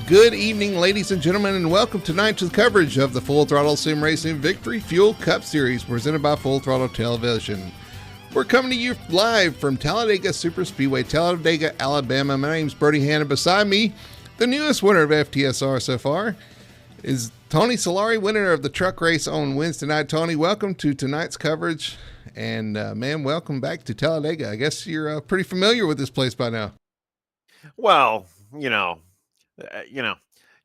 Good evening, ladies and gentlemen, and welcome tonight to the coverage of the Full Throttle Sim Racing Victory Fuel Cup Series presented by Full Throttle Television. We're coming to you live from Talladega Superspeedway, Talladega, Alabama. My name's Brody Hanna. Beside me, the newest winner of FTSR so far is Tony Solari, winner of the truck race on Wednesday night. Tony, welcome to tonight's coverage, and man, welcome back to Talladega. I guess you're pretty familiar with this place by now. Well, you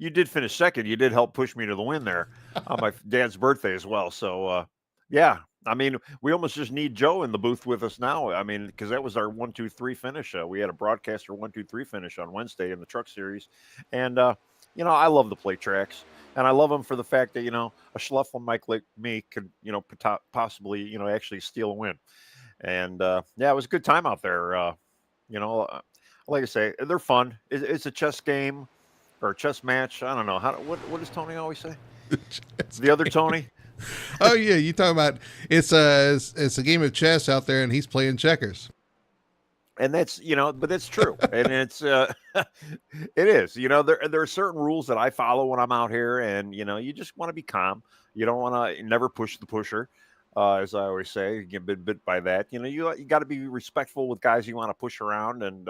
did finish second. You did help push me to the win there on my dad's birthday as well. So, yeah, I mean, we almost just need Joe in the booth with us now. I mean, because that was our 1-2-3 finish. We had a broadcaster 1-2-3 finish on Wednesday in the truck series. And, I love the plate tracks. And I love them for the fact that, a schluffle Mike like me could, possibly, actually steal a win. And, yeah, it was a good time out there. Like I say, they're fun. It's a chess game or a chess match. I don't know. What does Tony always say? The other Tony? Oh, yeah. You talking about it's a game of chess out there and he's playing checkers. And that's, but that's true. And it's, it is, there are certain rules that I follow when I'm out here and, you just want to be calm. You don't want to never push the pusher. As I always say, you get bit by that. You got to be respectful with guys you want to push around and,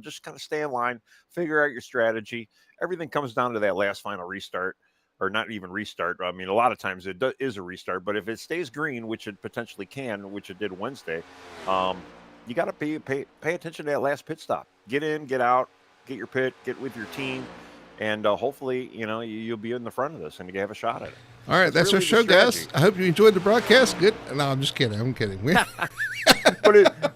just kind of stay in line, figure out your strategy. Everything comes down to that last final restart or not even restart. I mean, a lot of times it is a restart, but if it stays green, which it potentially can, which it did Wednesday, you got to pay attention to that last pit stop. Get in, get out, get your pit, get with your team. And hopefully, you'll be in the front of this and you have a shot at it. All right, that's really our show, guys. I hope you enjoyed the broadcast. Good. No, I'm just kidding. I'm kidding.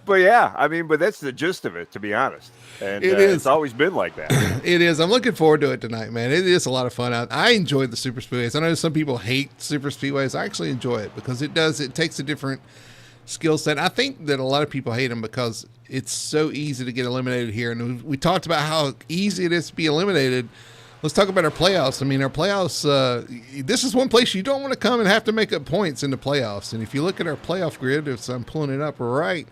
but yeah, I mean, but that's the gist of it, to be honest. And it's always been like that. It is. I'm looking forward to it tonight, man. It is a lot of fun. I enjoyed the super speedways. I know some people hate super speedways. I actually enjoy it because it takes a different skill set. I think that a lot of people hate them because it's so easy to get eliminated here. And we talked about how easy it is to be eliminated. Let's talk about our playoffs. I mean, our playoffs, this is one place you don't want to come and have to make up points in the playoffs. And if you look at our playoff grid, if I'm pulling it up right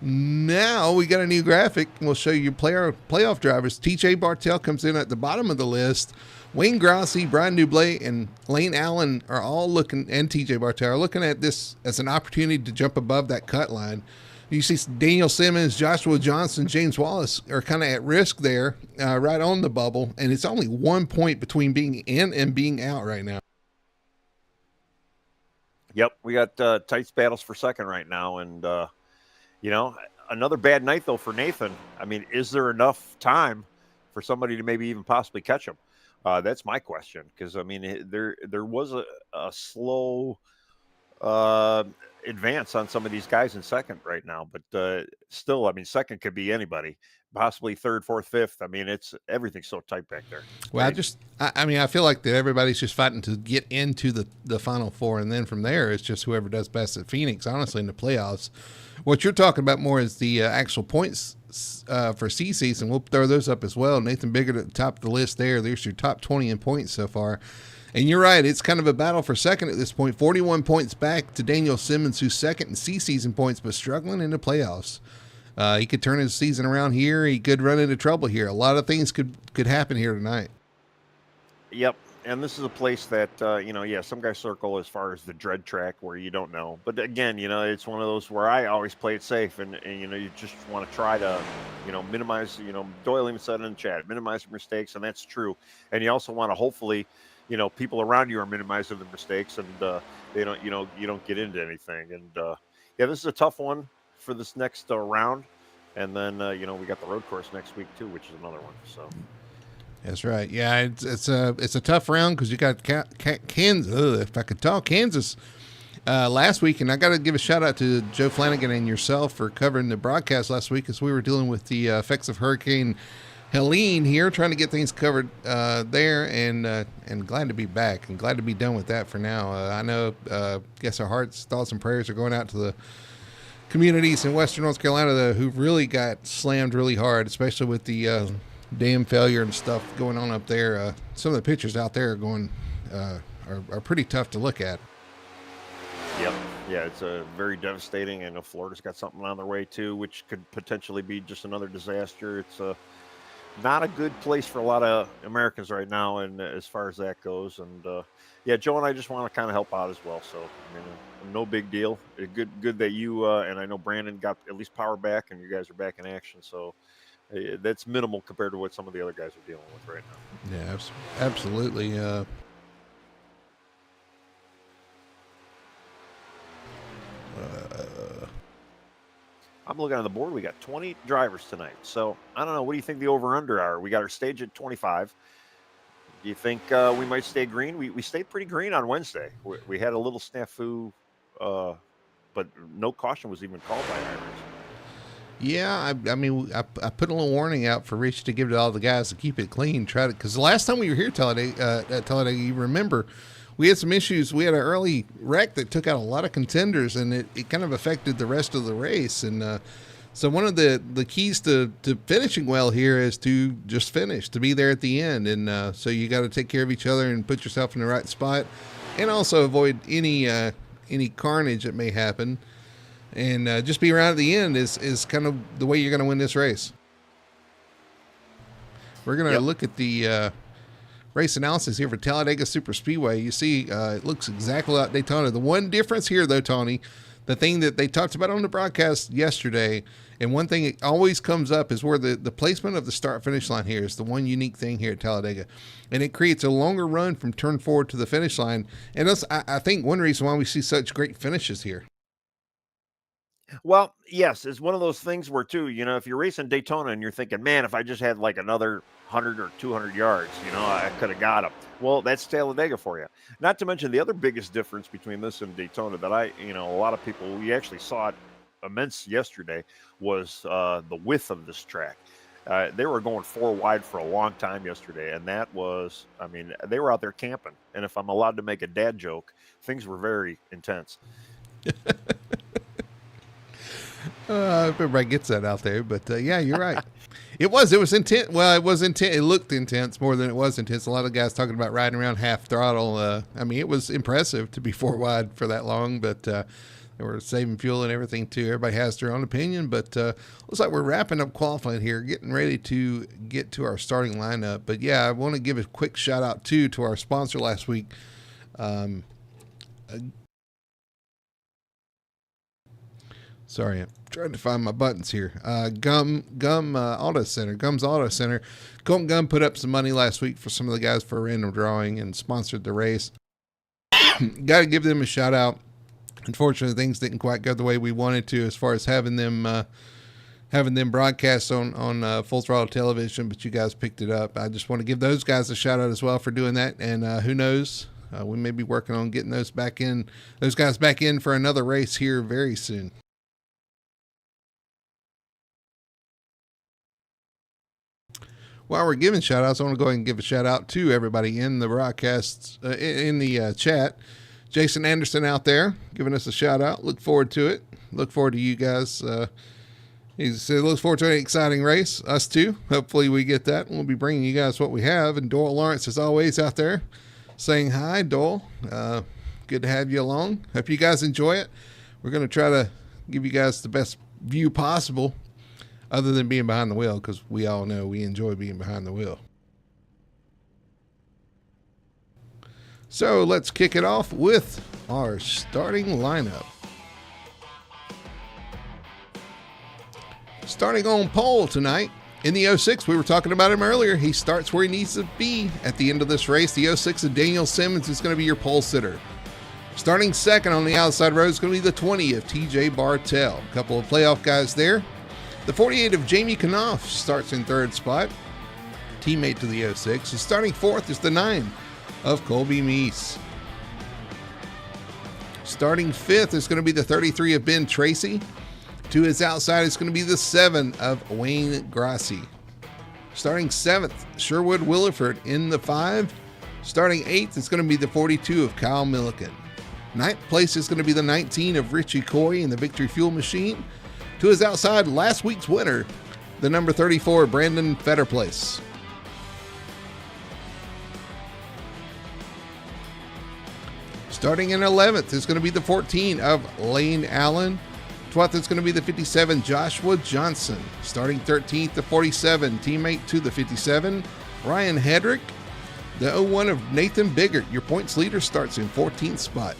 now, we got a new graphic. We'll show you playoff drivers. TJ Bartell comes in at the bottom of the list. Wayne Grossi, Brian Dublé, and Lane Allen are all looking, and TJ Bartell are looking at this as an opportunity to jump above that cut line. You see Daniel Simmons, Joshua Johnson, James Wallace are kind of at risk there, right on the bubble, and it's only 1 point between being in and being out right now. Yep, we got tight battles for second right now, and another bad night though for Nathan. I mean, is there enough time for somebody to maybe even possibly catch him? That's my question, because I mean, there was a slow advance on some of these guys in second right now, but still, I mean, second could be anybody, possibly third, fourth, fifth. I mean, everything's so tight back there. Well, right? I feel like that everybody's just fighting to get into the final four, and then from there it's just whoever does best at Phoenix. Honestly, in the playoffs, what you're talking about more is the actual points for C season. We'll throw those up as well. Nathan Biggert at the top of the list there. There's your top 20 in points so far. And you're right, it's kind of a battle for second at this point. 41 points back to Daniel Simmons, who's second in season points, but struggling in the playoffs. He could turn his season around here. He could run into trouble here. A lot of things could happen here tonight. Yep, and this is a place that, some guys circle as far as the dread track where you don't know. But again, it's one of those where I always play it safe, and you just want to try to, minimize, Doyle even said in the chat, minimize your mistakes, and that's true. And you also want to hopefully, people around you are minimizing the mistakes, and you don't get into anything. And this is a tough one for this next round. And then we got the road course next week too, which is another one. So that's right. Yeah, it's a tough round because you got Kansas. If I could talk, Kansas last week, and I got to give a shout out to Joe Flanagan and yourself for covering the broadcast last week as we were dealing with the effects of Hurricane Helene here, trying to get things covered there, and glad to be back and glad to be done with that for now. I know, guess our hearts, thoughts, and prayers are going out to the communities in Western North Carolina who really got slammed really hard, especially with the dam failure and stuff going on up there. Some of the pictures out there are pretty tough to look at. Yep. Yeah, it's very devastating. I know Florida's got something on their way too, which could potentially be just another disaster. It's not a good place for a lot of Americans right now, and as far as that goes, and yeah, Joe and I just want to kind of help out as well. So, I mean, no big deal. Good that you and I know Brandon got at least power back, and you guys are back in action. So that's minimal compared to what some of the other guys are dealing with right now. Yeah, absolutely. I'm looking on the board. We got 20 drivers tonight. So I don't know. What do you think the over/under are? We got our stage at 25. Do you think we might stay green? We stayed pretty green on Wednesday. We had a little snafu, but no caution was even called by Irons. Yeah, I mean, I put a little warning out for Rich to give to all the guys to keep it clean. Try to, because the last time we were here at Talladega, you remember, we had some issues. We had an early wreck that took out a lot of contenders, and it kind of affected the rest of the race. And so one of the keys to finishing well here is to just finish, to be there at the end. And so you got to take care of each other and put yourself in the right spot, and also avoid any carnage that may happen. And just be around at the end is kind of the way you're going to win this race. We're going to look at the race analysis here for Talladega Super Speedway. You see, it looks exactly like Daytona. The one difference here, though, Tony, the thing that they talked about on the broadcast yesterday, and one thing that always comes up is where the placement of the start-finish line here is the one unique thing here at Talladega. And it creates a longer run from turn forward to the finish line. And that's, I think, one reason why we see such great finishes here. Well, yes, it's one of those things where, too, if you're racing Daytona and you're thinking, man, if I just had like another 100 or 200 yards, I could have got him. Well, that's Talladega for you. Not to mention the other biggest difference between this and Daytona that a lot of people, we actually saw it immense yesterday, was the width of this track. They were going 4 wide for a long time yesterday, and that was, they were out there camping. And if I'm allowed to make a dad joke, things were very intense. Everybody gets that out there, but yeah, you're right. It was intense. Well, it was intense. It looked intense more than it was intense. A lot of guys talking about riding around half throttle. It was impressive to be 4 wide for that long, but they were saving fuel and everything too. Everybody has their own opinion, but looks like we're wrapping up qualifying here, getting ready to get to our starting lineup. But yeah, I want to give a quick shout out too to our sponsor last week. Sorry, I'm trying to find my buttons here. Gums Auto Center. Colton Gum put up some money last week for some of the guys for a random drawing and sponsored the race. Got to give them a shout out. Unfortunately, things didn't quite go the way we wanted to as far as having them broadcast on Full Throttle Television, but you guys picked it up. I just want to give those guys a shout out as well for doing that. And who knows, we may be working on getting those guys back in for another race here very soon. While we're giving shout outs, I want to go ahead and give a shout out to everybody in the broadcasts, in the chat. Jason Anderson out there giving us a shout out. Look forward to it. Look forward to you guys. He said, looks forward to an exciting race. Us too. Hopefully we get that. We'll be bringing you guys what we have. And Doyle Lawrence is always out there saying hi, Doyle. Good to have you along. Hope you guys enjoy it. We're going to try to give you guys the best view possible, other than being behind the wheel, because we all know we enjoy being behind the wheel. So let's kick it off with our starting lineup. Starting on pole tonight in the 06, we were talking about him earlier. He starts where he needs to be at the end of this race. The 06 of Daniel Simmons is going to be your pole sitter. Starting second on the outside road is going to be the 20 of TJ Bartell. A couple of playoff guys there. The 48 of Jamie Knopf starts in third spot, teammate to the 06. And starting fourth is the 9 of Colby Meese. Starting fifth is going to be the 33 of Ben Tracy. To his outside is going to be the 7 of Wayne Grassi. Starting seventh, Sherwood Williford in the 5. Starting eighth is going to be the 42 of Kyle Milliken. Ninth place is going to be the 19 of Richie Coy in the Victory Fuel Machine. To his outside, last week's winner, the number 34, Brandon Fetterplace. Starting in 11th is going to be the 14 of Lane Allen. 12th is going to be the 57, Joshua Johnson. Starting 13th, the 47, teammate to the 57, Ryan Hedrick. The 01 of Nathan Biggert, your points leader, starts in 14th spot.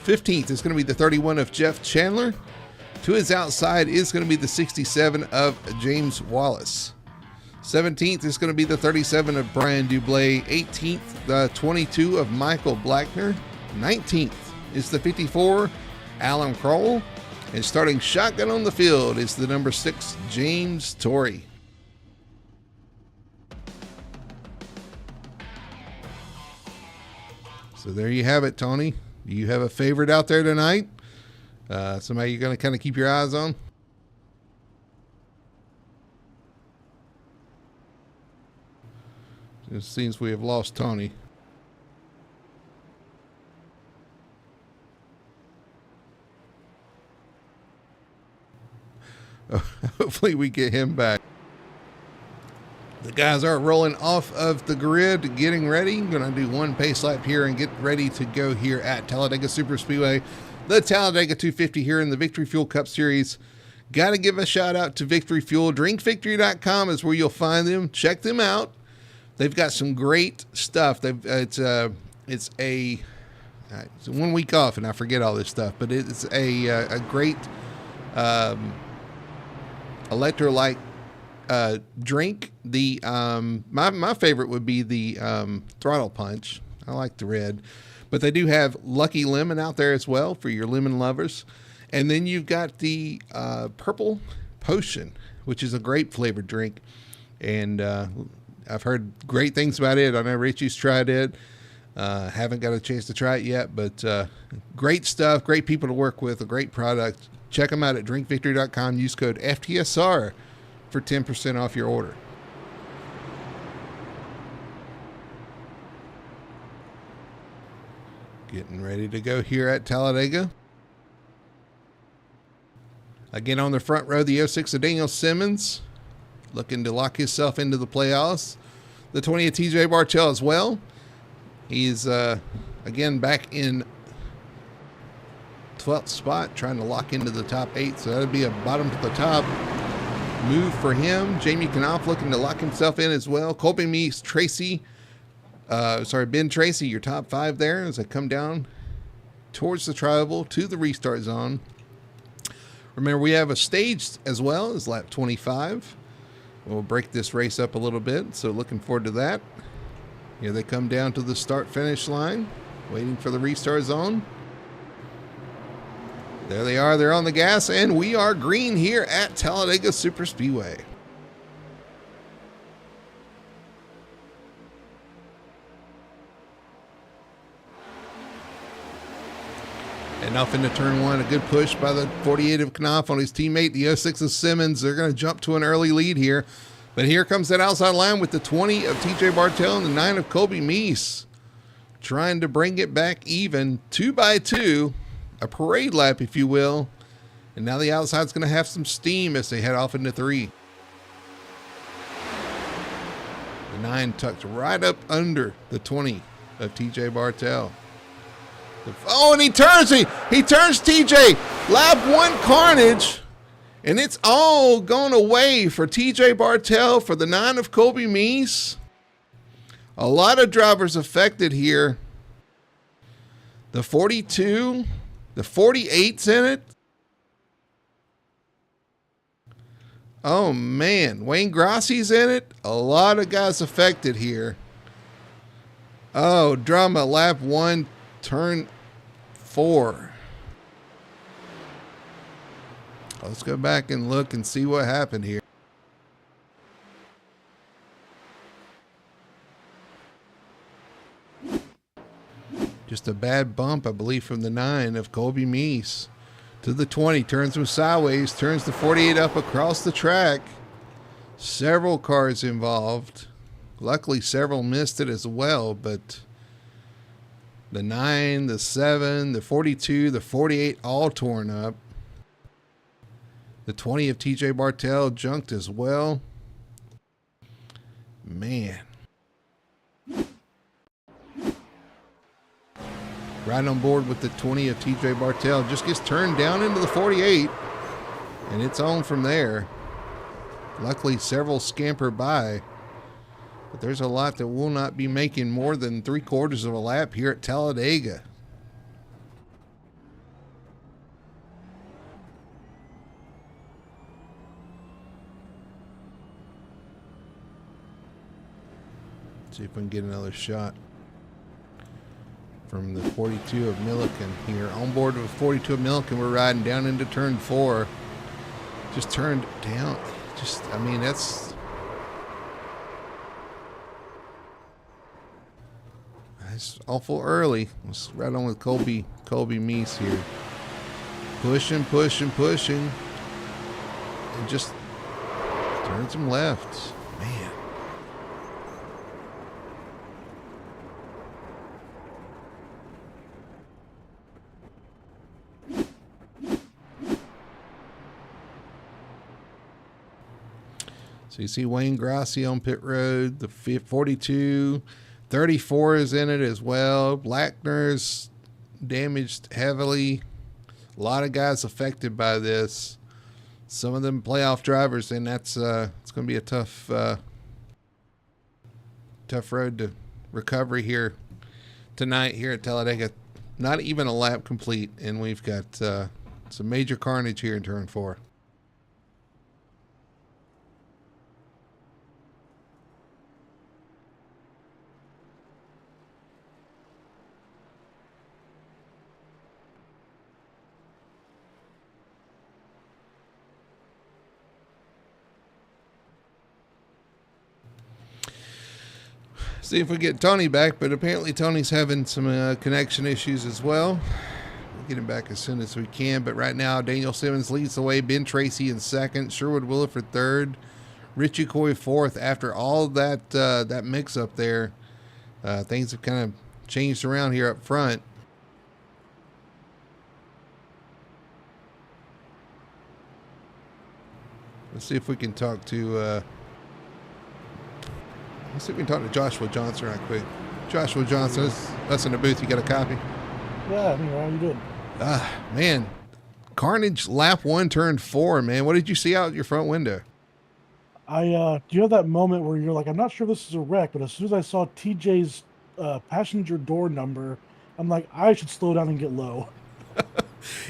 15th is going to be the 31 of Jeff Chandler. To his outside is going to be the 67 of James Wallace. 17th is going to be the 37 of Brian Dublé. 18th, the 22 of Michael Blackner. 19th is the 54, Alan Crowell. And starting shotgun on the field is the number 6, James Torrey. So there you have it, Tony. Do you have a favorite out there tonight? Somebody you're going to kind of keep your eyes on? It seems we have lost Tony. Hopefully we get him back. The guys are rolling off of the grid, getting ready. I'm going to do one pace lap here and get ready to go here at Talladega Superspeedway. The Talladega 250 here in the Victory Fuel Cup Series. Got to give a shout out to Victory Fuel. DrinkVictory.com is where you'll find them. Check them out. They've got some great stuff. It's 1 week off and I forget all this stuff, but it's a great electrolyte drink. The my favorite would be the Throttle Punch. I like the red, but they do have Lucky Lemon out there as well for your lemon lovers. And then you've got the Purple Potion, which is a grape flavored drink, and I've heard great things about it. I know Richie's tried it. Haven't got a chance to try it yet, but great stuff, great people to work with, a great product. Check them out at drinkvictory.com. Use code FTSR for 10% off your order. Getting ready to go here at Talladega. Again, on the front row, the 06 of Daniel Simmons, looking to lock himself into the playoffs. The 20 of TJ Bartell as well. He's, again, back in 12th spot, trying to lock into the top 8. So that would be a bottom to the top move for him. Jamie Knopf looking to lock himself in as well. Colby Meese, Ben Tracy, your top 5 there as they come down towards the tribal to the restart zone. Remember, we have a stage as well as lap 25. We'll break this race up a little bit, so looking forward to that. Here they come down to the start-finish line, waiting for the restart zone. There they are. They're on the gas, and we are green here at Talladega Superspeedway. And off into turn 1, a good push by the 48 of Knopf on his teammate, the 06 of Simmons. They're going to jump to an early lead here. But here comes that outside line with the 20 of TJ Bartell and the 9 of Colby Meese, trying to bring it back even 2 by 2, a parade lap, if you will. And now the outside's going to have some steam as they head off into 3. The 9 tucked right up under the 20 of TJ Bartell. Oh, and he turns TJ. Lap 1 carnage. And it's all gone away for TJ Bartell, for the 9 of Colby Meese. A lot of drivers affected here. The 42, the 48's in it. Oh, man. Wayne Grossi's in it. A lot of guys affected here. Oh, drama. Lap 1, turn 4. Let's go back and look and see what happened here. Just a bad bump, I believe, from the 9 of Colby Meese to the 20. Turns him sideways, turns the 48 up across the track. Several cars involved. Luckily, several missed it as well, but the 9, the 7, the 42, the 48 all torn up. The 20 of TJ Bartell junked as well. Man. Right on board with the 20 of TJ Bartell. Just gets turned down into the 48, and it's on from there. Luckily, several scamper by, but there's a lot that will not be making more than 3/4 of a lap here at Talladega. See if we can get another shot from the 42 of Milliken here. On board with 42 of Milliken, we're riding down into turn 4. Just turned down. I mean, that's awful early. It's right on with Colby Meese here. Pushing. And just turns him left. Man. So you see Wayne Grassi on pit road, the 42, 34 is in it as well. Blackner's damaged heavily. A lot of guys affected by this. Some of them playoff drivers, and that's it's going to be a tough road to recovery here tonight here at Talladega. Not even a lap complete, and we've got some major carnage here in turn 4. See if we get Tony back, but apparently Tony's having some connection issues as well. We'll get him back as soon as we can, but right now Daniel Simmons leads the way, Ben Tracy in second, Sherwood Williford third, Richie Coy fourth. After all that mix up there, things have kind of changed around here up front. Let's see if we can talk to let's see if we can talk to Joshua Johnson right quick. Joshua Johnson, that's in the booth. You got a copy? Yeah, how you doing? Man, carnage lap 1, turn 4, man. What did you see out your front window? Do you have that moment where you're like, I'm not sure this is a wreck, but as soon as I saw TJ's passenger door number, I'm like, I should slow down and get low.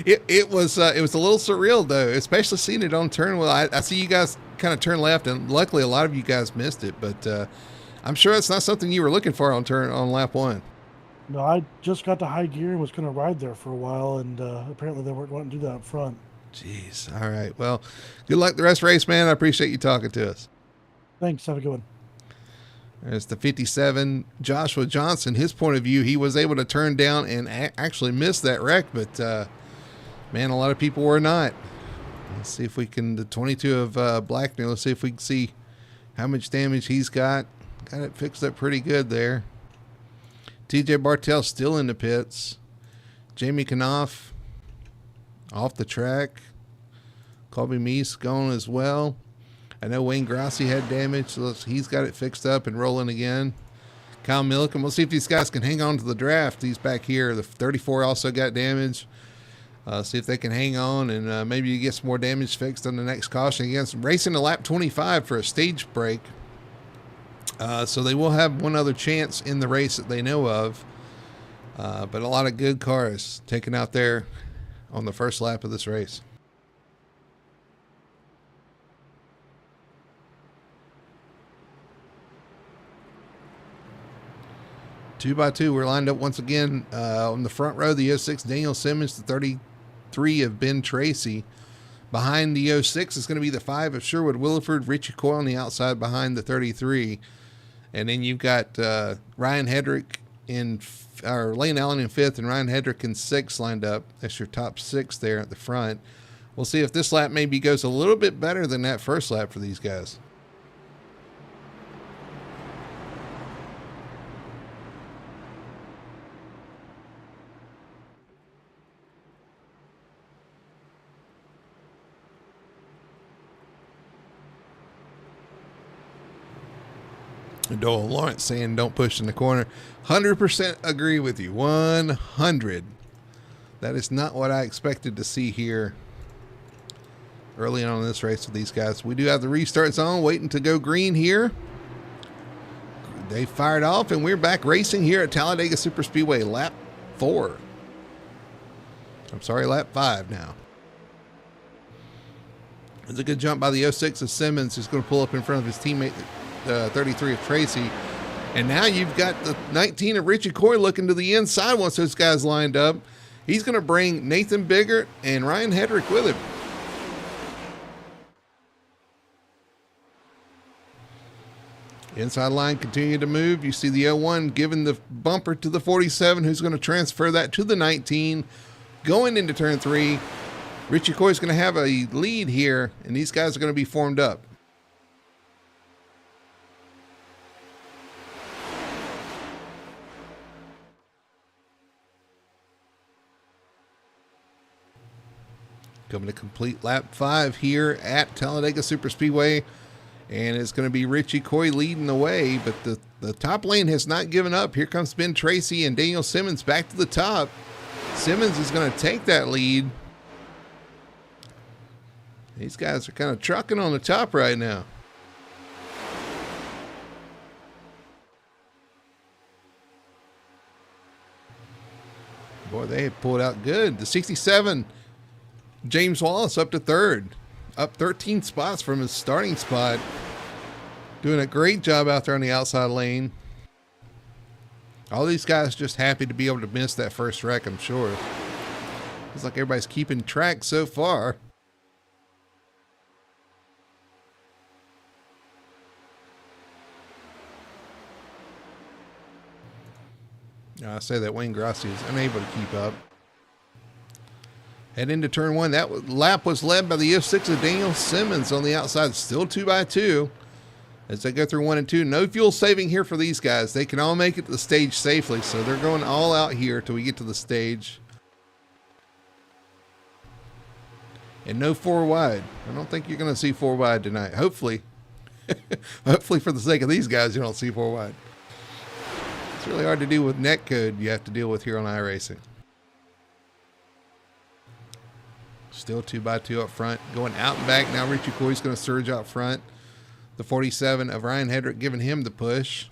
It was a little surreal though, especially seeing it on turn. Well, I see you guys kind of turn left, and luckily a lot of you guys missed it, but I'm sure it's not something you were looking for on lap 1. No, I just got to high gear and was going to ride there for a while, and apparently they weren't wanting to do that up front. Jeez. All right. Well, good luck the rest of the race, man. I appreciate you talking to us. Thanks. Have a good one. There's the 57, Joshua Johnson. His point of view, he was able to turn down and actually miss that wreck, but man, a lot of people were not. Let's see if we can, the 22 of Blackner, let's see if we can see how much damage he's got. Got it fixed up pretty good there. TJ Bartell still in the pits. Jamie Knopf off the track. Colby Meese gone as well. I know Wayne Grassi had damage, so he's got it fixed up and rolling again. Kyle Milliken, we'll see if these guys can hang on to the draft. He's back here. The 34 also got damage. See if they can hang on, and maybe you get some more damage fixed on the next caution. Against racing to lap 25 for a stage break. So they will have one other chance in the race that they know of. But a lot of good cars taken out there on the first lap of this race. Two by two, we're lined up once again on the front row. The 06, Daniel Simmons, the 33 of Ben Tracy. Behind the 06 is going to be the 5 of Sherwood Williford, Richie Coyle on the outside behind the 33. And then you've got Ryan Hedrick or Lane Allen in 5th and Ryan Hedrick in 6th lined up. That's your top 6 there at the front. We'll see if this lap maybe goes a little bit better than that first lap for these guys. Doyle Lawrence saying don't push in the corner. 100% agree with you. 100. That is not what I expected to see here early on in this race with these guys. We do have the restart zone waiting to go green here. They fired off, and we're back racing here at Talladega Superspeedway, lap 4. I'm sorry, lap 5 now. It's a good jump by the 06 of Simmons, who's going to pull up in front of his teammate, 33 of Tracy. And now you've got the 19 of Richie Coy looking to the inside once those guys lined up. He's going to bring Nathan Biggert and Ryan Hedrick with him. Inside line continue to move. You see the 01 giving the bumper to the 47, who's going to transfer that to the 19. Going into turn 3, Richie Coy is going to have a lead here, and these guys are going to be formed up. Coming to complete lap 5 here at Talladega Superspeedway. And it's going to be Richie Coy leading the way, but the top lane has not given up. Here comes Ben Tracy and Daniel Simmons back to the top. Simmons is going to take that lead. These guys are kind of trucking on the top right now. Boy, they have pulled out good. The 67, James Wallace up to 3rd. Up 13 spots from his starting spot. Doing a great job out there on the outside lane. All these guys just happy to be able to miss that first wreck, I'm sure. Looks like everybody's keeping track so far. I say that Wayne Grassi is unable to keep up. Head into turn 1. That lap was led by the F6 of Daniel Simmons on the outside. Still 2x2 as they go through 1 and 2. No fuel saving here for these guys. They can all make it to the stage safely, so they're going all out here till we get to the stage. And no 4 wide. I don't think you're going to see 4 wide tonight. Hopefully. Hopefully for the sake of these guys, you don't see 4 wide. It's really hard to deal with net code you have to deal with here on iRacing. Still 2x2 up front. Going out and back. Now Richie Coy's going to surge out front. The 47 of Ryan Hedrick giving him the push.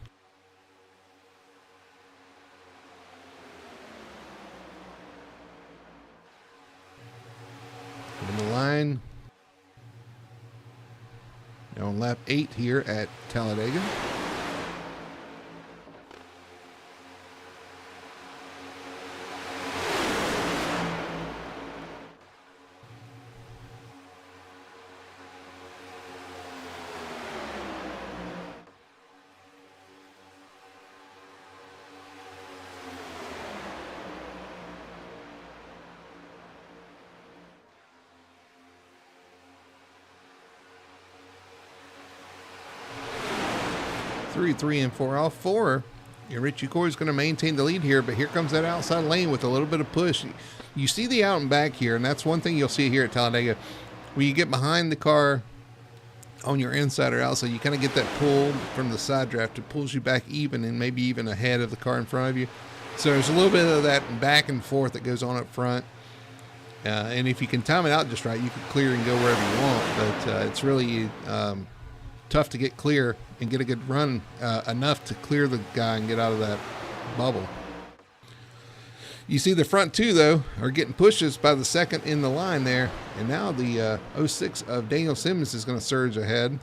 In the line. Now on lap 8 here at Talladega. Three, and 4 off 4. And Richie Coy is going to maintain the lead here, but here comes that outside lane with a little bit of push. You see the out and back here, and that's one thing you'll see here at Talladega. When you get behind the car on your inside or outside, you kind of get that pull from the side draft. It pulls you back even and maybe even ahead of the car in front of you. So there's a little bit of that back and forth that goes on up front. And if you can time it out just right, you can clear and go wherever you want. But it's really tough to get clear and get a good run enough to clear the guy and get out of that bubble. You see the front two, though, are getting pushes by the second in the line there. And now the 06 of Daniel Simmons is going to surge ahead.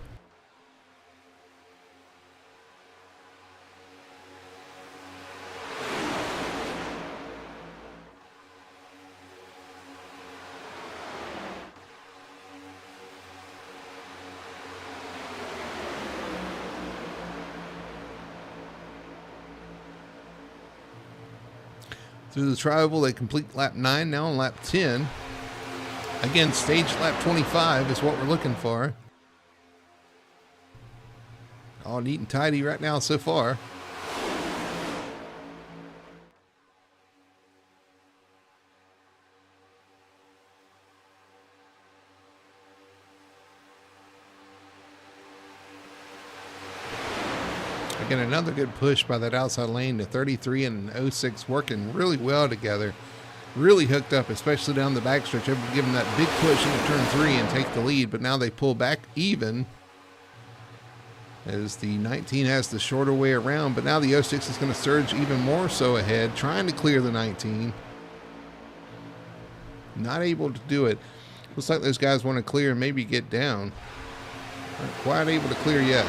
Through the tri-oval, they complete lap 9, now on lap 10. Again, stage lap 25 is what we're looking for. All neat and tidy right now so far. Again, another good push by that outside lane. The 33 and 06 working really well together. Really hooked up, especially down the backstretch. Able to give them that big push into turn 3 and take the lead. But now they pull back even as the 19 has the shorter way around. But now the 06 is going to surge even more so ahead, trying to clear the 19. Not able to do it. Looks like those guys want to clear and maybe get down. Not quite able to clear yet.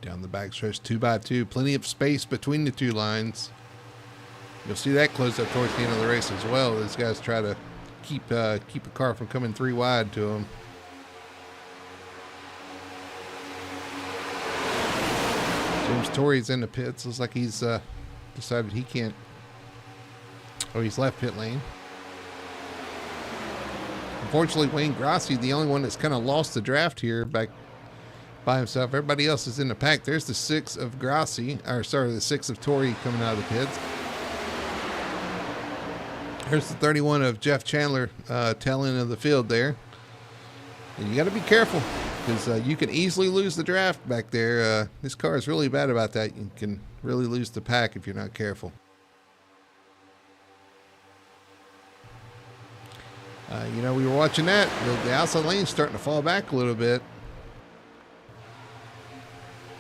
Down the backstretch, 2x2, plenty of space between the two lines. You'll see that close up towards the end of the race as well. These guys try to keep a car from coming 3 wide to them. James Torrey's in the pits. Looks like he's decided he can't. Oh, he's left pit lane. Unfortunately, Wayne Grossi, the only one that's kind of lost the draft here back by himself. Everybody else is in the pack. There's the 6 of Grossi, or sorry, the 6 of Torrey coming out of the pits. Here's the 31 of Jeff Chandler, tail end of the field there. And you got to be careful because you can easily lose the draft back there. This car is really bad about that. You can really lose the pack if you're not careful. We were watching that. The outside lane's starting to fall back a little bit.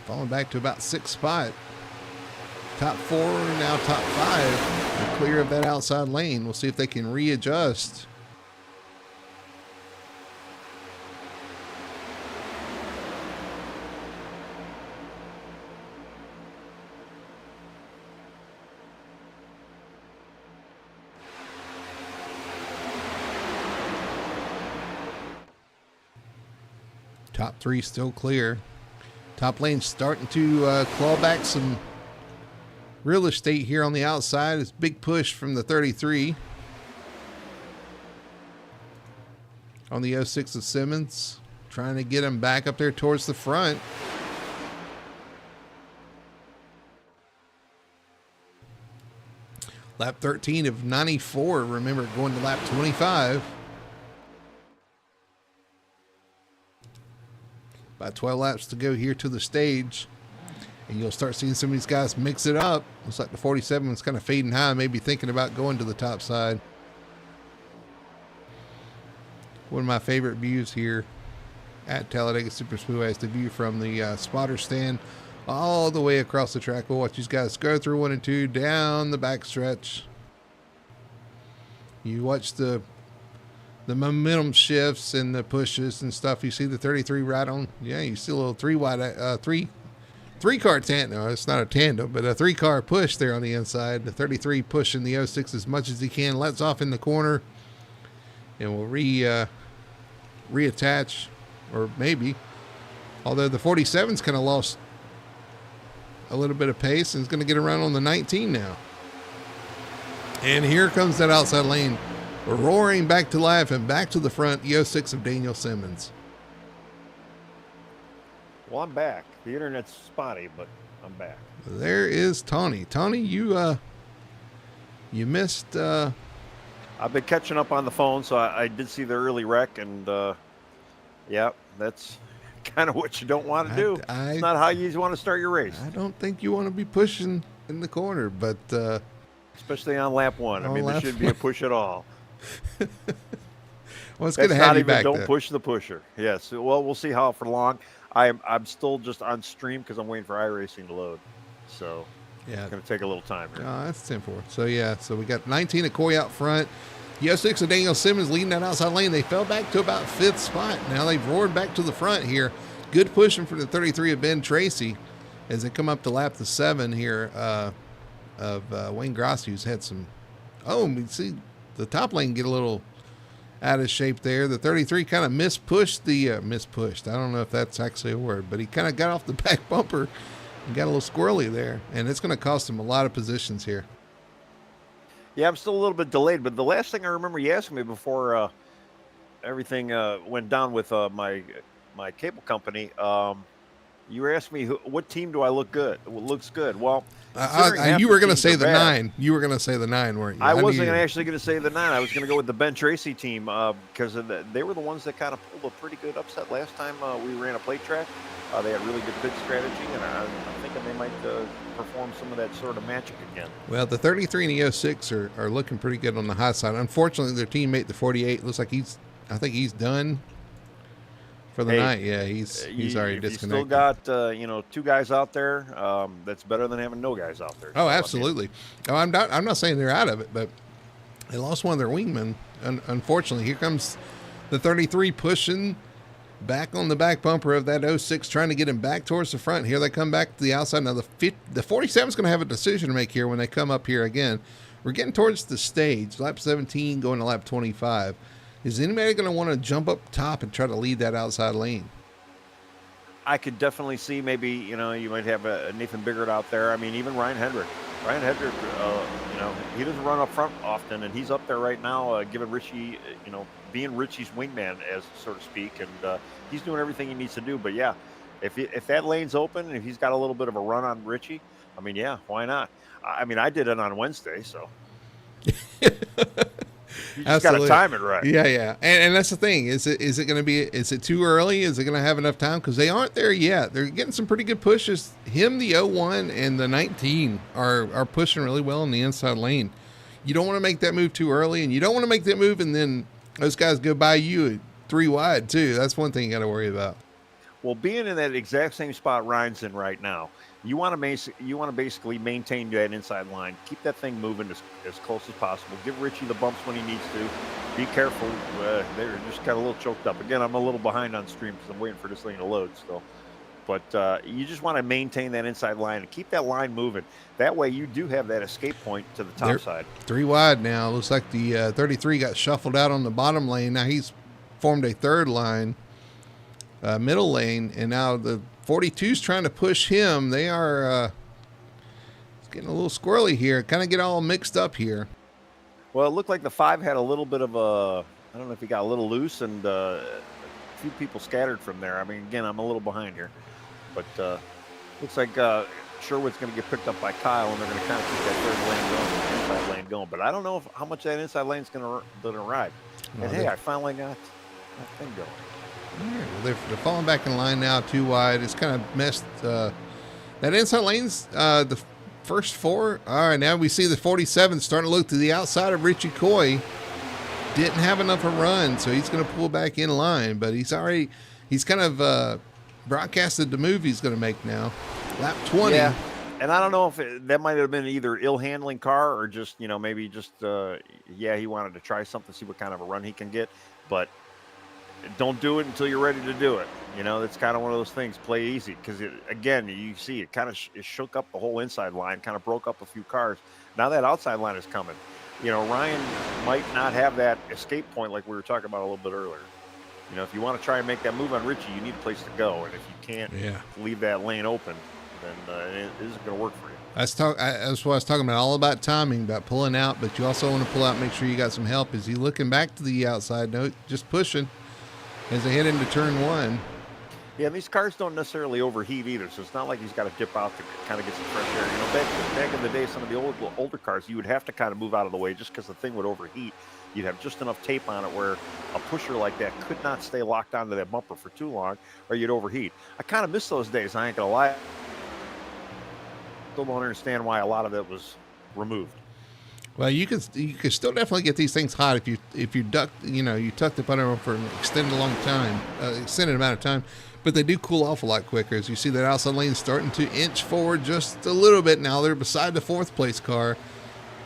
Falling back to about 6th spot. Top 4, now top 5. They're clear of that outside lane. We'll see if they can readjust. Top 3 still clear. Top lane starting to claw back some real estate here on the outside. It's big push from the 33. On the 06 of Simmons. Trying to get him back up there towards the front. Lap 13 of 94. Remember, going to lap 25. About 12 laps to go here to the stage. And you'll start seeing some of these guys mix it up. Looks like the 47 is kind of fading high, maybe thinking about going to the top side. One of my favorite views here at Talladega Superspeedway is the view from the spotter stand all the way across the track. We'll watch these guys go through 1 and 2 down the backstretch. You watch the momentum shifts and the pushes and stuff. You see the 33 right on. Yeah, you see a little 3-car tandem. No, it's not a tandem, but a 3-car push there on the inside. The 33 pushing the 06 as much as he can. Lets off in the corner. And will reattach, or maybe. Although the 47's kind of lost a little bit of pace and is going to get around on the 19 now. And here comes that outside lane, roaring back to life and back to the front, the 06 of Daniel Simmons. Well, I'm back. The internet's spotty, but I'm back. There is Tawny. Tawny, you missed. I've been catching up on the phone, so I did see the early wreck, and yeah, that's kind of what you don't want to do. It's not how you want to start your race. I don't think you want to be pushing in the corner, but especially on lap 1. I mean, there shouldn't be a push at all. Well, it's going to have you back. Don't push the pusher. Yes. Well, we'll see how for long. I'm still just on stream because I'm waiting for iRacing to load. So yeah, it's going to take a little time here. That's 10-4. So yeah, so we got 19 of Coy out front. The 06 of Daniel Simmons leading that outside lane. They fell back to about 5th spot. Now they've roared back to the front here. Good pushing for the 33 of Ben Tracy as they come up to lap the 7 here of Wayne Grossi, who's had some. Oh, we see the top lane get a little out of shape there. The 33 kind of mispushed. I don't know if that's actually a word, but he kind of got off the back bumper and got a little squirrely there, and it's going to cost him a lot of positions here. Yeah, I'm still a little bit delayed, but the last thing I remember you asking me before everything went down with my cable company, You were asking me what team do I look good? Looks good. Well, considering half you the were going to teams say are the bad, 9. You were going to say the 9, weren't you? I knew wasn't you. actually going to say the 9. I was going to go with the Ben Tracy team because they were the ones that kind of pulled a pretty good upset last time we ran a plate track. They had really good pit strategy, and I'm thinking they might perform some of that sort of magic again. Well, the 33 and the 06 are looking pretty good on the high side. Unfortunately, their teammate, the 48, looks like I think he's done for the night. Yeah, he's already disconnected. You still got 2 guys out there. That's better than having no guys out there. Oh, absolutely. I'm not saying they're out of it, but they lost one of their wingmen. Unfortunately, here comes the 33 pushing back on the back bumper of that 06, trying to get him back towards the front. Here they come back to the outside. Now the 47 is going to have a decision to make here when they come up here again. We're getting towards the stage, lap 17 going to lap 25. Is anybody going to want to jump up top and try to lead that outside lane? I could definitely see maybe, you might have a Nathan Biggert out there. I mean, even Ryan Hendrick. Ryan Hendrick, he doesn't run up front often, and he's up there right now giving Richie, being Richie's wingman, as so to speak, and he's doing everything he needs to do. But, yeah, if that lane's open and if he's got a little bit of a run on Richie, I mean, yeah, why not? I mean, I did it on Wednesday, so. You just got to time it right. Yeah. And that's the thing. Is it going to be, is it too early? Is it going to have enough time? Because they aren't there yet. They're getting some pretty good pushes. Him, the 01 and the 19 are pushing really well in the inside lane. You don't want to make that move too early, and you don't want to make that move and then those guys go by you at 3 wide too. That's one thing you got to worry about. Well, being in that exact same spot Ryan's in right now, you want to basically maintain that inside line. Keep that thing moving as close as possible. Give Richie the bumps when he needs to. Be careful. They're just got a little choked up. Again, I'm a little behind on stream because I'm waiting for this thing to load still. But you just want to maintain that inside line and keep that line moving. That way you do have that escape point to the top side. 3 wide now. Looks like the 33 got shuffled out on the bottom lane. Now he's formed a third line, middle lane, and now the 42's trying to push him. They are it's getting a little squirrely here. Kind of get all mixed up here. Well, it looked like the 5 had a little bit of I don't know if he got a little loose, and a few people scattered from there. I mean, again, I'm a little behind here. But looks like Sherwood's going to get picked up by Kyle, and they're going to kind of keep that third lane going, inside lane going. But I don't know how much that inside lane's going to ride. And, hey, I finally got that thing going. Right, well, they're falling back in line now, 2 wide. It's kind of messed. That inside lane's the first 4. All right, now we see the 47 starting to look to the outside of Richie Coy. Didn't have enough of a run, so he's going to pull back in line. But he's kind of broadcasted the move he's going to make now. Lap 20. Yeah, and I don't know if that might have been either ill handling car or just, maybe just, he wanted to try something, see what kind of a run he can get. But don't do it until you're ready to do it. It's kind of one of those things. Play easy because, again, you see it kind of it shook up the whole inside line, kind of broke up a few cars. Now that outside line is coming. Ryan might not have that escape point like we were talking about a little bit earlier. If you want to try and make that move on Richie, you need a place to go. And if you can't leave that lane open, then it isn't going to work for you. That's what I was talking about, all about timing, about pulling out, but you also want to pull out, make sure you got some help. Is he looking back to the outside? No, just pushing as they head into turn 1. Yeah, and these cars don't necessarily overheat either, so it's not like he's got to dip out to kind of get some fresh air. Back in the day, some of the older cars, you would have to kind of move out of the way just because the thing would overheat. You'd have just enough tape on it where a pusher like that could not stay locked onto that bumper for too long, or you'd overheat. I kind of miss those days, I ain't going to lie. Still don't understand why a lot of it was removed. Well, you could still definitely get these things hot if you duck, you tuck the putter for an extended amount of time. But they do cool off a lot quicker. As you see that outside lane starting to inch forward just a little bit now. They're beside the 4th place car.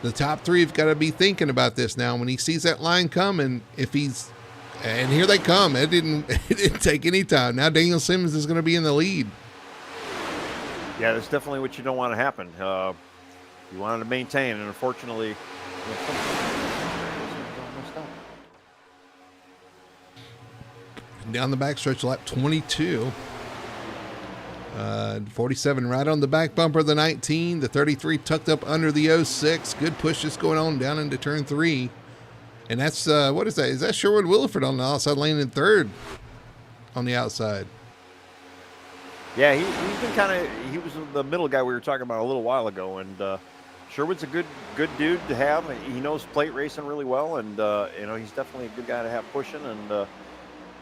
The top 3 have got to be thinking about this now. When he sees that line coming, and here they come. It didn't take any time. Now Daniel Simmons is going to be in the lead. Yeah, that's definitely what you don't want to happen. You wanted to maintain, and unfortunately, down the backstretch, lap 22. 47 right on the back bumper of the 19. The 33 tucked up under the 06. Good pushes going on down into turn 3. And that's, what is that? Is that Sherwood Williford on the outside lane in 3rd on the outside? Yeah, he's been he was the middle guy we were talking about a little while ago, and Sherwood's a good dude to have. He knows plate racing really well, and he's definitely a good guy to have pushing, and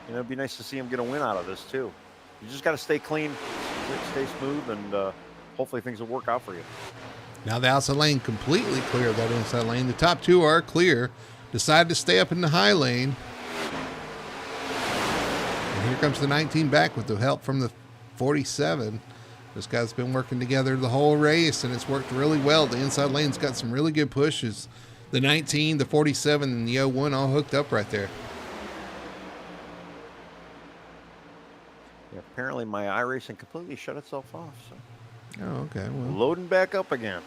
it'd be nice to see him get a win out of this too. You just got to stay clean, stay smooth, and hopefully things will work out for you. Now the outside lane completely clear of that inside lane. The top two are clear. Decided to stay up in the high lane. And here comes the 19 back with the help from the 47. This guy's been working together the whole race, and it's worked really well. The inside lane's got some really good pushes. The 19, the 47, and the 01 all hooked up right there. Yeah, apparently my iRacing completely shut itself off. So. Oh, okay. Well, loading back up again.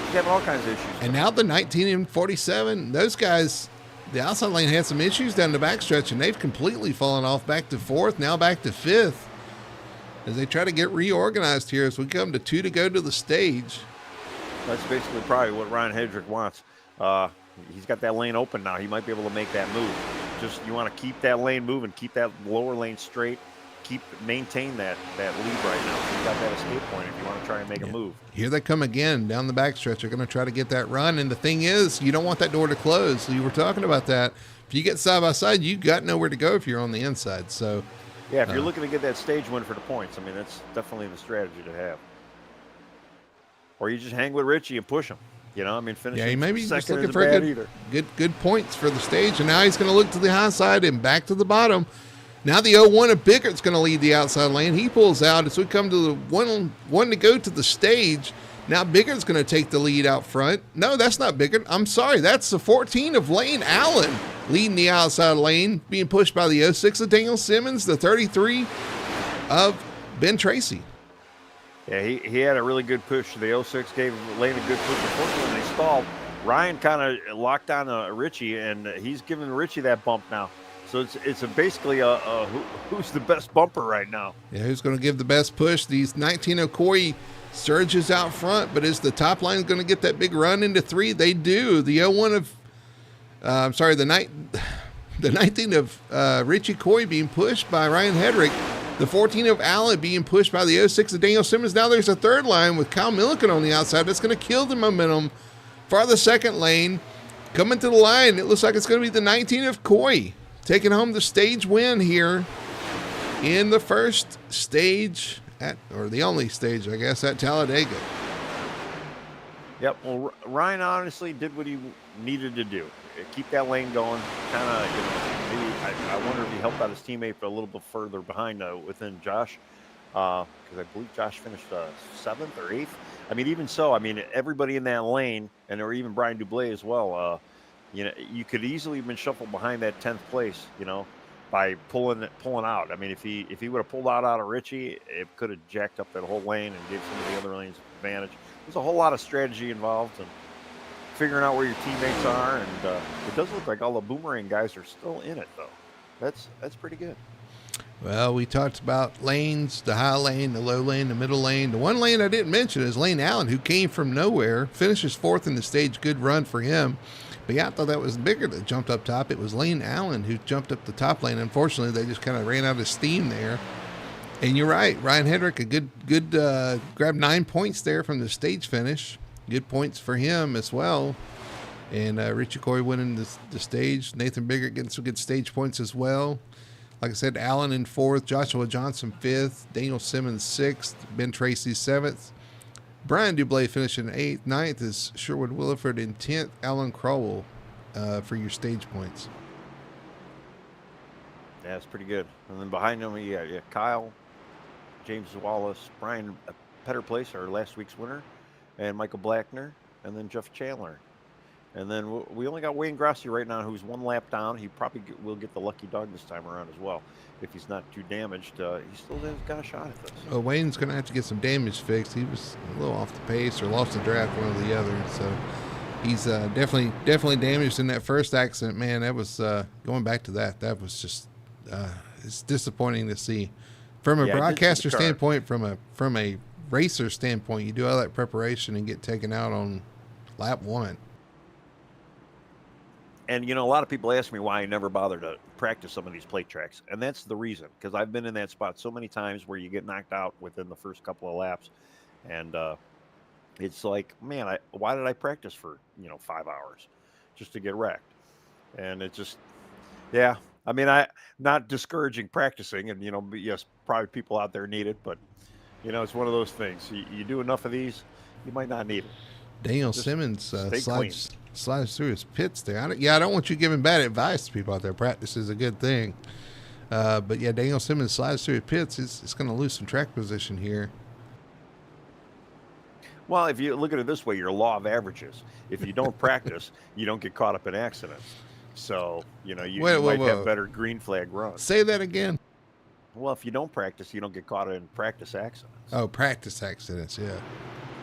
He's having all kinds of issues. And now the 19 and 47, those guys, the outside lane had some issues down the backstretch, and they've completely fallen off back to fourth, now back to fifth, as they try to get reorganized here as we come to 2 to go to the stage. That's basically probably what Ryan Hedrick wants. He's got that lane open now. He might be able to make that move. Just you want to keep that lane moving, keep that lower lane straight, maintain that lead right now. You've got that escape point if you want to try and make a move. Here they come again down the backstretch. They're going to try to get that run, and the thing is, you don't want that door to close. So you were talking about that. If you get side by side, you got nowhere to go if you're on the inside. So. Yeah, if you're looking to get that stage win for the points, I mean, that's definitely the strategy to have. Or you just hang with Richie and push him. Finishing he may be just second looking isn't for bad good points for the stage, and now he's going to look to the high side and back to the bottom. Now the 01 of Bickert's going to lead the outside lane. He pulls out as we come to the one to go to the stage. Now Bickert's going to take the lead out front. No, that's not Bickert. I'm sorry. That's the 14 of Lane Allen leading the outside lane, being pushed by the 06 of Daniel Simmons, the 33 of Ben Tracy. Yeah, he had a really good push. The 06 gave Lane a good push. Unfortunately, when they stalled, Ryan kind of locked on Richie, and he's giving Richie that bump now. So it's basically who's the best bumper right now. Yeah, who's going to give the best push? These 19 Okoye surges out front, but is the top line going to get that big run into 3? They do. The 01 of, the 19 of Richie Coy being pushed by Ryan Hedrick. The 14 of Allen being pushed by the 06 of Daniel Simmons. Now there's a third line with Kyle Milliken on the outside. That's going to kill the momentum for the second lane. Coming to the line, it looks like it's going to be the 19 of Coy taking home the stage win here in the first stage or the only stage, I guess, at Talladega. Yep. Well, Ryan honestly did what he needed to do. Keep that lane going. Kind of, maybe I wonder if he helped out his teammate a little bit further behind within Josh, because I believe Josh finished 7th or 8th. I mean, even so, everybody in that lane, or even Brian Dublé as well. You could easily have been shuffled behind that 10th place, by pulling out. I mean, if he would have pulled out of Richie, it could have jacked up that whole lane and gave some of the other lanes advantage. There's a whole lot of strategy involved and figuring out where your teammates are, and it does look like all the Boomerang guys are still in it, though. That's pretty good. Well, we talked about lanes, the high lane, the low lane, the middle lane. The one lane I didn't mention is Lane Allen, who came from nowhere, finishes 4th in the stage. Good run for him. But yeah, I thought that was bigger that jumped up top. It was Lane Allen who jumped up the top lane. Unfortunately, they just kind of ran out of steam there. And you're right, Ryan Hedrick, a good grabbed 9 points there from the stage finish. Good points for him as well. And Richie Coy winning the stage. Nathan Biggert getting some good stage points as well. Like I said, Allen in 4th, Joshua Johnson 5th, Daniel Simmons 6th, Ben Tracy 7th. Brian Dublé finishing 8th. 9th is Sherwood Williford in 10th. Alan Crowell for your stage points. Yeah, it's pretty good. And then behind them, you got Kyle, James Wallace, Brian Petter Place, our last week's winner, and Michael Blackner, and then Jeff Chandler. And then we only got Wayne Grassi right now, who's 1 lap down. He probably will get the lucky dog this time around as well. If he's not too damaged, he still has got a shot at this. Oh, Wayne's going to have to get some damage fixed. He was a little off the pace or lost the draft, one or the other. So he's definitely damaged in that first accident. Man, that was going back to that. That was just it's disappointing to see. From a broadcaster standpoint, from a racer standpoint, you do all that preparation and get taken out on lap 1. And a lot of people ask me why I never bother to practice some of these plate tracks, and that's the reason, because I've been in that spot so many times where you get knocked out within the first couple of laps, and it's like, man, why did I practice for 5 hours just to get wrecked? And it just, yeah. I mean, I not discouraging practicing, and but yes, probably people out there need it, but it's one of those things. You do enough of these, you might not need it. Daniel Just Simmons stay clean. slides through his pits there. I don't want you giving bad advice to people out there. Practice is a good thing. But yeah, Daniel Simmons slides through his pits. It's going to lose some track position here. Well, if you look at it this way, your law of averages. If you don't practice, you don't get caught up in accidents. So, you might have better green flag runs. Say that again. Well, if you don't practice, you don't get caught in practice accidents. Oh, practice accidents, yeah.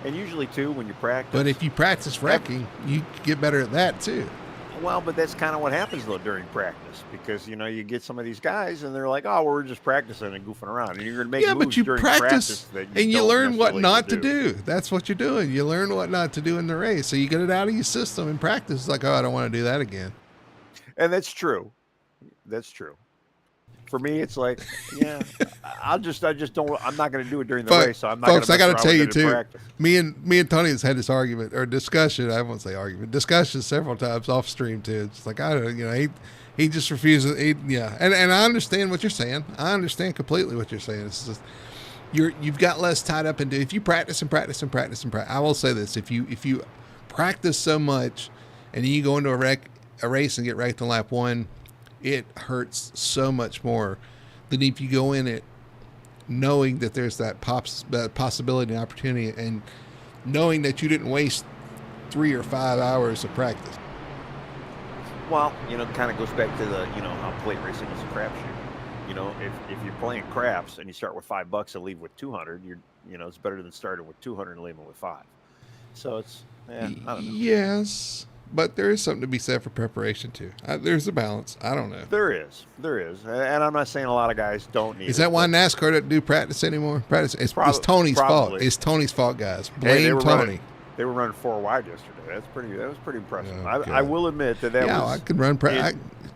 And usually, too, when you practice. But if you practice wrecking, you get better at that, too. Well, but that's kind of what happens, though, during practice. Because, you get some of these guys, and they're like, oh, we're just practicing and goofing around. And you're going to make moves during practice that and you don't learn what necessarily not to do. That's what you're doing. You learn what not to do in the race. So you get it out of your system in practice. It's like, oh, I don't want to do that again. And that's true. That's true. For me, it's like, yeah, I just don't. I'm not going to do it during the race. So I'm not. Folks, I got to tell you too. Practice. Me and Tony has had this argument or discussion. I won't say argument, discussion several times off stream too. It's like, I don't, he just refuses. And I understand what you're saying. I understand completely what you're saying. It's just you've got less tied up into if you practice and practice and practice and practice. I will say this: if you practice so much and then you go into a race and get wrecked on lap one, it hurts so much more than if you go in it knowing that there's that possibility and opportunity, and knowing that you didn't waste 3 or 5 hours of practice. Well, it kind of goes back to the how plate racing is a crapshoot. If you're playing craps and you start with $5 and leave with 200, it's better than starting with 200 and leaving with 5. So it's I don't know. Yes. But there is something to be said for preparation, too. There's a balance. I don't know. There is. And I'm not saying a lot of guys don't need it. Is that why NASCAR doesn't do practice anymore? It's Tony's fault. It's Tony's fault, guys. Blame Tony. They were running 4 wide yesterday. That was pretty impressive. I will admit that was. Yeah, I could run.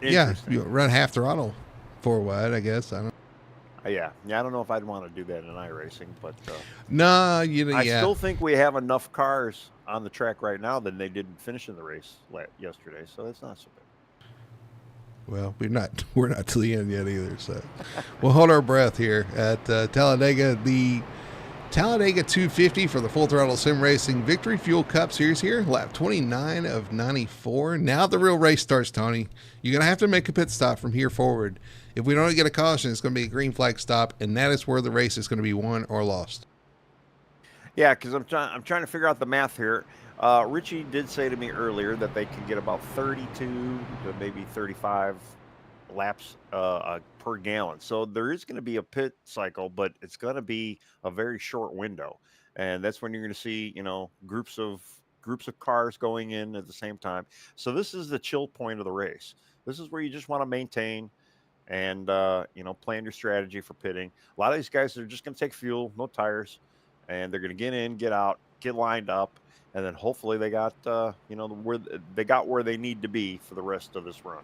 You run half throttle 4 wide, I guess. I don't. Yeah. I don't know if I'd want to do that in iRacing, but no, I still think we have enough cars on the track right now than they didn't finish in the race yesterday, so that's not so bad. Well, we're not to the end yet either, so we'll hold our breath here at Talladega. The Talladega 250 for the Full Throttle Sim Racing Victory Fuel Cup Series here, lap 29 of 94. Now the real race starts, Tony. You're going to have to make a pit stop from here forward. If we don't get a caution, it's going to be a green flag stop, and that is where the race is going to be won or lost. Yeah, because I'm trying to figure out the math here. Richie did say to me earlier that they can get about 32 to maybe 35 laps per gallon. So there is going to be a pit cycle, but it's going to be a very short window, and that's when you're going to see groups of cars going in at the same time. So this is the chill point of the race. This is where you just want to maintain and plan your strategy for pitting. A lot of these guys are just going to take fuel, no tires, and they're going to get in, get out, get lined up, and then hopefully they got where they need to be for the rest of this run.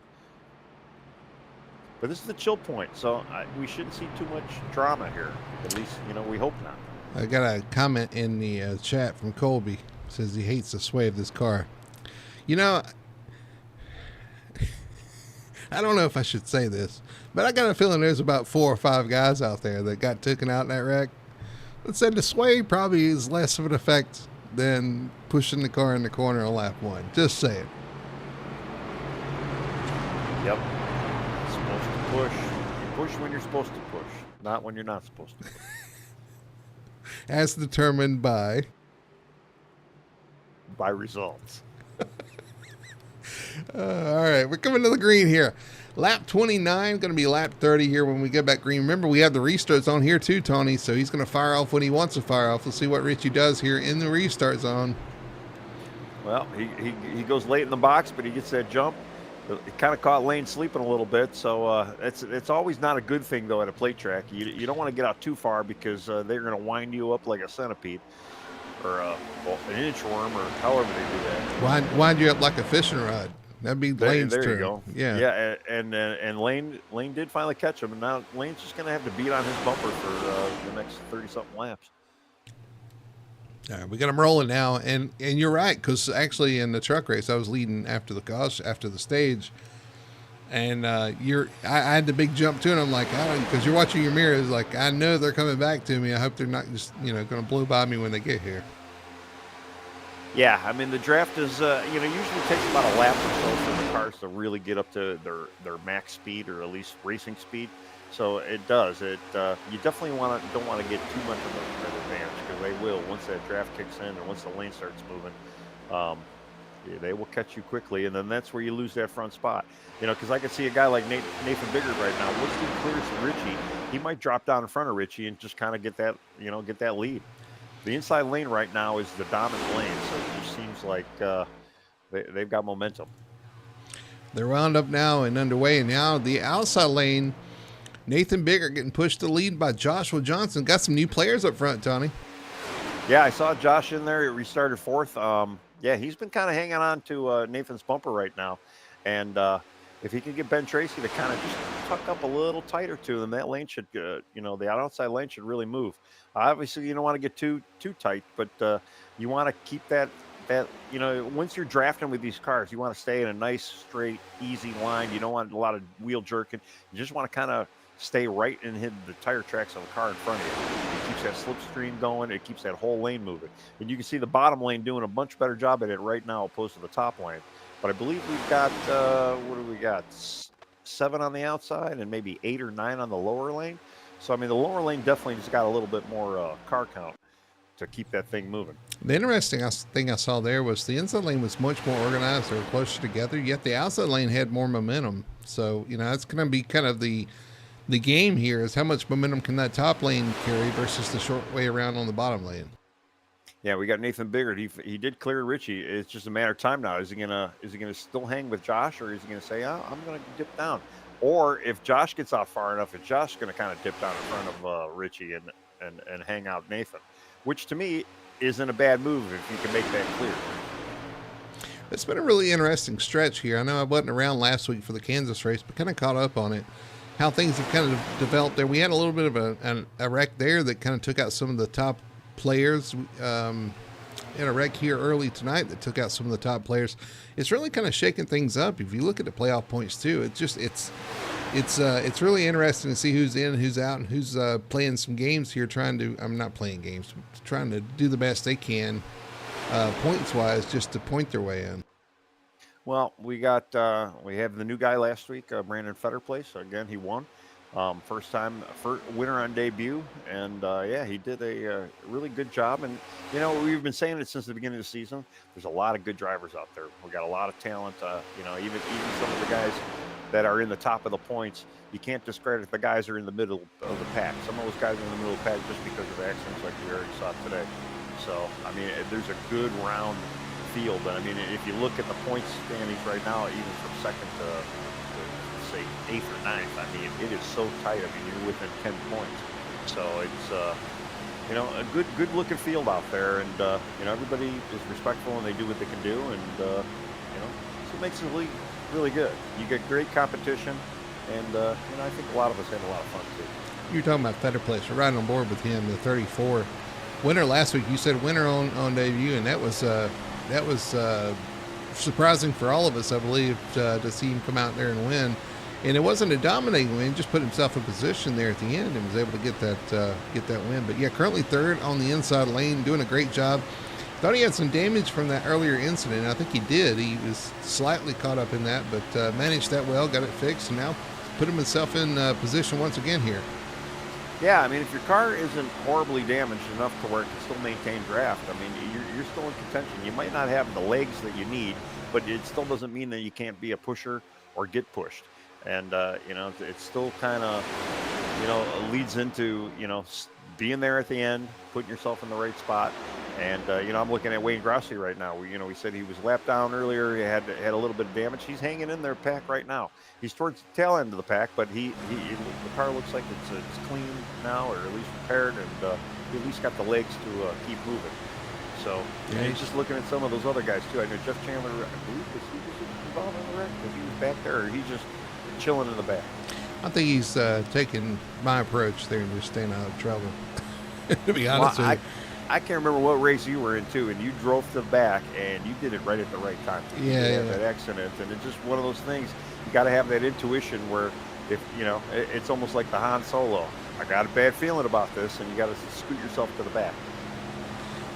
But this is the chill point, so we shouldn't see too much drama here. At least we hope not. I got a comment in the chat from Colby. Says he hates the sway of this car. I don't know if I should say this, but I got a feeling there's about 4 or 5 guys out there that got taken out in that wreck. Let's say the sway probably is less of an effect than pushing the car in the corner on lap 1. Just saying. Yep. Supposed to push. You push when you're supposed to push, not when you're not supposed to push. As determined by results. All right, we're coming to the green here. Lap 29, going to be lap 30 here when we get back green. Remember, we have the restart zone here too, Tony, so he's going to fire off when he wants to fire off. Let's see what Richie does here in the restart zone. Well, he goes late in the box, but he gets that jump. It kind of caught Lane sleeping a little bit, so it's always not a good thing, though, at a plate track. You don't want to get out too far because they're going to wind you up like a centipede or an inchworm or however they do that. Wind you up like a fishing rod. That'd be Lane's There you turn. go. Yeah. Yeah, and Lane did finally catch him, and now Lane's just going to have to beat on his bumper for the next 30-something laps. All right, we got him rolling now, and you're right, because actually in the truck race I was leading after the stage, and I had the big jump too, and I'm like, I don't, because you're watching your mirrors, like I know they're coming back to me. I hope they're not just going to blow by me when they get here. Yeah, I mean the draft is usually takes about a lap or so for the cars to really get up to their max speed or at least racing speed. So it does. You definitely don't want to get too much of an advantage, because they will once that draft kicks in and once the lane starts moving. Yeah, they will catch you quickly, and then that's where you lose that front spot. Because I could see a guy like Nathan Biggert right now. Once he clears Richie, he might drop down in front of Richie and just kind of get that lead. The inside lane right now is the dominant lane, so it just seems like they've got momentum. They're wound up now and underway, and now the outside lane, Nathan Biggert getting pushed to lead by Joshua Johnson. Got some new players up front, Tony. Yeah, I saw Josh in there. He restarted fourth. Yeah, he's been kind of hanging on to Nathan's bumper right now, and if he can get Ben Tracy to kind of just tuck up a little tighter to them, that lane should, the outside lane should really move. Obviously, you don't want to get too tight, but you want to keep that once you're drafting with these cars, you want to stay in a nice, straight, easy line. You don't want a lot of wheel jerking. You just want to kind of stay right and hit the tire tracks of the car in front of you. It keeps that slipstream going. It keeps that whole lane moving. And you can see the bottom lane doing a much better job at it right now opposed to the top lane. But I believe we've got, what do we got? 7 on the outside and maybe 8 or 9 on the lower lane. So, I mean, the lower lane definitely just got a little bit more car count to keep that thing moving. The interesting thing I saw there was the inside lane was much more organized. They were closer together, yet the outside lane had more momentum. So, that's going to be kind of the game here, is how much momentum can that top lane carry versus the short way around on the bottom lane. Yeah, we got Nathan Biggert. He did clear Richie. It's just a matter of time now. Is he gonna still hang with Josh, or is he gonna say, I'm gonna dip down? Or if Josh gets off far enough, is Josh gonna kind of dip down in front of Richie and hang out Nathan? Which to me isn't a bad move if you can make that clear. It's been a really interesting stretch here. I know I wasn't around last week for the Kansas race, but kind of caught up on it. How things have kind of developed there. We had a little bit of a wreck there that kind of took out some of the top players. In a wreck here early tonight that took out some of the top players. It's really kind of shaking things up. If you look at the playoff points too, it's really interesting to see who's in, who's out, and who's playing some games here. Trying to do the best they can points wise, just to point their way in. Well, we have the new guy last week, Brandon Fetterplace. Again, he won. First winner on debut, and he did a really good job. And we've been saying it since the beginning of the season. There's a lot of good drivers out there. We got a lot of talent. Even some of the guys that are in the top of the points, you can't discredit the guys that are in the middle of the pack. Some of those guys are in the middle of the pack just because of accidents like we already saw today. So I mean, there's a good round field. And I mean, if you look at the points standings right now, even from second to say 8th or 9th, I mean, it is so tight. I mean, you're within 10 points. So it's a good looking field out there, and everybody is respectful and they do what they can do, and so it makes the league really good. You get great competition, and I think a lot of us had a lot of fun too. You're talking about Fetterplace. We're right on board with him. The 34 winner last week. You said winner on debut, and that was surprising for all of us, I believe, to see him come out there and win. And it wasn't a dominating win; just put himself in position there at the end and was able to get that win. But yeah, currently third on the inside lane, doing a great job. Thought he had some damage from that earlier incident. I think he did. He was slightly caught up in that, but managed that well, got it fixed, and now put himself in position once again here. Yeah, I mean, if your car isn't horribly damaged enough to where it can still maintain draft, I mean, you're still in contention. You might not have the legs that you need, but it still doesn't mean that you can't be a pusher or get pushed. And, it still kind of, leads into, being there at the end, putting yourself in the right spot. And, I'm looking at Wayne Grossi right now. We said he was lapped down earlier. He had a little bit of damage. He's hanging in their pack right now. He's towards the tail end of the pack, but the car looks like it's clean now, or at least repaired, and he at least got the legs to keep moving. So, Yeah. and just looking at some of those other guys too. I know Jeff Chandler, I believe, was he was involved in the wreck because he was back there, or he's just chilling in the back. I think he's taking my approach there and just staying out of trouble. To be honest with you. I can't remember what race you were in too, and you drove to the back, and you did it right at the right time. You Yeah, did have yeah. that accident, and it's just one of those things. You got to have that intuition where, if you know, it's almost like the Han Solo. I got a bad feeling about this, and you got to scoot yourself to the back.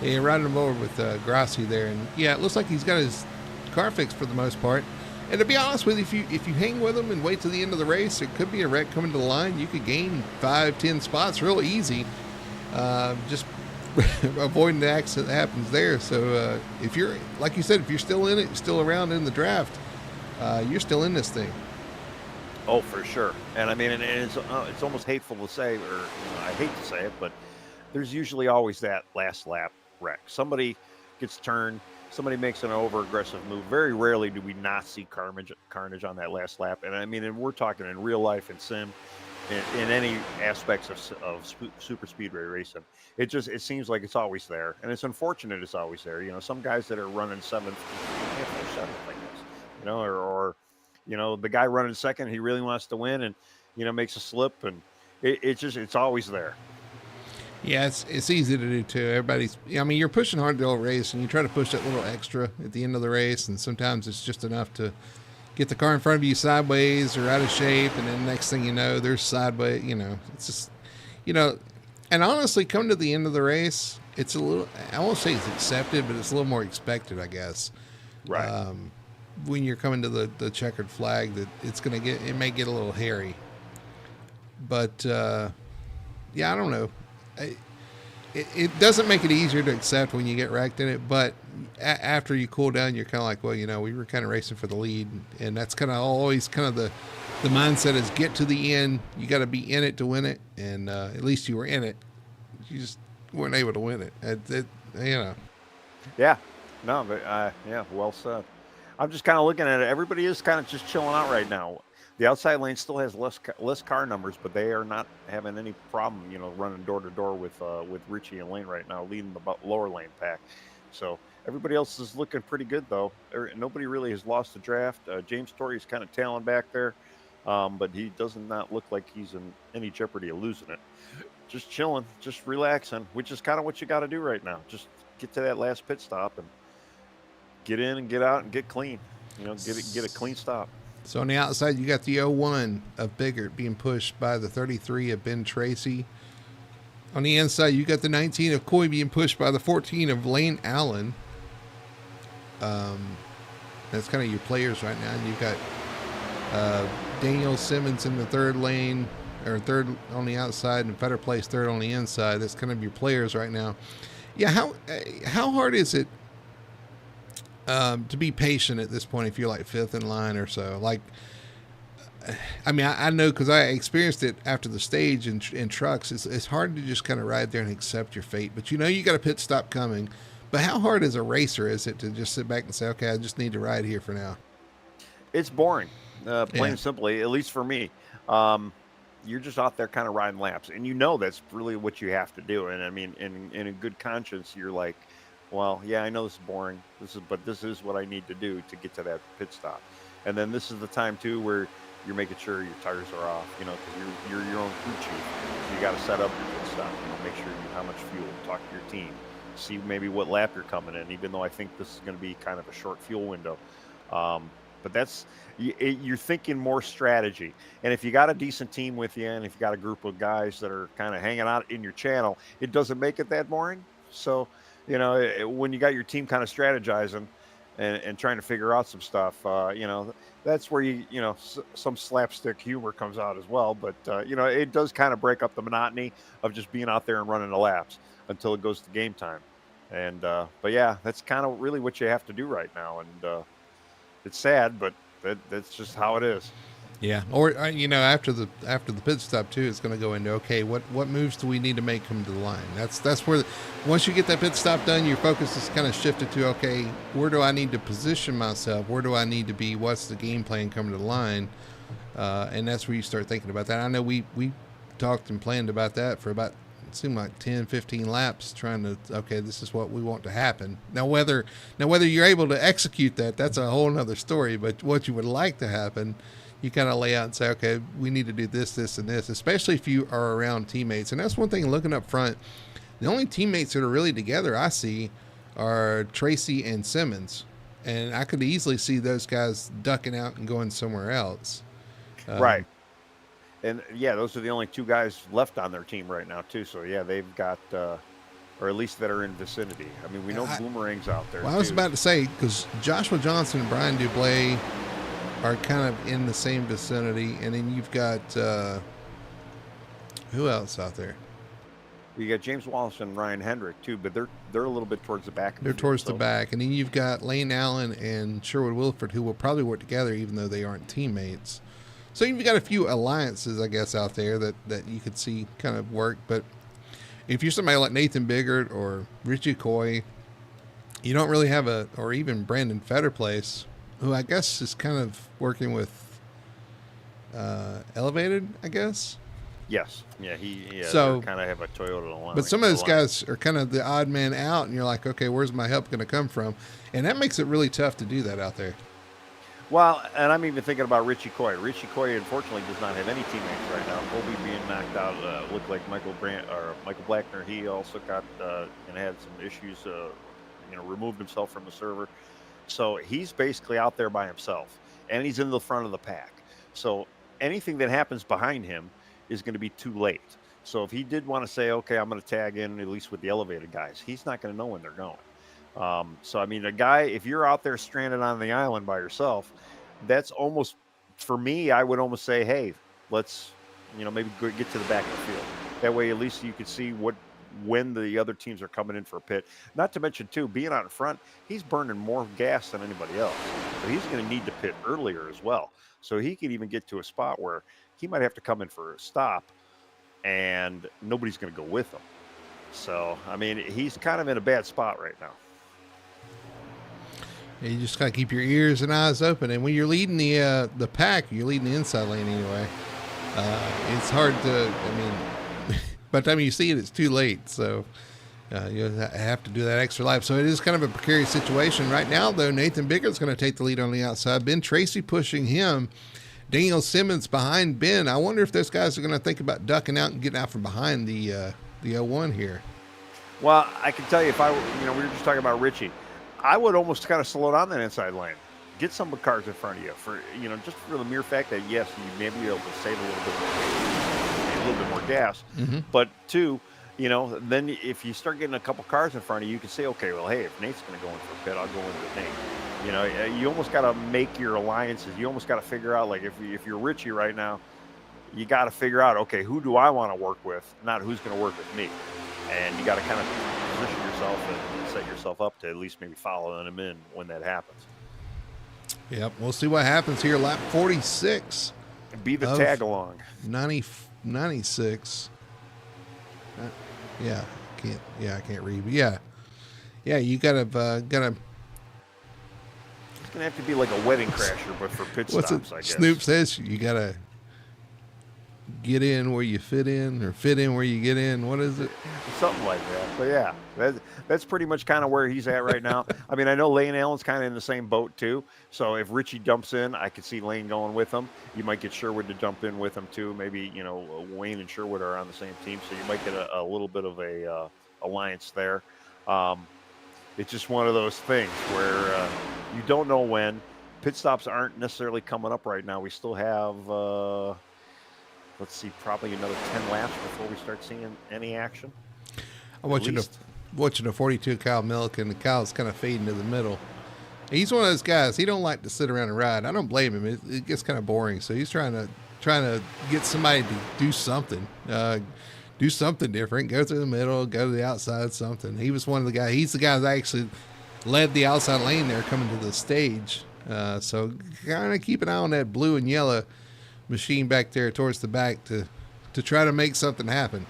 Yeah, riding him over with Grassi there, and yeah, it looks like he's got his car fixed for the most part. And to be honest with you, if you hang with him and wait till the end of the race, it could be a wreck coming to the line. You could gain 5-10 spots real easy, just avoiding the accident that happens there. So if you're, like you said, if you're still in it, still around in the draft, you're still in this thing. Oh, for sure. And I mean, and it's almost hateful to say, or I hate to say it, but there's usually always that last lap wreck. Somebody gets turned, somebody makes an over-aggressive move. Very rarely do we not see carnage on that last lap. And I mean, and we're talking in real life and sim, in any aspects of super speedway racing. It seems like it's always there, and it's unfortunate it's always there. Some guys that are running seventh, like this, or the guy running second, he really wants to win, and makes a slip, and it's always there. Yeah, it's easy to do too. You're pushing hard the whole race, and you try to push that little extra at the end of the race, and sometimes it's just enough to get the car in front of you sideways or out of shape, and then next thing you know, there's sideways. It's just, and honestly, coming to the end of the race, it's a little, I won't say it's accepted, but it's a little more expected, I guess. Right. When you're coming to the checkered flag, that it may get a little hairy. But yeah, I don't know. It doesn't make it easier to accept when you get wrecked in it, but after you cool down, you're kind of like, well, we were kind of racing for the lead, and that's kind of always kind of the mindset is get to the end. You got to be in it to win it, and at least you were in it. You just weren't able to win it. Yeah. No, but yeah, well said. I'm just kind of looking at it. Everybody is kind of just chilling out right now. The outside lane still has less car numbers, but they are not having any problem, running door to door with Richie and Lane right now, leading the lower lane pack. So everybody else is looking pretty good, though. Nobody really has lost the draft. James Torrey is kind of tailing back there, but he does not look like he's in any jeopardy of losing it. Just chilling, just relaxing, which is kind of what you got to do right now. Just get to that last pit stop and get in and get out and get clean. Get a clean stop. So on the outside, you got the 01 of Biggert being pushed by the 33 of Ben Tracy. On the inside, you got the 19 of Coy being pushed by the 14 of Lane Allen. That's kind of your players right now. And you've got Daniel Simmons in the third lane, or third on the outside, and Fetter Place third on the inside. That's kind of your players right now. Yeah, how hard is it to be patient at this point if you're like fifth in line or so? Like, I know because I experienced it after the stage in trucks. It's hard to just kind of ride there and accept your fate, but you got a pit stop coming. But how hard as a racer is it to just sit back and say, okay, I just need to ride here for now? It's boring, plain and simply, at least for me. You're just out there kind of riding laps, and that's really what you have to do. And I mean, in a good conscience, you're like, well, yeah, I know this is boring. But this is what I need to do to get to that pit stop. And then this is the time too where you're making sure your tires are off, because you're your own crew chief. You got to set up your pit stop. Make sure you how much fuel. Talk to your team. See maybe what lap you're coming in. Even though I think this is going to be kind of a short fuel window, but that's you're thinking more strategy. And if you got a decent team with you, and if you got a group of guys that are kind of hanging out in your channel, it doesn't make it that boring. So. When you got your team kind of strategizing and trying to figure out some stuff, that's where some slapstick humor comes out as well. But, it does kind of break up the monotony of just being out there and running the laps until it goes to game time. And, but yeah, that's kind of really what you have to do right now. And it's sad, but that's just how it is. Yeah, or after the pit stop too, it's going to go into okay, what moves do we need to make come to the line? That's where once you get that pit stop done, your focus is kind of shifted to okay, where do I need to position myself? Where do I need to be? What's the game plan coming to the line? And that's where you start thinking about that. I know we talked and planned about that for about it seemed like 10, 15 laps trying to, okay, this is what we want to happen. Now whether you're able to execute that, that's a whole nother story. But what you would like to happen, you kind of lay out and say, okay, we need to do this, this, and this, especially if you are around teammates. And that's one thing looking up front. The only teammates that are really together I see are Tracy and Simmons. And I could easily see those guys ducking out and going somewhere else. Right. And yeah, those are the only two guys left on their team right now too. So yeah, they've got, or at least that are in vicinity. I mean, we know Boomerang's out there. Well, I was about to say, because Joshua Johnson and Brian Dublé are kind of in the same vicinity, and then you've got who else out there? You got James Wallace and Ryan Hendrick too, but they're a little bit towards the back. They're towards the back, and then you've got Lane Allen and Sherwood Wilford, who will probably work together, even though they aren't teammates. So you've got a few alliances, I guess, out there that you could see kind of work. But if you're somebody like Nathan Biggert or Richie Coy, you don't really have or even Brandon Fetterplace, who I guess is kind of working with Elevated, I guess. Yes. Yeah, so kind of have a Toyota alliance. But some of those guys are kind of the odd man out, and you're like, okay, where's my help going to come from? And that makes it really tough to do that out there. Well, and I'm even thinking about Richie Coy. Richie Coy, unfortunately, does not have any teammates right now. Colby being knocked out, looked like Michael Blackner. He also got and had some issues. Removed himself from the server, so he's basically out there by himself, and he's in the front of the pack. So anything that happens behind him is going to be too late. So if he did want to say, okay, I'm going to tag in at least with the Elevated guys, he's not going to know when they're going. So, I mean, a guy, if you're out there stranded on the island by yourself, that's almost, for me, I would almost say, hey, let's, maybe get to the back of the field. That way, at least you can see when the other teams are coming in for a pit. Not to mention, too, being out in front, he's burning more gas than anybody else. So he's going to need to pit earlier as well. So he could even get to a spot where he might have to come in for a stop and nobody's going to go with him. So, I mean, he's kind of in a bad spot right now. You just gotta keep your ears and eyes open, and when you're leading the pack, you're leading the inside lane anyway. It's hard to. I mean, by the time you see it, it's too late. So you have to do that extra lap. So it is kind of a precarious situation right now. Though Nathan Biggert's going to take the lead on the outside. Ben Tracy pushing him. Daniel Simmons behind Ben. I wonder if those guys are going to think about ducking out and getting out from behind the 01 here. Well, I can tell you, if I were, we were just talking about Richie. I would almost kind of slow down that inside lane. Get some cars in front of you for, just for the mere fact that, yes, you may be able to save a little bit more gas. Mm-hmm. But two, then if you start getting a couple cars in front of you, you can say, okay, well, hey, if Nate's going to go in for a pit, I'll go in with Nate. You almost got to make your alliances. You almost got to figure out, like, if you're Richie right now, you got to figure out, okay, who do I want to work with, not who's going to work with me. And you got to kind of position yourself and set yourself up to at least maybe follow them in when that happens. Yep, we'll see what happens here. Lap 46. Be the tag along. 96. I can't read. But yeah, you gotta. It's gonna have to be like a wedding crasher, but for pit stops, I guess. Snoop says you gotta get in where you fit in, or fit in where you get in. What is it? Something like that. But yeah, that's pretty much kind of where he's at right now. I mean, I know Lane Allen's kind of in the same boat too. So if Richie dumps in, I could see Lane going with him. You might get Sherwood to jump in with him too. Maybe, Wayne and Sherwood are on the same team. So you might get a little bit of a alliance there. It's just one of those things where you don't know when. Pit stops aren't necessarily coming up right now. We still have... let's see, probably another 10 laps before we start seeing any action. I'm watching a 42 Kyle Milliken. The Kyle's kind of fading to the middle. He's one of those guys. He don't like to sit around and ride. I don't blame him. It gets kind of boring. So he's trying to get somebody to do something different. Go through the middle, go to the outside, something. He was one of the guys. He's the guy that actually led the outside lane there coming to the stage. So kind of keep an eye on that blue and yellow machine back there towards the back to try to make something happen.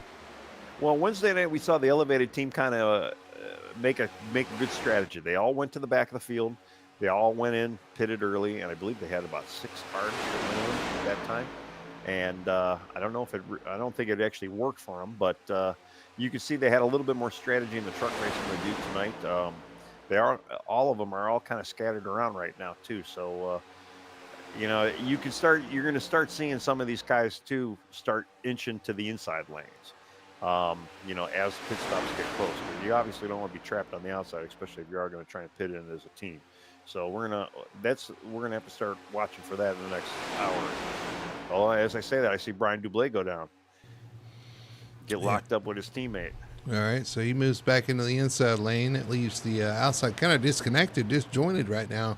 Well, Wednesday night we saw the Elevated team kind of make a good strategy. They all went to the back of the field. They all went in, pitted early, and I believe they had about 6 cars that went in at that time. And I don't think it actually worked for them, but you can see they had a little bit more strategy in the truck race than they do tonight. They are all of them are all kind of scattered around right now too. So you're going to start seeing some of these guys too start inching to the inside lanes. As pit stops get close, you obviously don't want to be trapped on the outside, especially if you are going to try and pit in as a team. So we're gonna have to start watching for that in the next hour. Oh, as I say that, I see Brian Dublé go down, get locked up with his teammate. All right, so he moves back into the inside lane. It leaves the outside kind of disconnected, disjointed right now.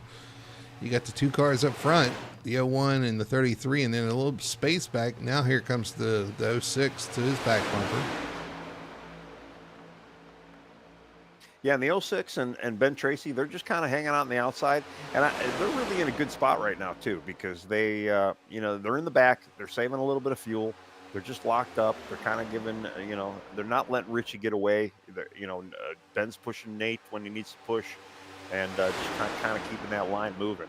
You got the two cars up front, the 01 and the 33, and then a little space back. Now here comes the 06 to his back bumper. Yeah, and the 06 and Ben Tracy, they're just kind of hanging out on the outside. And they're really in a good spot right now, too, because they, they're in the back. They're saving a little bit of fuel. They're just locked up. They're kind of giving, they're not letting Richie get away. Ben's pushing Nate when he needs to push and just kind of keeping that line moving.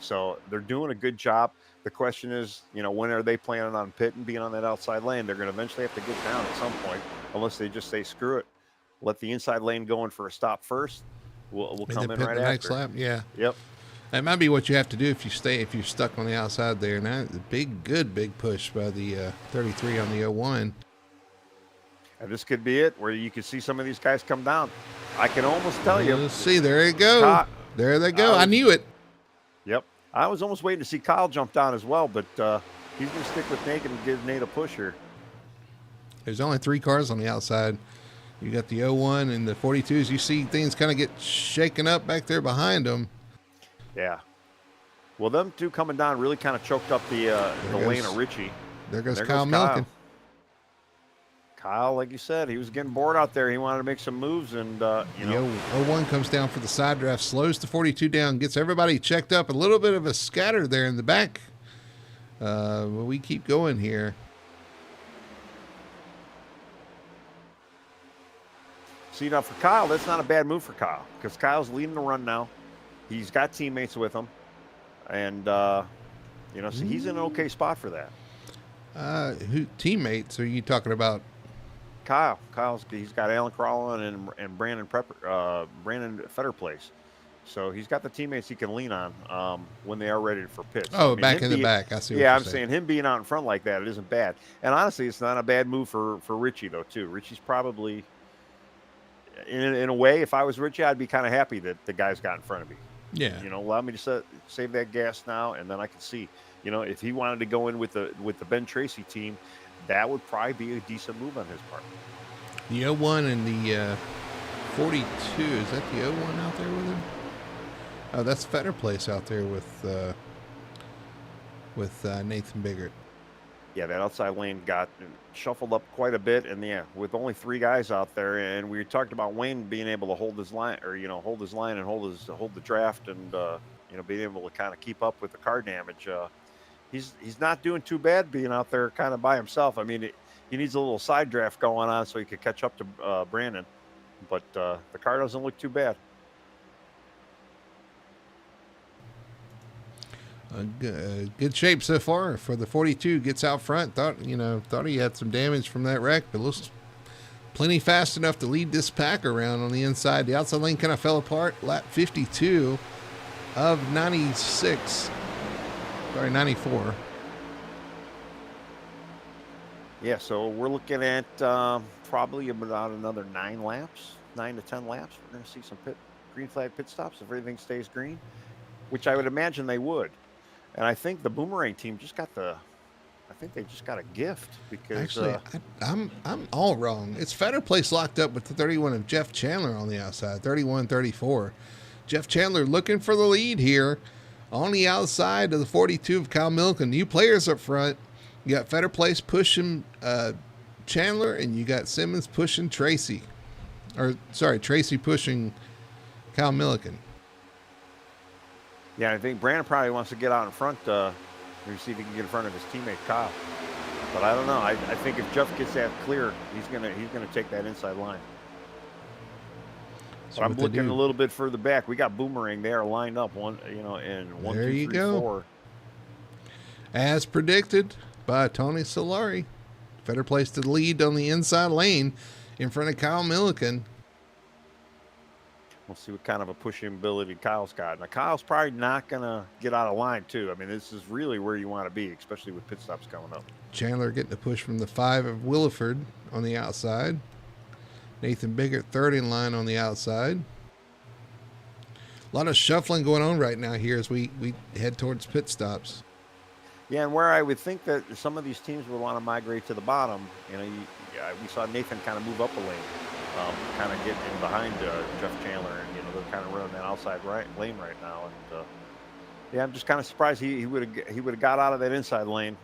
So they're doing a good job. The question is, when are they planning on pitting, being on that outside lane? They're going to eventually have to get down at some point, unless they just say, screw it. Let the inside lane go in for a stop first. We'll come in right after. Next lap, yeah. Yep. That might be what you have to do if you're stuck on the outside there. Now, big push by the 33 on the 01. And this could be it, where you can see some of these guys come down. I can almost tell you. Let's see, there you go. There they go. I knew it. Yep. I was almost waiting to see Kyle jump down as well, but he's going to stick with Nate and give Nate a push here. There's only 3 cars on the outside. You got the 01 and the 42s. You see things kind of get shaken up back there behind them. Yeah. Well, them two coming down really kind of choked up the lane of Richie. There goes Kyle Milliken. Kyle, like you said, he was getting bored out there. He wanted to make some moves, and The 01 comes down for the side draft, slows the 42 down, gets everybody checked up. A little bit of a scatter there in the back. But we keep going here. See, now for Kyle, that's not a bad move for Kyle, because Kyle's leading the run now. He's got teammates with him, and so he's in an okay spot for that. Who teammates are you talking about? He's got Alan Crawlin and Brandon Fetterplace. So he's got the teammates he can lean on when they are ready for pits. Oh, back in the back. I see. Yeah, I'm saying him being out in front like that, it isn't bad. And honestly, it's not a bad move for Richie though too. Richie's probably, in a way, if I was Richie, I'd be kind of happy that the guys got in front of me. Yeah. Allow me to save that gas now, and then I can see. If he wanted to go in with the Ben Tracy team, that would probably be a decent move on his part. The 01 and the 42, is that the 01 out there with him? Oh, that's Fetterplace out there with Nathan Biggert. Yeah, that outside lane got shuffled up quite a bit, and with only 3 guys out there, and we talked about Wayne being able to hold his line, or hold his line and hold the draft, and being able to kind of keep up with the car damage. He's not doing too bad being out there kind of by himself. I mean, he needs a little side draft going on so he could catch up to Brandon, but the car doesn't look too bad. Good shape so far for the 42. Gets out front. Thought he had some damage from that wreck, but looks plenty fast enough to lead this pack around on the inside. The outside lane kind of fell apart. Lap 52 of 96. Sorry, 94. Yeah, so we're looking at probably about another 9 to 10 laps. We're going to see some green flag pit stops if everything stays green, which I would imagine they would. And I think the Boomerang team they just got a gift because actually I'm all wrong. It's Fetterplace locked up with the 31 of Jeff Chandler on the outside, 31-34. Jeff Chandler looking for the lead here on the outside of the 42 of Kyle Milliken. New players up front. You got Fetterplace pushing Chandler, and you got Simmons pushing Tracy. Tracy pushing Kyle Milliken. Yeah, I think Brandon probably wants to get out in front to see if he can get in front of his teammate Kyle. But I don't know. I think if Jeff gets that clear, he's gonna take that inside line. So I'm looking a little bit further back. We got Boomerang there lined up in 1, 2, 3, 4. As predicted by Tony Solari, Fetterplace to the lead on the inside lane. in front of Kyle Milliken. We'll see what kind of a pushing ability Kyle's got. Now, Kyle's probably not going to get out of line, too. I mean, this is really where you want to be, especially with pit stops coming up. Chandler getting a push from the 5 of Williford on the outside. Nathan Biggert third in line on the outside. A lot of shuffling going on right now here as we head towards pit stops. Yeah, and where I would think that some of these teams would want to migrate to the bottom, we saw Nathan kind of move up a lane, kind of get in behind Jeff Chandler, and they're kind of running that outside lane right now. And yeah, I'm just kind of surprised he would have got out of that inside lane.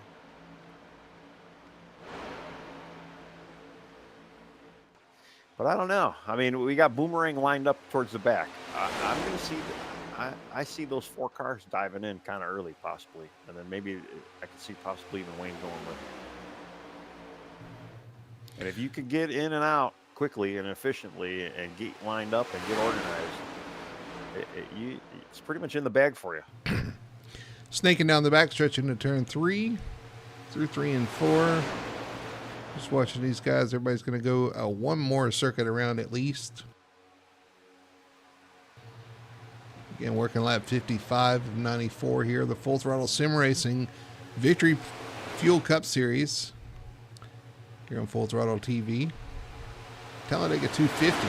But I don't know. I mean, we got Boomerang lined up towards the back. I'm going to see. I see those 4 cars diving in kind of early, possibly, and then maybe I could see possibly even Wayne going with. And if you could get in and out quickly and efficiently and get lined up and get organized, it's pretty much in the bag for you. Snaking down the backstretch into turn 3, through 3 and 4. Just watching these guys. Everybody's going to go one more circuit around at least. Again, working lap 55 of 94 here. The Full Throttle Sim Racing Victory Fuel Cup Series here on Full Throttle TV. Talladega 250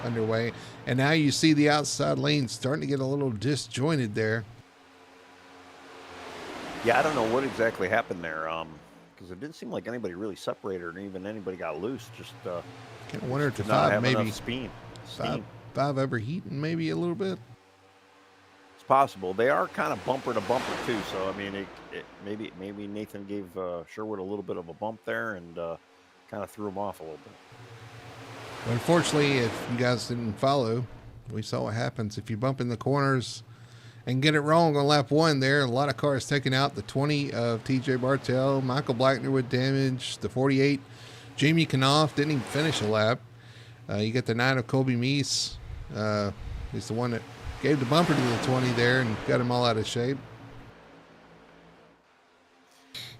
underway. And now you see the outside lane starting to get a little disjointed there. Yeah, I don't know what exactly happened there. Because it didn't seem like anybody really separated or even anybody got loose. Just one or to 5 maybe. Steam. Five overheating maybe a little bit. It's possible. They are kind of bumper to bumper too. So I mean, maybe Nathan gave Sherwood a little bit of a bump there and kind of threw him off a little bit. Unfortunately, if you guys didn't follow, we saw what happens if you bump in the corners and get it wrong on lap 1 there. A lot of cars taking out. The 20 of TJ Bartell, Michael Blackner with damage. The 48, Jamie Knopf didn't even finish a lap. You get the 9 of Colby Meese. He's the one that gave the bumper to the 20 there and got him all out of shape.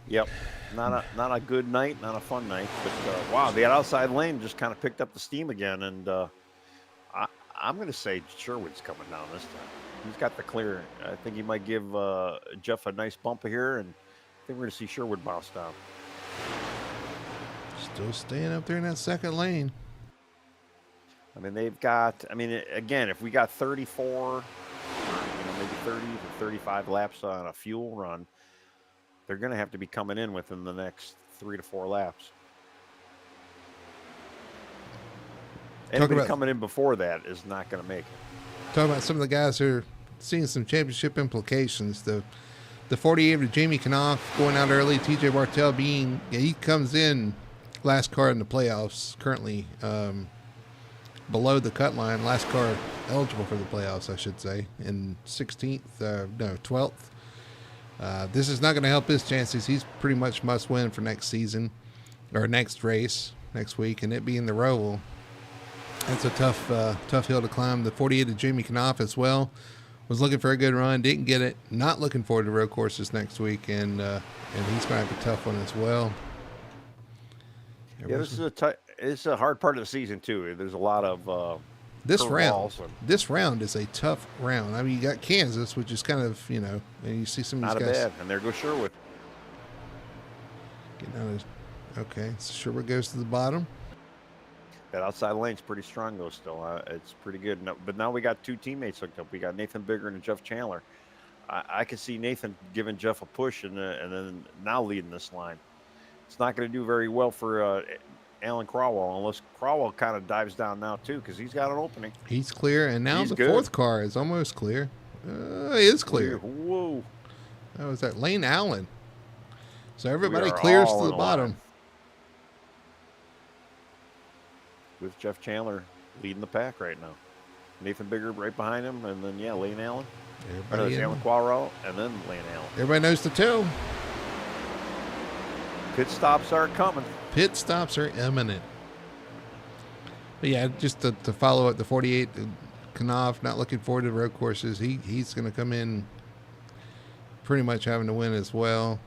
Yep. Not a good night, not a fun night. But, wow, the outside lane just kind of picked up the steam again. And I'm going to say Sherwood's coming down this time. He's got the clear. I think he might give Jeff a nice bump here, and I think we're going to see Sherwood bounce down. Still staying up there in that second lane. I mean, they've got, again, if we got 34, maybe 30 to 35 laps on a fuel run, they're going to have to be coming in within the next 3 to 4 laps. Anybody coming in before that is not going to make it. Talking about some of the guys who are seeing some championship implications. The 48 of Jamie Knopf going out early. TJ Bartell he comes in last car in the playoffs, currently below the cut line. Last car eligible for the playoffs, I should say, in 12th. This is not going to help his chances. He's pretty much must win for next season or next race next week, and it being the Roval. That's a tough hill to climb. The 48 of Jamie Knopf as well was looking for a good run, didn't get it. Not looking forward to road courses next week, and he's going to have a tough one as well. Yeah, it's a hard part of the season too. There's a lot of this round is a tough round. I mean, you got Kansas, which is kind of and you see some of these guys. Not bad, and there goes Sherwood. Okay, so Sherwood goes to the bottom. That outside lane's pretty strong, though, still. It's pretty good. But now we got 2 teammates hooked up. We got Nathan Biggert and Jeff Chandler. I can see Nathan giving Jeff a push and then now leading this line. It's not going to do very well for Alan Crawwell unless Crawwell kind of dives down now, too, because he's got an opening. He's clear, and now the fourth car is almost clear. It is clear. Whoa. That was that Lane Allen. So everybody clears to the bottom. Line. With Jeff Chandler leading the pack right now. Nathan Biggert right behind him, and then, Lane Allen. Alan Quarro, and then Lane Allen. Everybody knows the tell. Pit stops are coming. Pit stops are imminent. But yeah, just to follow up the 48, Knopf, not looking forward to the road courses. He's going to come in pretty much having to win as well.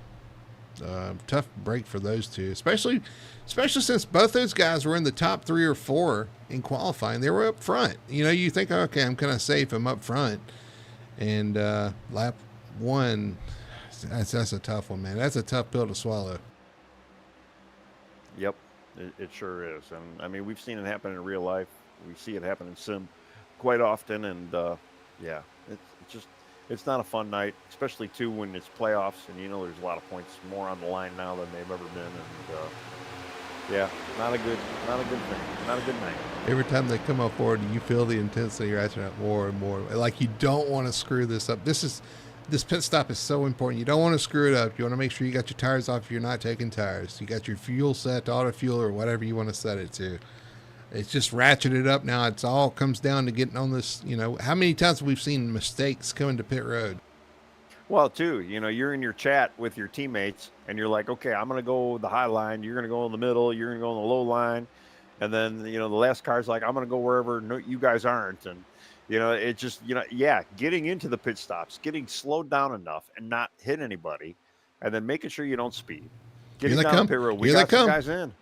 Tough break for those two, especially since both those guys were in the top 3 or 4 in qualifying. They were up front. You think, okay, I'm kind of safe. I'm up front. And lap 1, that's a tough one, man. That's a tough pill to swallow. Yep, it sure is. And I mean, we've seen it happen in real life. We see it happen in sim quite often. And yeah, it's not a fun night, especially too when it's playoffs and there's a lot of points more on the line now than they've ever been. And yeah, not a good thing, not a good night. Every time they come up forward, you feel the intensity ratchet up more and more. Like you don't want to screw this up. This pit stop is so important. You don't want to screw it up. You want to make sure you got your tires off if you're not taking tires. You got your fuel set to auto fuel or whatever you want to set it to. It's just ratcheted up now. It's all comes down to getting on this. How many times we've seen mistakes coming to pit road? Well, too, you're in your chat with your teammates and you're like, okay, I'm going to go the high line. You're going to go in the middle. You're going to go in the low line. And then, the last car's like, I'm going to go wherever you guys aren't. And, it just, getting into the pit stops, getting slowed down enough and not hit anybody. And then making sure you don't speed. Getting down the pit road. We got some guys in.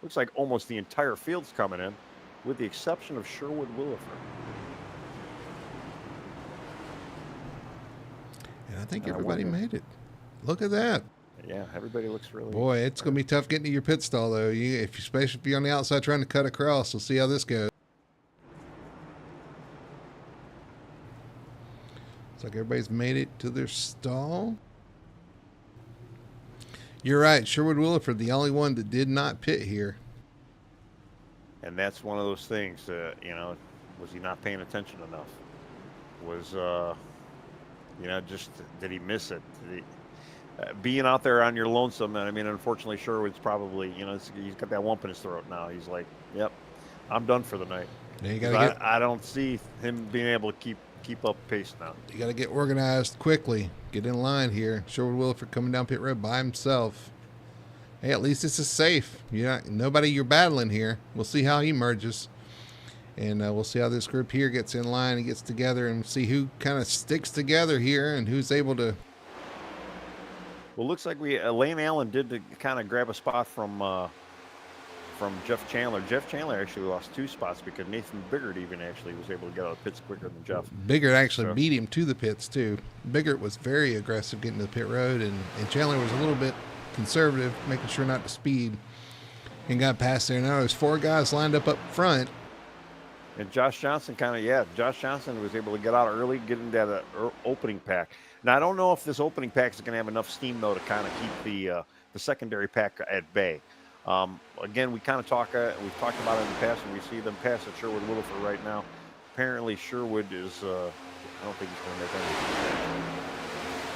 Looks like almost the entire field's coming in, with the exception of Sherwood Williford. And I think everybody made it. Look at that. Yeah, everybody looks really. Boy, it's going to be tough getting to your pit stall, though. Especially if you're on the outside trying to cut across. We'll see how this goes. Looks like everybody's made it to their stall. You're right. Sherwood Williford, the only one that did not pit here. And that's one of those things, was he not paying attention enough? Was, just did he miss it? Being out there on your lonesome, and I mean, unfortunately, Sherwood's probably, he's got that lump in his throat now. He's like, yep, I'm done for the night. I don't see him being able to keep up pace now. You got to get organized quickly. Get in line here. Sherwood Williford coming down pit road by himself. Hey, at least this is safe. Nobody you're battling here. We'll see how he merges. And we'll see how this group here gets in line and gets together and see who kind of sticks together here and who's able to. Well, looks like Lane Allen did kind of grab a spot from Jeff Chandler. Jeff Chandler actually lost 2 spots because Nathan Biggert even actually was able to get out of the pits quicker than Jeff. Biggert actually beat him to the pits too. Biggert was very aggressive getting to the pit road, and Chandler was a little bit conservative, making sure not to speed, and got past there. Now there's 4 guys lined up front. And Josh Johnson Josh Johnson was able to get out early, get into that opening pack. Now, I don't know if this opening pack is going to have enough steam, though, to kind of keep the secondary pack at bay. Again, we kind of we've talked about it in the past, and we see them pass at Sherwood Williford right now. Apparently, Sherwood is, I don't think he's going to make any,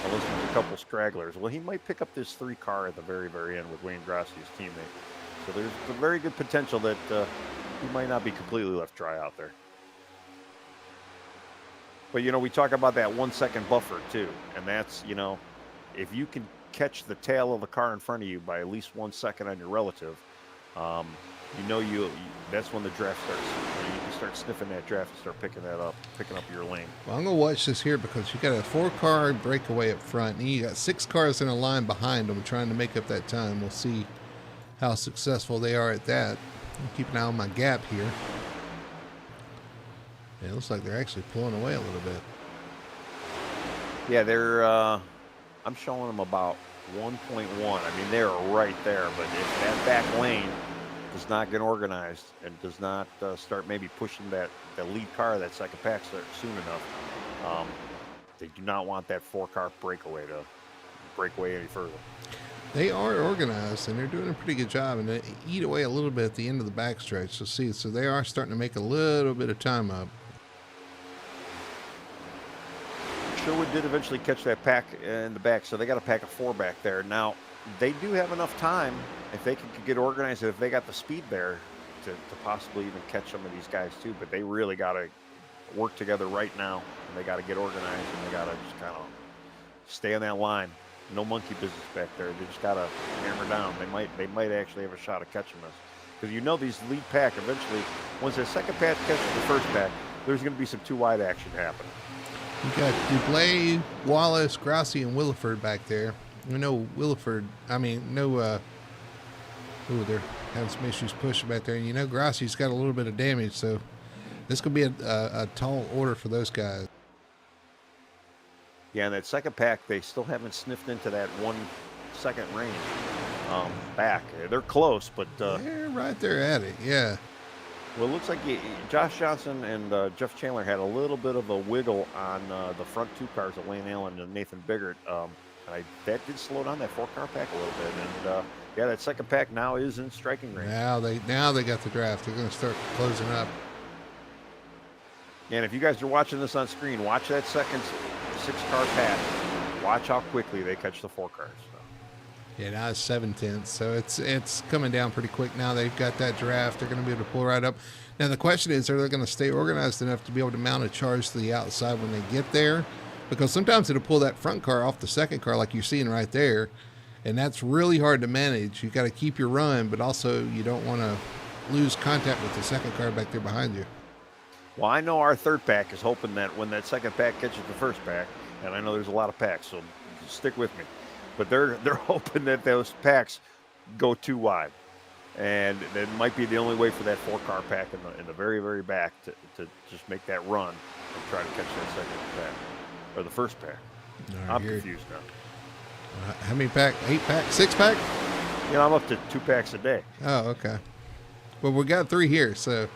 unless there's a couple stragglers. Well, he might pick up this 3 car at the very, very end with Wayne Grossi, his teammate. So there's a very good potential that he might not be completely left dry out there. But, we talk about that 1 second buffer, too. And that's, if you can catch the tail of the car in front of you by at least 1 second on your relative, that's when the draft starts. You can start sniffing that draft and start picking up your lane. Well, I'm going to watch this here because you got a 4-car breakaway up front, and you got 6 cars in a line behind them trying to make up that time. We'll see how successful they are at that. I'll keep an eye on my gap here. Yeah, it looks like they're actually pulling away a little bit. Yeah, they're. I'm showing them about 1.1. I mean, they're right there. But if that back lane does not get organized and does not start maybe pushing that lead car, that second pack soon enough, they do not want that 4-car breakaway to break away any further. They are organized, and they're doing a pretty good job, and they eat away a little bit at the end of the backstretch. So they are starting to make a little bit of time up. Sherwood did eventually catch that pack in the back, so they got a pack of 4 back there. Now, they do have enough time, if they can get organized, if they got the speed there, to possibly even catch some of these guys too. But they really got to work together right now, and they got to get organized, and they got to just kind of stay on that line. No monkey business back there. They just got to hammer down. They might actually have a shot at catching this. Because these lead pack, eventually, once the second pack catches the first pack, there's going to be some 2-wide action happening. You got Dublé, Wallace, Grossi, and Williford back there. We know Williford. I mean, no. They're having some issues pushing back there, and you know Grassi's got a little bit of damage, so this could be a tall order for those guys. Yeah, and that second pack, they still haven't sniffed into that 1 second range back. They're close, but they're right there at it. Yeah. Well, it looks like Josh Johnson and Jeff Chandler had a little bit of a wiggle on the front 2 cars of Lane Allen and Nathan Biggert. That did slow down that 4-car pack a little bit. And yeah, that second pack now is in striking range. Now they got the draft. They're going to start closing up. And if you guys are watching this on screen, watch that second 6-car pack. Watch how quickly they catch the 4 cars. Yeah, now it's 7/10, so it's coming down pretty quick now. They've got that draft. They're going to be able to pull right up. Now, the question is, are they going to stay organized enough to be able to mount a charge to the outside when they get there? Because sometimes it'll pull that front car off the second car like you're seeing right there, and that's really hard to manage. You got to keep your run, but also you don't want to lose contact with the second car back there behind you. Well, I know our third pack is hoping that when that second pack catches the first pack, and I know there's a lot of packs, so stick with me. But they're hoping that those packs go too wide, and that might be the only way for that 4-car pack in the very, very back to just make that run and try to catch that second pack or the first pack. Right, I'm confused now. How many pack? 8 pack? 6 pack? You know, I'm up to 2 packs a day. Oh, okay. Well, we got 3 here, so.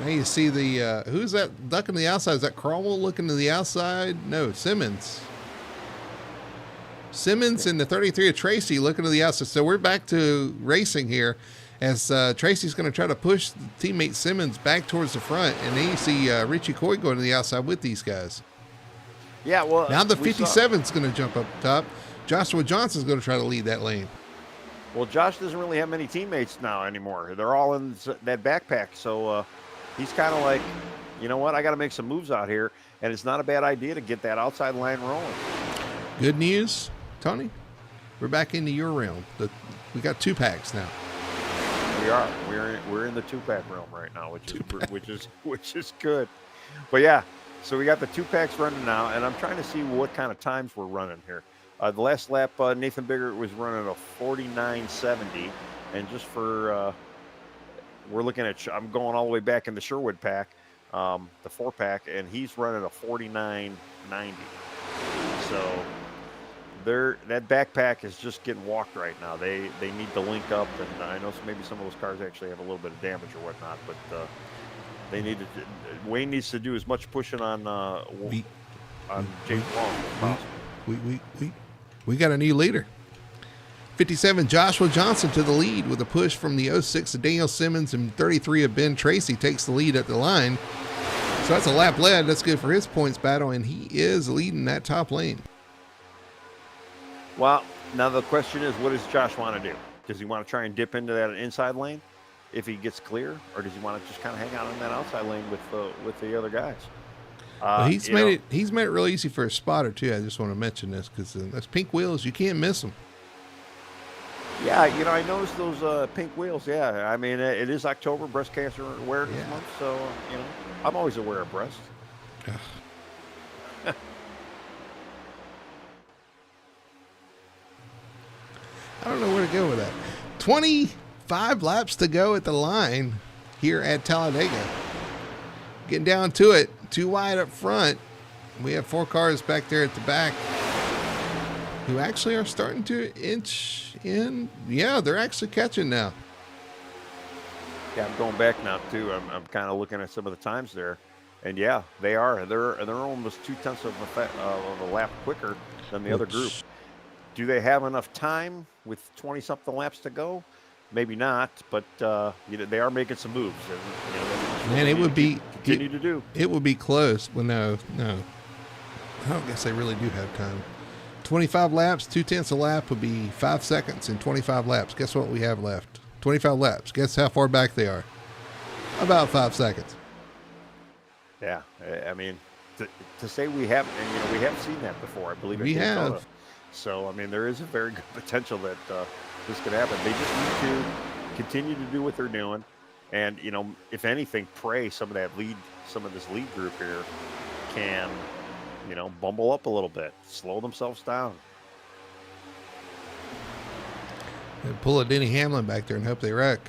Now you see the who's that ducking to the outside? Is that Cromwell looking to the outside? No, Simmons. Simmons and the 33 of Tracy looking to the outside. So we're back to racing here as Tracy's going to try to push teammate Simmons back towards the front. And then you see Richie Coy going to the outside with these guys. Yeah, well. Now the 57's going to jump up top. Joshua Johnson's going to try to lead that lane. Well, Josh doesn't really have many teammates now anymore. They're all in that backpack. So he's kind of like, you know what? I got to make some moves out here. And it's not a bad idea to get that outside line rolling. Good news, Tony. We're back into your realm. We got 2 packs now. We are. We're in the 2-pack realm right now, which is good. But yeah, so we got the 2 packs running now, and I'm trying to see what kind of times we're running here. The last lap, Nathan Biggert was running a 49.70, and just for we're looking at, I'm going all the way back in the Sherwood pack, the 4-pack, and he's running a 49.90. So that backpack is just getting walked right now. They need to link up, and I know maybe some of those cars actually have a little bit of damage or whatnot, but they need to. Wayne needs to do as much pushing on James Long as possible. We got a new leader. 57 Joshua Johnson to the lead with a push from the 06 of Daniel Simmons, and 33 of Ben Tracy takes the lead at the line. So that's a lap led. That's good for his points battle, and he is leading that top lane. Well, now the question is, what does Josh want to do? Does he want to try and dip into that inside lane if he gets clear, or does he want to just kind of hang out in that outside lane with the other guys? Well, he's made it real easy for a spotter too. I just want to mention this because those pink wheels, you can't miss them. Yeah, I noticed those pink wheels. Yeah, I mean, it is October, Breast Cancer Awareness Month, so I'm always aware of breast. I don't know where to go with that. 25 laps to go at the line here at Talladega. Getting down to it. 2 wide up front. We have 4 cars back there at the back who actually are starting to inch in. Yeah, they're actually catching now. Yeah, I'm going back now too. I'm kind of looking at some of the times there, and yeah, they are. They're almost 0.2 of a lap quicker than the other group. Do they have enough time with 20-something laps to go? Maybe not, but they are making some moves. And, man, it would be continue to do. It would be close, but no. I don't guess they really do have time. 25 laps, 0.2 a lap would be 5 seconds in 25 laps. Guess what we have left? 25 laps. Guess how far back they are? About 5 seconds. Yeah, I mean, to say we haven't, and we have seen that before. I believe we have. So I mean, there is a very good potential that this could happen. They just need to continue to do what they're doing, and if anything, pray some of this lead group here can bumble up a little bit, slow themselves down. And pull a Denny Hamlin back there and hope they wreck.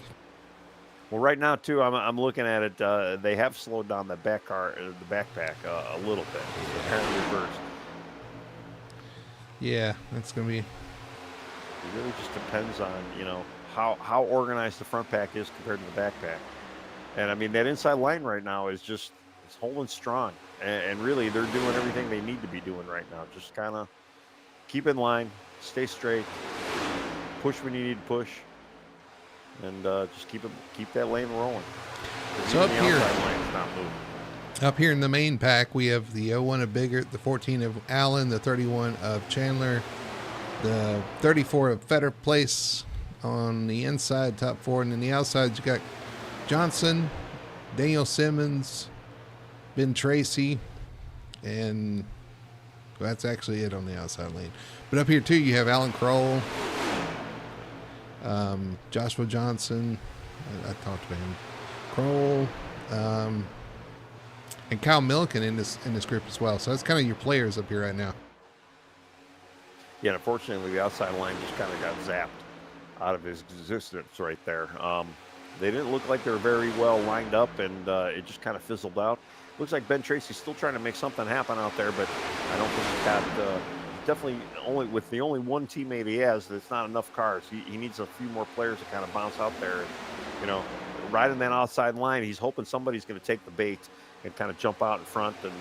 Well, right now too, I'm looking at it. They have slowed down the backpack a little bit. It's kind of reversed. Yeah, that's gonna be. It really just depends on how organized the front pack is compared to the backpack. And I mean that inside line right now is just it's holding strong, and really they're doing everything they need to be doing right now. Just kind of keep in line, stay straight, push when you need to push. And just keep that lane rolling. So up here in the main pack, we have the 01 of Biggert, the 14 of Allen, the 31 of Chandler, the 34 of Fetter Place on the inside, top four. And then the outside, you got Johnson, Daniel Simmons, Ben Tracy, and that's actually it on the outside lane. But up here, too, you have Alan Kroll, Joshua Johnson, I talked about him, Kroll, and Kyle Milliken in this group as well. So that's kind of your players up here right now. Yeah, unfortunately, the outside line just kind of got zapped out of his existence right there. They didn't look like they were very well lined up, and it just kind of fizzled out. Looks like Ben Tracy's still trying to make something happen out there, but I don't think he's got. Definitely with the only one teammate he has, that's not enough cars. He needs a few more players to kind of bounce out there. And, riding that outside line, he's hoping somebody's going to take the bait and kind of jump out in front and,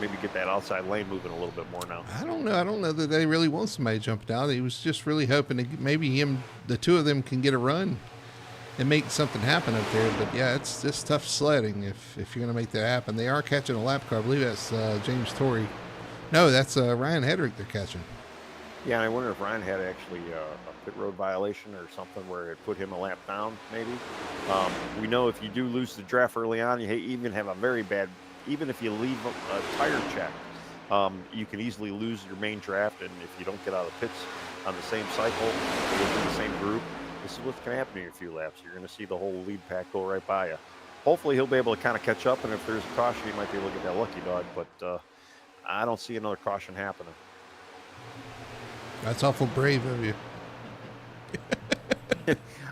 maybe get that outside lane moving a little bit more now. I don't know that they really want somebody jumping out. He was just really hoping to maybe the two of them can get a run and make something happen up there. But yeah, it's just tough sledding if you're going to make that happen. They are catching a lap car. I believe that's James Torrey. No, that's Ryan Hedrick they're catching. Yeah, and I wonder if Ryan had actually a pit road violation or something where it put him a lap down, maybe. We know if you do lose the draft early on, you even have a very bad, even if you leave a tire check, you can easily lose your main draft. And if you don't get out of the pits on the same cycle, within the same group, this is what's going to happen in a few laps. You're going to see the whole lead pack go right by you. Hopefully he'll be able to kind of catch up, and if there's a caution, he might be able to get that lucky dog, but I don't see another caution happening. That's awful brave of you.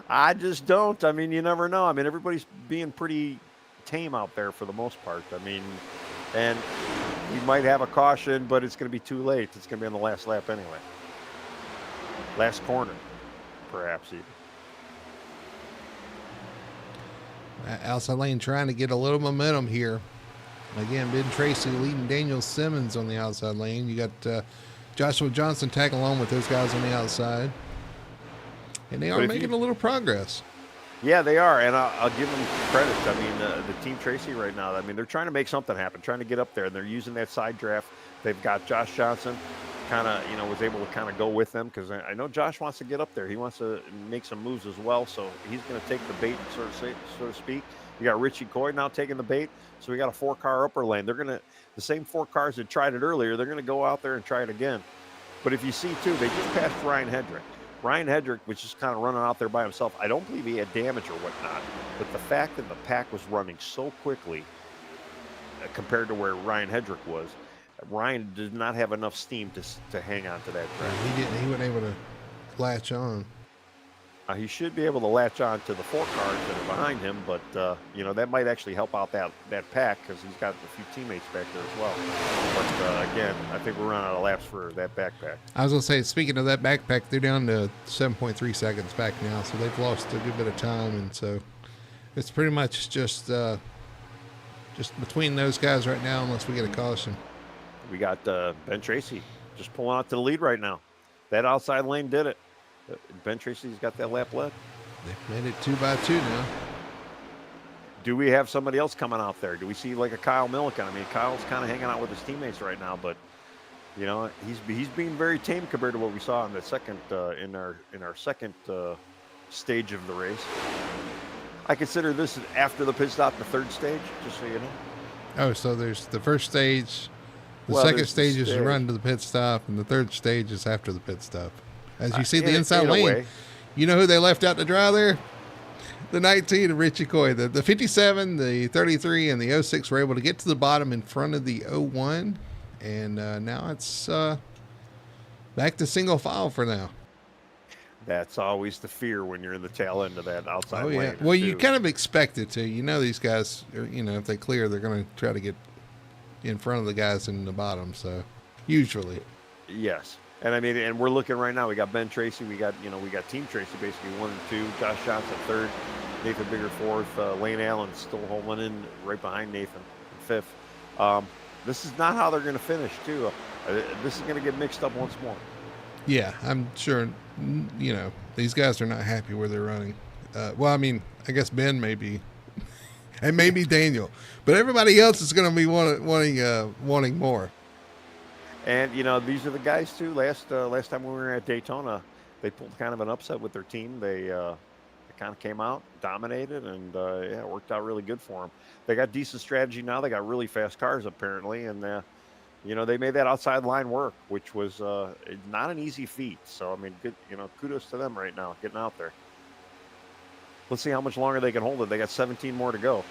I just don't. I mean, you never know. I mean, everybody's being pretty tame out there for the most part. I mean, and you might have a caution, but it's going to be too late. It's going to be on the last lap anyway. Last corner, perhaps even. Outside lane trying to get a little momentum here. Again, Ben Tracy leading Daniel Simmons on the outside lane. You got Joshua Johnson tagging along with those guys on the outside. And they are making a little progress. Yeah, they are, and I'll give them credit. I mean, the Team Tracy right now, I mean, they're trying to make something happen, trying to get up there, and they're using that side draft. They've got Josh Johnson kind of, was able to kind of go with them because I know Josh wants to get up there. He wants to make some moves as well, so he's going to take the bait, so to speak. You got Richie Coy now taking the bait, so we got a 4-car upper lane. They're going to, the same 4 cars that tried it earlier, they're going to go out there and try it again. But if you see, too, they just passed Ryan Hedrick. Ryan Hedrick was just kind of running out there by himself. I don't believe he had damage or whatnot, but the fact that the pack was running so quickly compared to where Ryan Hedrick was, Ryan did not have enough steam to hang on to that track. He didn't. He wasn't able to latch on. He should be able to latch on to the 4 cars that are behind him, but that might actually help out that pack because he's got a few teammates back there as well. But again, I think we're running out of laps for that backpack. I was going to say, speaking of that backpack, they're down to 7.3 seconds back now, so they've lost a good bit of time, and so it's pretty much just between those guys right now, unless we get a caution. We got Ben Tracy just pulling out to the lead right now. That outside lane did it. Ben Tracy's got that lap left. They've made it 2 by 2 now. Do we have somebody else coming out there? Do we see like a Kyle Milliken? I mean, Kyle's kind of hanging out with his teammates right now, but he's being very tame compared to what we saw in the second in our second stage of the race. I consider this after the pit stop, the 3rd stage, just so you know. Oh, so there's the first stage, the second stage is the run to the pit stop, and the 3rd stage is after the pit stop. As you see the inside lane, you know who they left out to dry there? The 19 of Richie Coy. The 57, the 33, and the 06 were able to get to the bottom in front of the 01 and now it's back to single file for now. That's always the fear when you're in the tail end of that outside Oh yeah. lane. Well, you kind of expect it to. You know, these guys, if they clear, they're going to try to get in front of the guys in the bottom. So usually, yes. And I mean, and we're looking right now. We got Ben Tracy. We got Team Tracy basically 1 and 2. Josh Johnson third. Nathan Bigger fourth. Lane Allen still holding in right behind Nathan fifth. This is not how they're going to finish too. This is going to get mixed up once more. Yeah, I'm sure. These guys are not happy where they're running. Well, I mean, I guess Ben may be, and maybe Daniel, but everybody else is going to be wanting more. And these are the guys too. Last time we were at Daytona, they pulled kind of an upset with their team. They kind of came out, dominated, and it worked out really good for them. They got decent strategy now. They got really fast cars apparently, and they made that outside line work, which was not an easy feat. So I mean, good, kudos to them right now getting out there. Let's see how much longer they can hold it. They got 17 more to go.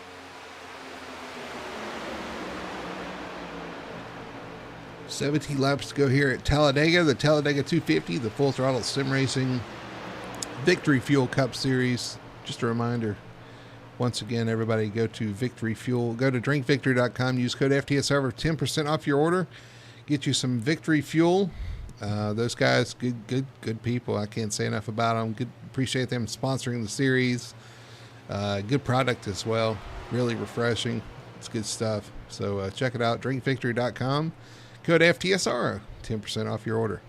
$17 laps to go here at Talladega, the Talladega 250, the Full Throttle Sim Racing Victory Fuel Cup Series. Just a reminder, once again, everybody go to Victory Fuel. Go to drinkvictory.com. Use code FTSR for 10% off your order. Get you some Victory Fuel. Those guys, good people. I can't say enough about them. Good, appreciate them sponsoring the series. Good product as well. Really refreshing. It's good stuff. So check it out. Drinkvictory.com. Code FTSR, 10% off your order.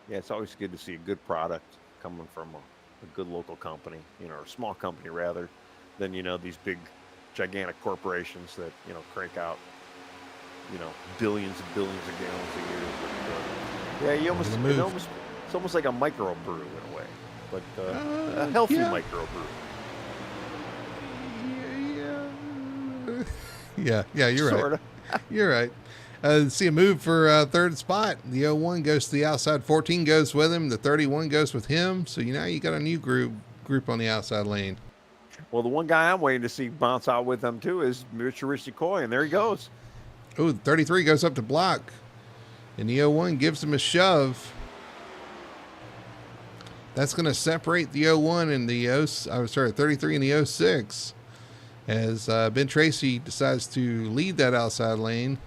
Yeah, it's always good to see a good product coming from a good local company, or a small company rather than, these big, gigantic corporations that, crank out, billions and billions of gallons a year. But, it's almost like a microbrew in a way, but a healthy microbrew. Yeah, you're Sorta. right. You're right. See a move for third spot. The 01 goes to the outside. 14 goes with him. The 31 goes with him. So now you got a new group on the outside lane. Well, the one guy I'm waiting to see bounce out with them too is Richie Coy, and there he goes. Oh, the 33 goes up to block, and the 01 gives him a shove. That's going to separate the 01 and the 33 and the 06. As Ben Tracy decides to lead that outside lane.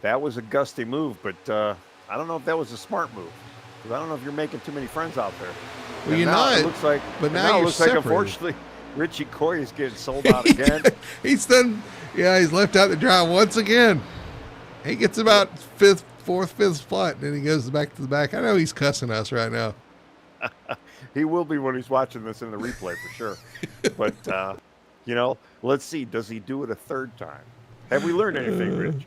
That was a gusty move, but I don't know if that was a smart move. Because I don't know if you're making too many friends out there. Well, and you're now not. It looks like, but now you're separated. Like, unfortunately, Richie Coy is getting sold out again. He's left out to dry once again. He gets about fourth, fifth spot, and then he goes back to the back. I know he's cussing us right now. He will be when he's watching this in the replay for sure. But, let's see. Does he do it a third time? Have we learned anything, Rich?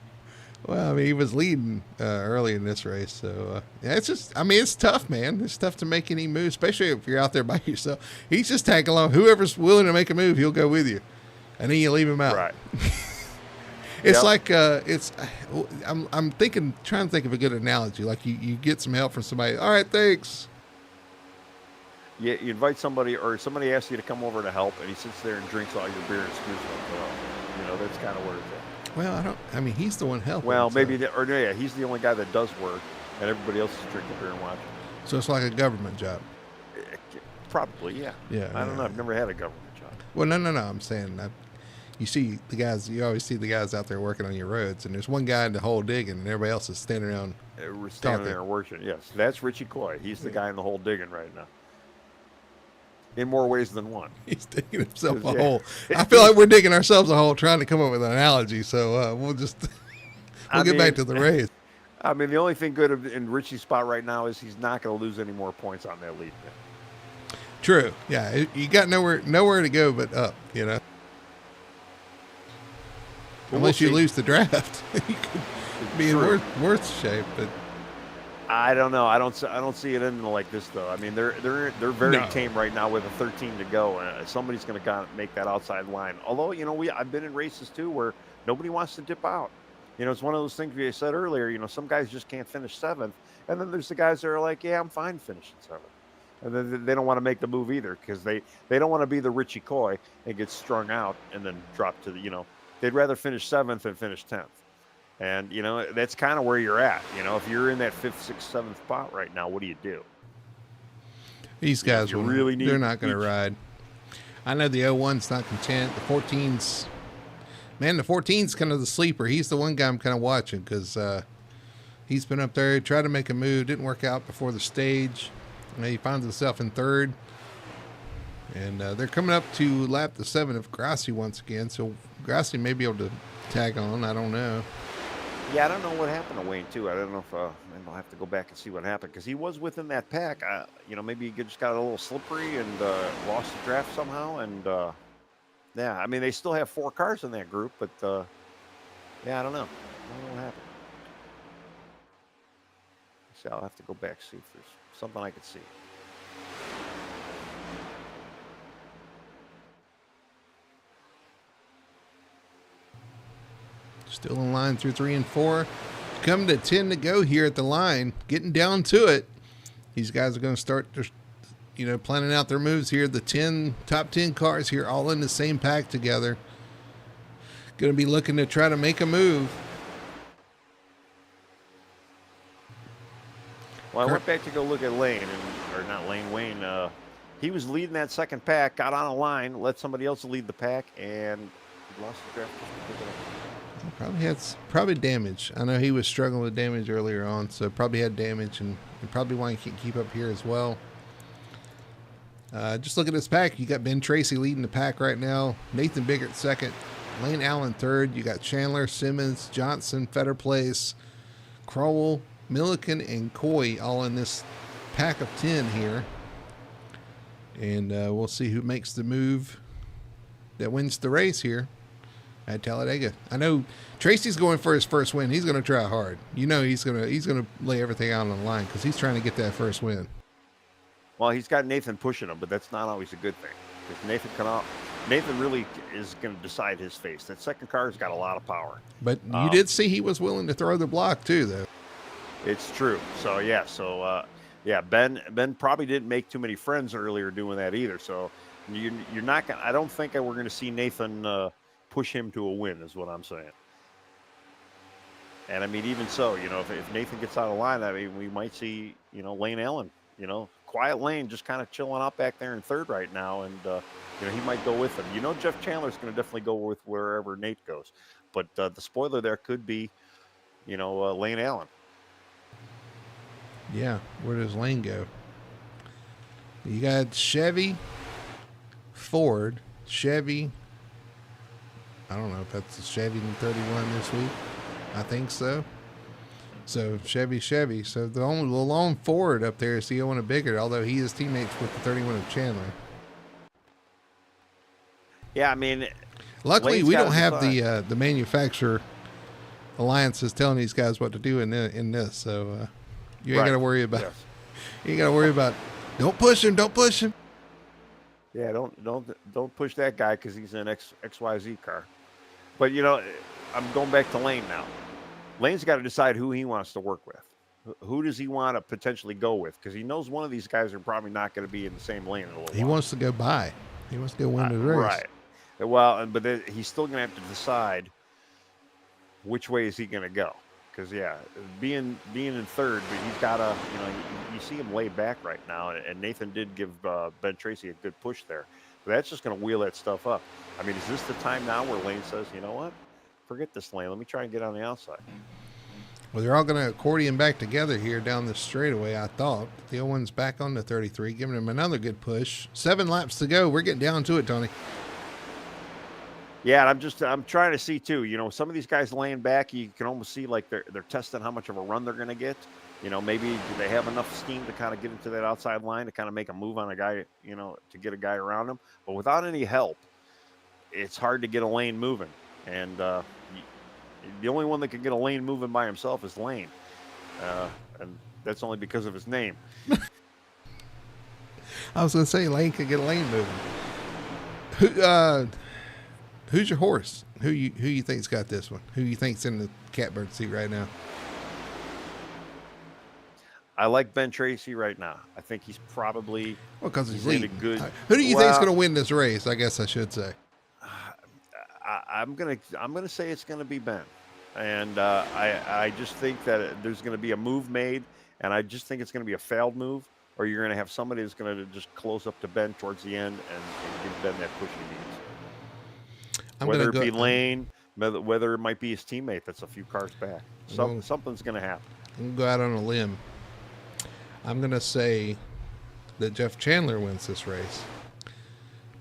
Well, I mean, he was leading early in this race. So, it's tough, man. It's tough to make any moves, especially if you're out there by yourself. He's just tagging along. Whoever's willing to make a move, he'll go with you. And then you leave him out. Right. It's like, I'm trying to think of a good analogy. Like you get some help from somebody. All right, thanks. You invite somebody, or somebody asks you to come over to help, and he sits there and drinks all your beer and screws it up. That's kind of where it's at. Well, he's the one helping. Well, maybe, he's the only guy that does work, and everybody else is drinking beer and watching. So it's like a government job. Probably, yeah. Yeah. I don't know. I've never had a government job. Well, no. I'm saying you always see the guys out there working on your roads, and there's one guy in the hole digging, and everybody else is standing around. We're standing there working. Yes, that's Richie Coy. He's the guy in the hole digging right now. In more ways than one. He's digging himself a hole. I feel like we're digging ourselves a hole trying to come up with an analogy, so we'll get back to the race. I mean, the only thing good in Richie's spot right now is he's not going to lose any more points on that lead. True. Yeah, you got nowhere to go but up, Unless you lose the draft. You could be in worse shape, but I don't know. I don't see it ending like this though. I mean, they're very tame right now with a 13 to go. Somebody's going to make that outside line. Although I've been in races too where nobody wants to dip out. It's one of those things we said earlier. Some guys just can't finish seventh, and then there's the guys that are like, yeah, I'm fine finishing seventh, and then they don't want to make the move either because they don't want to be the Richie Coy and get strung out and then drop to the. They'd rather finish seventh than finish 10th. And, that's kind of where you're at. If you're in that 5th, 6th, 7th spot right now, what do you do? These guys you will, really they're not going to ride. I know the 01's not content. The 14's, man, the 14's kind of the sleeper. He's the one guy I'm kind of watching because he's been up there, tried to make a move, didn't work out before the stage. And he finds himself in 3rd. And they're coming up to lap the 7 of Grassi once again. So Grassi may be able to tag on. I don't know. Yeah, I don't know what happened to Wayne, too. I don't know if maybe I'll have to go back and see what happened because he was within that pack. Maybe he just got a little slippery and lost the draft somehow. And, yeah, I mean, they still have 4 cars in that group, but, yeah, I don't know. I don't know what happened. So I'll have to go back see if there's something I could see. Still in line through 3 and 4. Coming to 10 to go here at the line. Getting down to it. These guys are going to start, planning out their moves here. The top 10 cars here all in the same pack together. Going to be looking to try to make a move. Well, I went back to go look at Wayne. He was leading that second pack, got on a line, let somebody else lead the pack, and lost the draft. Probably damage. I know he was struggling with damage earlier on, so probably had damage, and probably want to keep up here as well. Just look at this pack. You got Ben Tracy leading the pack right now. Nathan Biggert second. Lane Allen third. You got Chandler, Simmons, Johnson, Fetter Place, Crowell, Milliken, and Coy all in this pack of 10 here. And we'll see who makes the move that wins the race here at Talladega. I know Tracy's going for his first win. He's going to try hard. He's going to lay everything out on the line because he's trying to get that first win. Well, he's got Nathan pushing him, but that's not always a good thing. Because Nathan really is going to decide his face. That second car's got a lot of power. But you did see he was willing to throw the block too, though. It's true. So yeah. Ben probably didn't make too many friends earlier doing that either. So you're not going. I don't think we're going to see Nathan push him to a win, is what I'm saying. And I mean, even so, if Nathan gets out of line, I mean, we might see Lane Allen, quiet Lane, just kind of chilling out back there in 3rd right now, and he might go with him. Jeff Chandler's going to definitely go with wherever Nate goes, but the spoiler there could be, Lane Allen. Yeah, where does Lane go? You got Chevy, Ford, Chevy. I don't know if that's a Chevy 31 this week. I think so. So Chevy. So the lone Ford up there is the 01 of Biggert, although he is teammates with the 31 of Chandler. Yeah, I mean, luckily we don't have the manufacturer alliances telling these guys what to do in this. So you ain't got to worry about. Yes. You ain't got to worry about. Don't push him. Yeah, don't push that guy because he's an XYZ car. But I'm going back to Lane now. Lane's got to decide who he wants to work with. Who does he want to potentially go with? Because he knows one of these guys are probably not going to be in the same lane in a little while. He wants to go by. He wants to go win the race. Right. Well, but he's still going to have to decide which way is he going to go. Because, yeah, being in 3rd, but he's got to, you see him laid back right now. And Nathan did give Ben Tracy a good push there. But that's just going to wheel that stuff up. I mean, is this the time now where Lane says, you know what? Forget this lane. Let me try and get on the outside. Well, they're all going to accordion back together here down the straightaway, I thought. The 01's back on the 33, giving him another good push. 7 laps to go. We're getting down to it, Tony. Yeah, I'm trying to see too. Some of these guys laying back, you can almost see like they're testing how much of a run they're going to get. Maybe do they have enough steam to kind of get into that outside line to kind of make a move on a guy, to get a guy around him. But without any help, it's hard to get a lane moving. And the only one that can get a lane moving by himself is Lane. And that's only because of his name. I was going to say Lane could get a lane moving. Who's your horse? Who you think's got this one? Who you think's in the catbird seat right now? I like Ben Tracy right now. I think he's probably because he's in a good. Who do you think's going to win this race? I guess I should say. I'm gonna say it's gonna be Ben. and I just think that there's going to be a move made, and I just think it's going to be a failed move, or you're going to have somebody that's going to just close up to Ben towards the end and give Ben that push he needs. Whether it be Lane, whether it might be his teammate that's a few cars back. Something's going to happen. I'm going to go out on a limb. I'm going to say that Jeff Chandler wins this race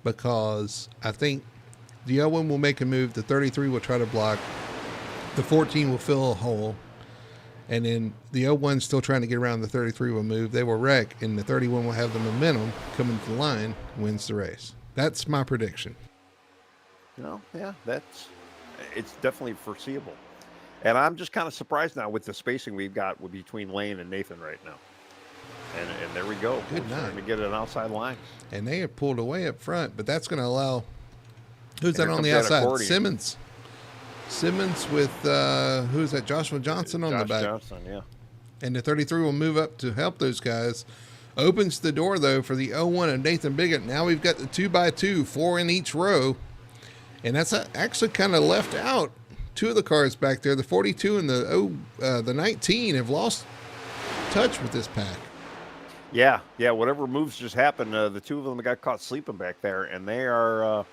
because I think the L1 will make a move. The 33 will try to block. The 14 will fill a hole. And then the 01 still trying to get around. The 33 will move. They will wreck. And the 31 will have the momentum coming to the line, wins the race. That's my prediction. Yeah, it's definitely foreseeable. And I'm just kind of surprised now with the spacing we've got between Lane and Nathan right now. And there we go. Good night. Trying to get an outside line. And they have pulled away up front, but that's going to allow. Who's that on the outside? Simmons. Simmons with who's that? Joshua Johnson on the back. Johnson, yeah. And the 33 will move up to help those guys. Opens the door though for the 01 of Nathan Biggett. Now we've got the 2x2, 4 in each row, and that's actually kind of left out. Two of the cars back there, the 42 and the 19, have lost touch with this pack. Yeah. Whatever moves just happened, the two of them got caught sleeping back there, and they are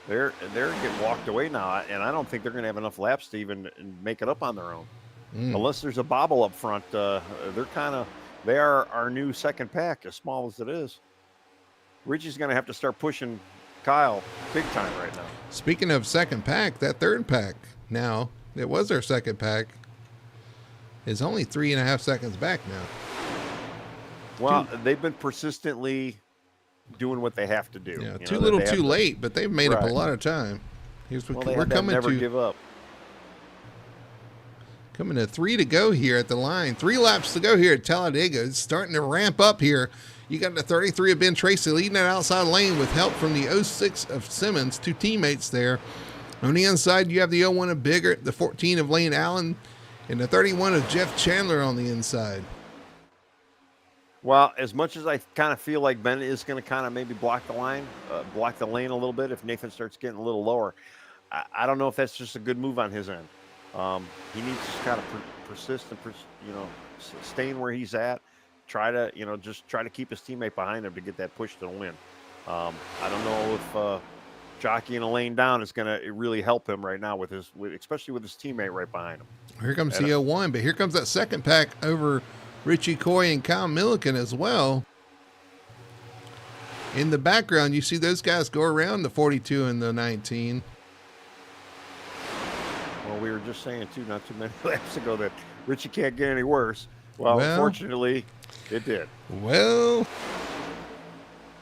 they're getting walked away now. And I don't think they're going to have enough laps to even make it up on their own, unless there's a bobble up front. They are our new second pack, as small as it is. Richie's going to have to start pushing Kyle big time right now. Speaking of second pack, that third pack now, it was our second pack, is only 3.5 seconds back now. Well, they've been persistently doing what they have to do. Yeah, too little, too late, but they've made up a lot of time. We're coming never give up. Coming to 3 to go here at the line. 3 laps to go here at Talladega. It's starting to ramp up here. You got the 33 of Ben Tracy leading that outside lane with help from the 06 of Simmons, 2 teammates there. On the inside, you have the 01 of Biggert, the 14 of Lane Allen, and the 31 of Jeff Chandler on the inside. Well, as much as I kind of feel like Ben is going to kind of maybe block the lane a little bit if Nathan starts getting a little lower, I don't know if that's just a good move on his end. He needs to kind of persist and staying where he's at. Try to keep his teammate behind him to get that push to the win. I don't know if jockeying a lane down is going to really help him right now especially with his teammate right behind him. Here comes the 01, but here comes that second pack over Richie Coy and Kyle Milliken as well. In the background, you see those guys go around the 42 and the 19. Well, we were just saying, too, not too many laps ago that Richie can't get any worse. Well, unfortunately, it did. Well,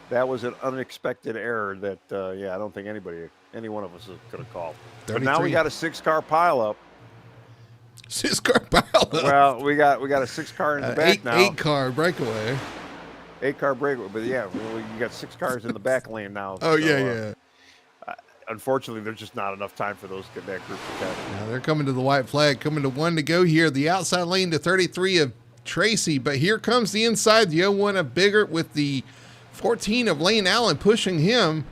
that was an unexpected error that, I don't think any one of us could have called. 33. But now we got a 6-car pileup. 6-car pileup. Well, we got a 6-car in the back now. 8-car breakaway. 8-car breakaway, but you got 6 cars in the back lane now. Oh, so, yeah. Unfortunately, there's just not enough time for that group to catch. Now they're coming to the white flag, coming to 1 to go here. The outside lane to 33 of Tracy, but here comes the inside, the 01 of Biggert with the 14 of Lane Allen pushing him.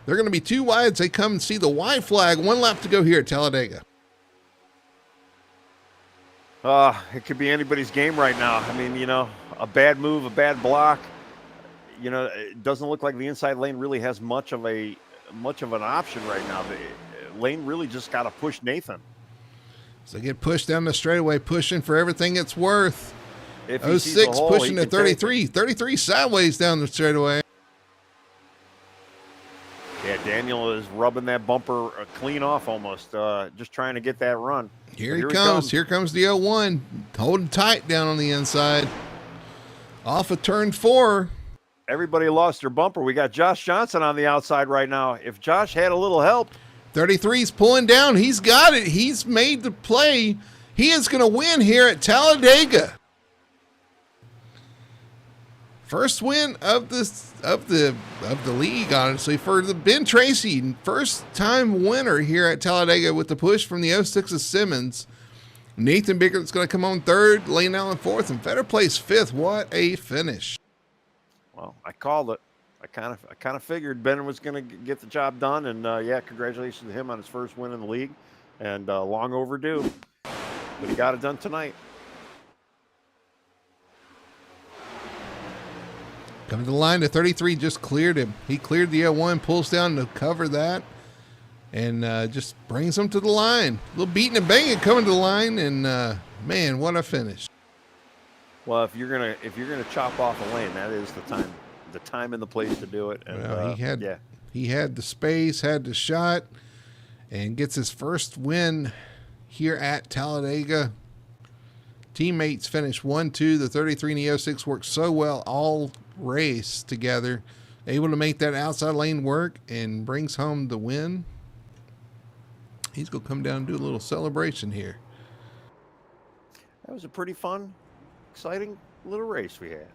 They're going to be 2 wides. They come and see the white flag. 1 lap to go here at Talladega. It could be anybody's game right now. I mean, a bad move, a bad block. It doesn't look like the inside lane really has much of an option right now. The lane really just got to push Nathan. So get pushed down the straightaway, pushing for everything it's worth. 06 hole, pushing to 33. 33 sideways down the straightaway. Yeah, Daniel is rubbing that bumper clean off almost, just trying to get that run. Here he comes. Here comes the 01, holding tight down on the inside. Off of turn 4. Everybody lost their bumper. We got Josh Johnson on the outside right now. If Josh had a little help. 33's pulling down. He's got it. He's made the play. He is going to win here at Talladega. First win of the league, honestly, for the Ben Tracy. First time winner here at Talladega with the push from the 06 of Simmons. Nathan Bickert's going to come on 3rd, Lane Allen 4th, and Fetter place 5th. What a finish. Well, I called it. I kind of figured Ben was going to get the job done, and congratulations to him on his first win in the league, and long overdue. but he got it done tonight. Coming to the line, the 33 just cleared him. He cleared the 01, pulls down to cover that, and just brings him to the line. A little beating and banging coming to the line, and man, what a finish! Well, if you're gonna chop off a lane, that is the time and the place to do it. And Well, he had the space, had the shot, and gets his first win here at Talladega. Teammates finished 1-2. The 33 and the 06 worked so well all race together, able to make that outside lane work, and brings home the win. He's going to come down and do a little celebration here. That was a pretty fun, exciting little race we had.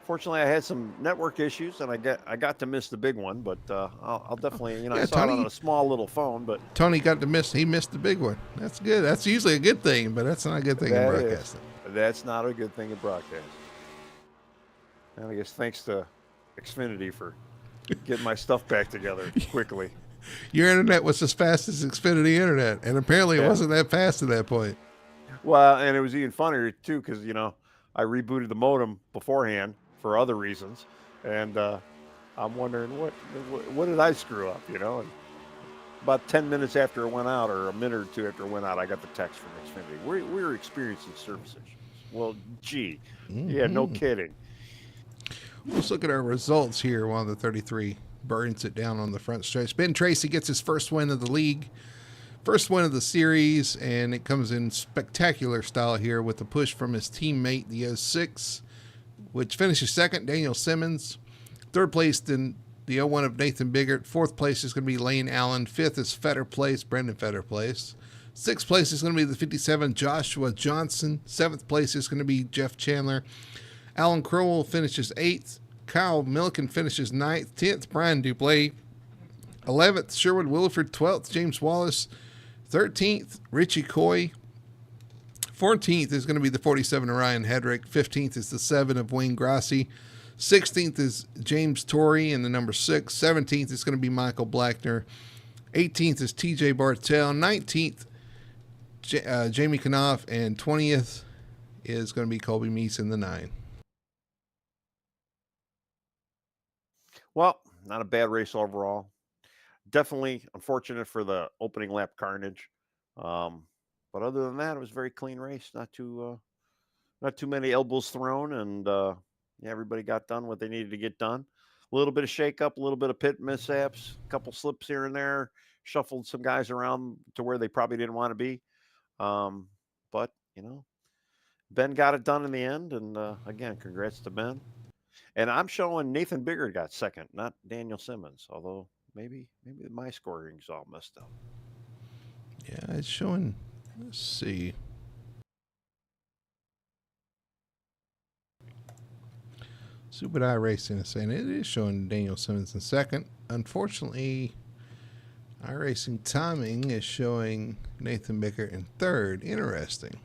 Fortunately, I had some network issues, and I got to miss the big one, but I'll definitely, I saw it on a small little phone. But Tony he missed the big one. That's good. That's usually a good thing, but that's not a good thing in broadcasting. That's not a good thing in broadcasting. And I guess thanks to Xfinity for getting my stuff back together quickly. Your internet was as fast as Xfinity internet, and apparently it wasn't that fast at that point. Well, and it was even funnier too because I rebooted the modem beforehand for other reasons, and I'm wondering what did I screw up, And about 10 minutes after it went out, or a minute or two after it went out, I got the text from Xfinity. We were experiencing service issues. Well, gee, yeah, no kidding. Let's look at our results here while the 33 burns it down on the front stretch. Ben Tracy gets his first win of the league, first win of the series, and it comes in spectacular style here with the push from his teammate, the 06, which finishes second, Daniel Simmons. Third place in the 01 of Nathan Biggert. Fourth place is going to be Lane Allen. Fifth is Fetter Place, Brendan Fetter Place. Sixth place is going to be the 57, Joshua Johnson. Seventh place is going to be Jeff Chandler. Alan Crowell finishes 8th. Kyle Milliken finishes 9th. 10th, Brian Duplay. 11th, Sherwood Williford. 12th, James Wallace. 13th, Richie Coy. 14th is going to be the 47 of Ryan Hedrick. 15th is the 7 of Wayne Grassi. 16th is James Torrey in the number 6. 17th is going to be Michael Blackner. 18th is TJ Bartell. 19th, Jamie Knopf. And 20th is going to be Colby Meese in the 9. Well, not a bad race overall. Definitely unfortunate for the opening lap carnage. But other than that, it was a very clean race. Not too many elbows thrown, and everybody got done what they needed to get done. A little bit of shakeup, a little bit of pit mishaps, a couple slips here and there, shuffled some guys around to where they probably didn't want to be. But Ben got it done in the end, and again, congrats to Ben. And I'm showing Nathan Biggert got second, not Daniel Simmons. Although maybe my scoring's all messed up. Yeah, it's showing. Let's see. Super iRacing is saying it is showing Daniel Simmons in second. Unfortunately, iRacing timing is showing Nathan Biggert in third. Interesting.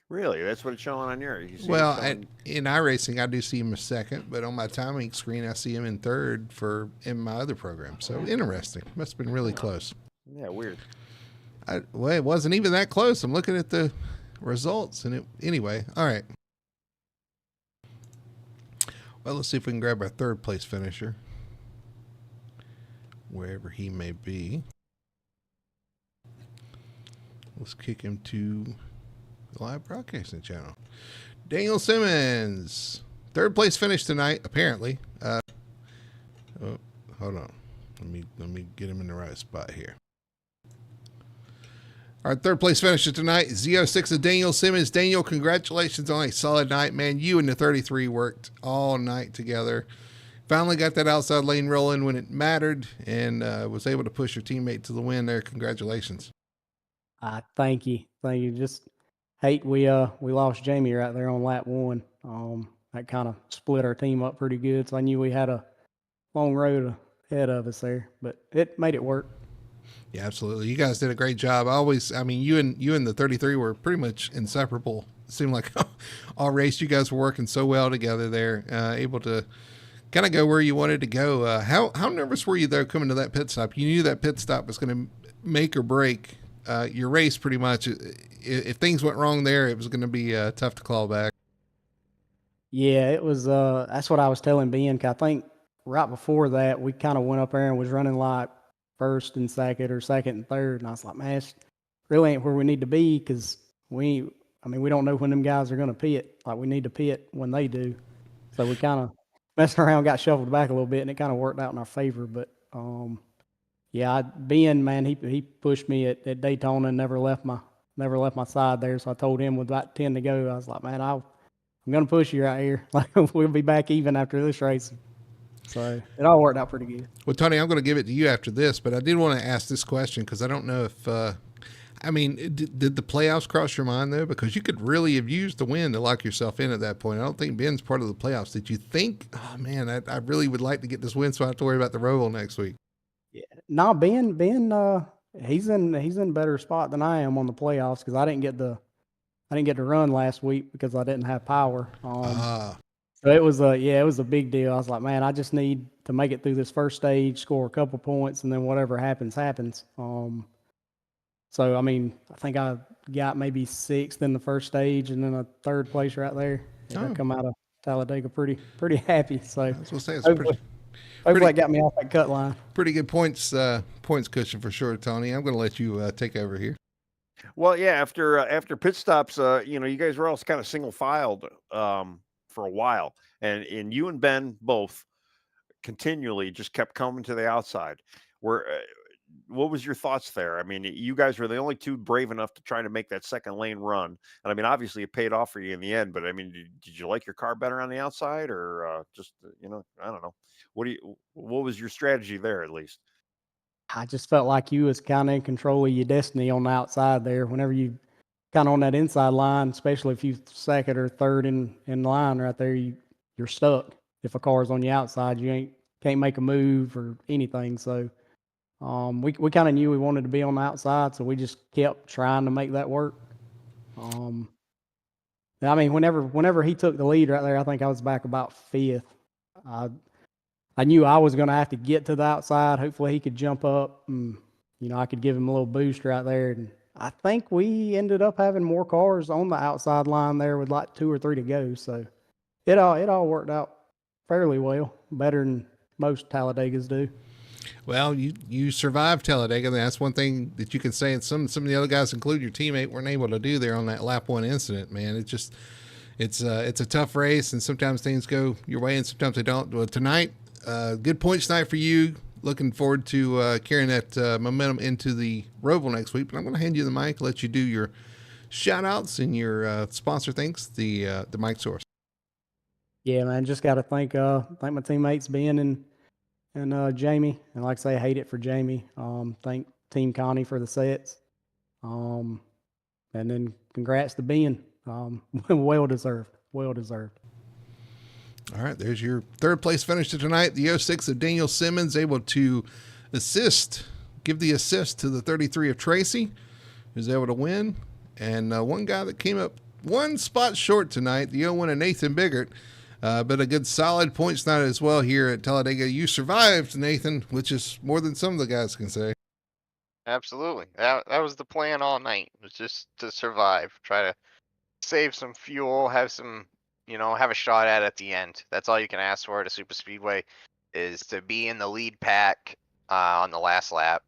Really? That's what it's showing on yours? Well, in iRacing, I do see him as second, but on my timing screen, I see him in third in my other program. So interesting. Must have been really close. Yeah, weird. Well, it wasn't even that close. I'm looking at the results, and anyway. All right. Well, let's see if we can grab our third place finisher, wherever he may be. Let's kick him to the live broadcasting channel. Daniel Simmons, third place finish tonight, apparently. Hold on. Let me get him in the right spot here. Our third place finisher tonight is Z06 of Daniel Simmons. Daniel, congratulations on a solid night, man. You and the 33 worked all night together. Finally got that outside lane rolling when it mattered, and was able to push your teammate to the win there. Congratulations. Thank you. Just hate we lost Jamie right there on lap 1. That kind of split our team up pretty good, so I knew we had a long road ahead of us there, but it made it work. Yeah, absolutely. You guys did a great job. You and the 33 were pretty much inseparable. It seemed like all race you guys were working so well together there, able to kind of go where you wanted to go. How nervous were you though coming to that pit stop? You knew that pit stop was going to make or break your race pretty much. If things went wrong there, it was going to be tough to claw back. Yeah, it was. That's what I was telling Ben. 'Cause I think right before that, we kind of went up there and was running like first and second or second and third, and I was like, man, it's really ain't where we need to be because we don't know when them guys are going to pit. Like we need to pit when they do. So we kind of messed around, got shuffled back a little bit, and it kind of worked out in our favor. But yeah, Ben, man, he pushed me at Daytona and never left my side there. So I told him with about 10 to go, I was like, man, I'm gonna push you right here. Like we'll be back even after this race. So it all worked out pretty good. Well, Tony, I'm going to give it to you after this, but I did want to ask this question because I don't know if, did the playoffs cross your mind though? Because you could really have used the win to lock yourself in at that point. I don't think Ben's part of the playoffs. Did you think, oh man, I really would like to get this win so I don't have to worry about the Roval next week? Yeah, no, Ben, he's in a better spot than I am on the playoffs because I didn't get to run last week because I didn't have power. So it was a big deal. I was like, man, I just need to make it through this first stage, score a couple points, and then whatever happens, happens. So I think I got maybe sixth in the first stage, and then a third place right there. Yeah, I come out of Talladega pretty happy. So I was going to say, it's hopefully that got me off that cut line. Pretty good points cushion for sure, Tony. I'm going to let you take over here. Well, yeah, after pit stops, you guys were all kind of single filed for a while, and you and Ben both continually just kept coming to the outside. What was your thoughts there? I mean, you guys were the only two brave enough to try to make that second lane run, and I mean, obviously it paid off for you in the end. But I mean, did you like your car better on the outside, or just I don't know. What was your strategy there, at least? I just felt like you was kind of in control of your destiny on the outside there. Whenever you kind of on that inside line, especially if you second or third in line right there, you're stuck. If a car's on the outside, you can't make a move or anything. So we kind of knew we wanted to be on the outside, so we just kept trying to make that work. Whenever he took the lead right there, I think I was back about fifth. I knew I was going to have to get to the outside. Hopefully he could jump up and, I could give him a little boost right there. And I think we ended up having more cars on the outside line there with like 2 or 3 to go. So it all worked out fairly well, better than most Talladegas do. Well, you survived Talladega. That's one thing that you can say. And some of the other guys, including your teammate, weren't able to do there on that lap 1 incident, man. It's a tough race, and sometimes things go your way and sometimes they don't. Well, tonight, good points night for you. Looking forward to carrying that momentum into the Roval next week. But I'm going to hand you the mic, let you do your shout outs and your sponsor thanks, the mic source. Yeah, man, just got to thank my teammates Ben and Jamie, and like I say, I hate it for Jamie. Thank Team Connie for the sets, and then congrats to Ben. Well deserved. All right, there's your third place finish to tonight. The 06 of Daniel Simmons able to give the assist to the 33 of Tracy, who's able to win. And one guy that came up one spot short tonight, the 01 of Nathan Biggert, but a good solid points night as well here at Talladega. You survived, Nathan, which is more than some of the guys can say. Absolutely. That was the plan all night, was just to survive, try to save some fuel, have some, have a shot at the end. That's all you can ask for at a super speedway, is to be in the lead pack on the last lap,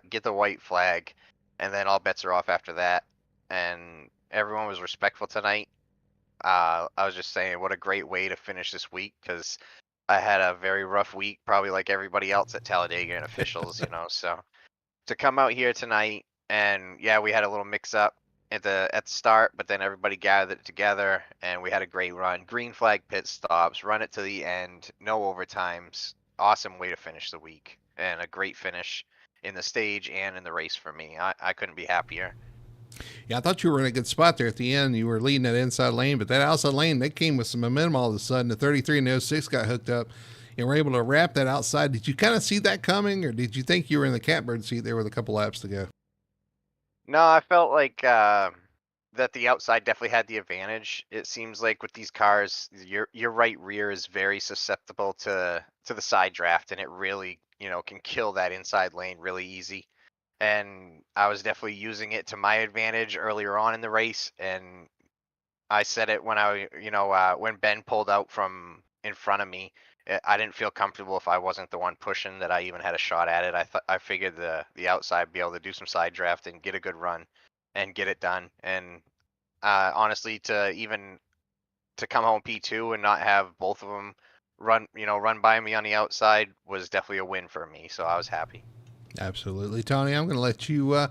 get the white flag, and then all bets are off after that. And everyone was respectful tonight. I was just saying, what a great way to finish this week, because I had a very rough week, probably like everybody else at Talladega and officials, so to come out here tonight, and yeah, we had a little mix up at the start, but then everybody gathered together and we had a great run. Green flag pit stops, run it to the end, no overtimes. Awesome way to finish the week, and a great finish in the stage and in the race for me. I couldn't be happier. Yeah, I thought you were in a good spot there at the end. You were leading that inside lane, but that outside lane, they came with some momentum all of a sudden. The 33 and the 06 got hooked up and were able to wrap that outside. Did you kind of see that coming, or did you think you were in the catbird seat there with a couple laps to go? No, I felt like that the outside definitely had the advantage. It seems like with these cars, your right rear is very susceptible to the side draft, and it really, can kill that inside lane really easy. and I was definitely using it to my advantage earlier on in the race. And I said it when when Ben pulled out from in front of me. I didn't feel comfortable if I wasn't the one pushing that I even had a shot at it. I figured the outside would be able to do some side draft and get a good run and get it done. And honestly, to come home P2 and not have both of them run by me on the outside was definitely a win for me. So I was happy. Absolutely, Tony. I'm going to let you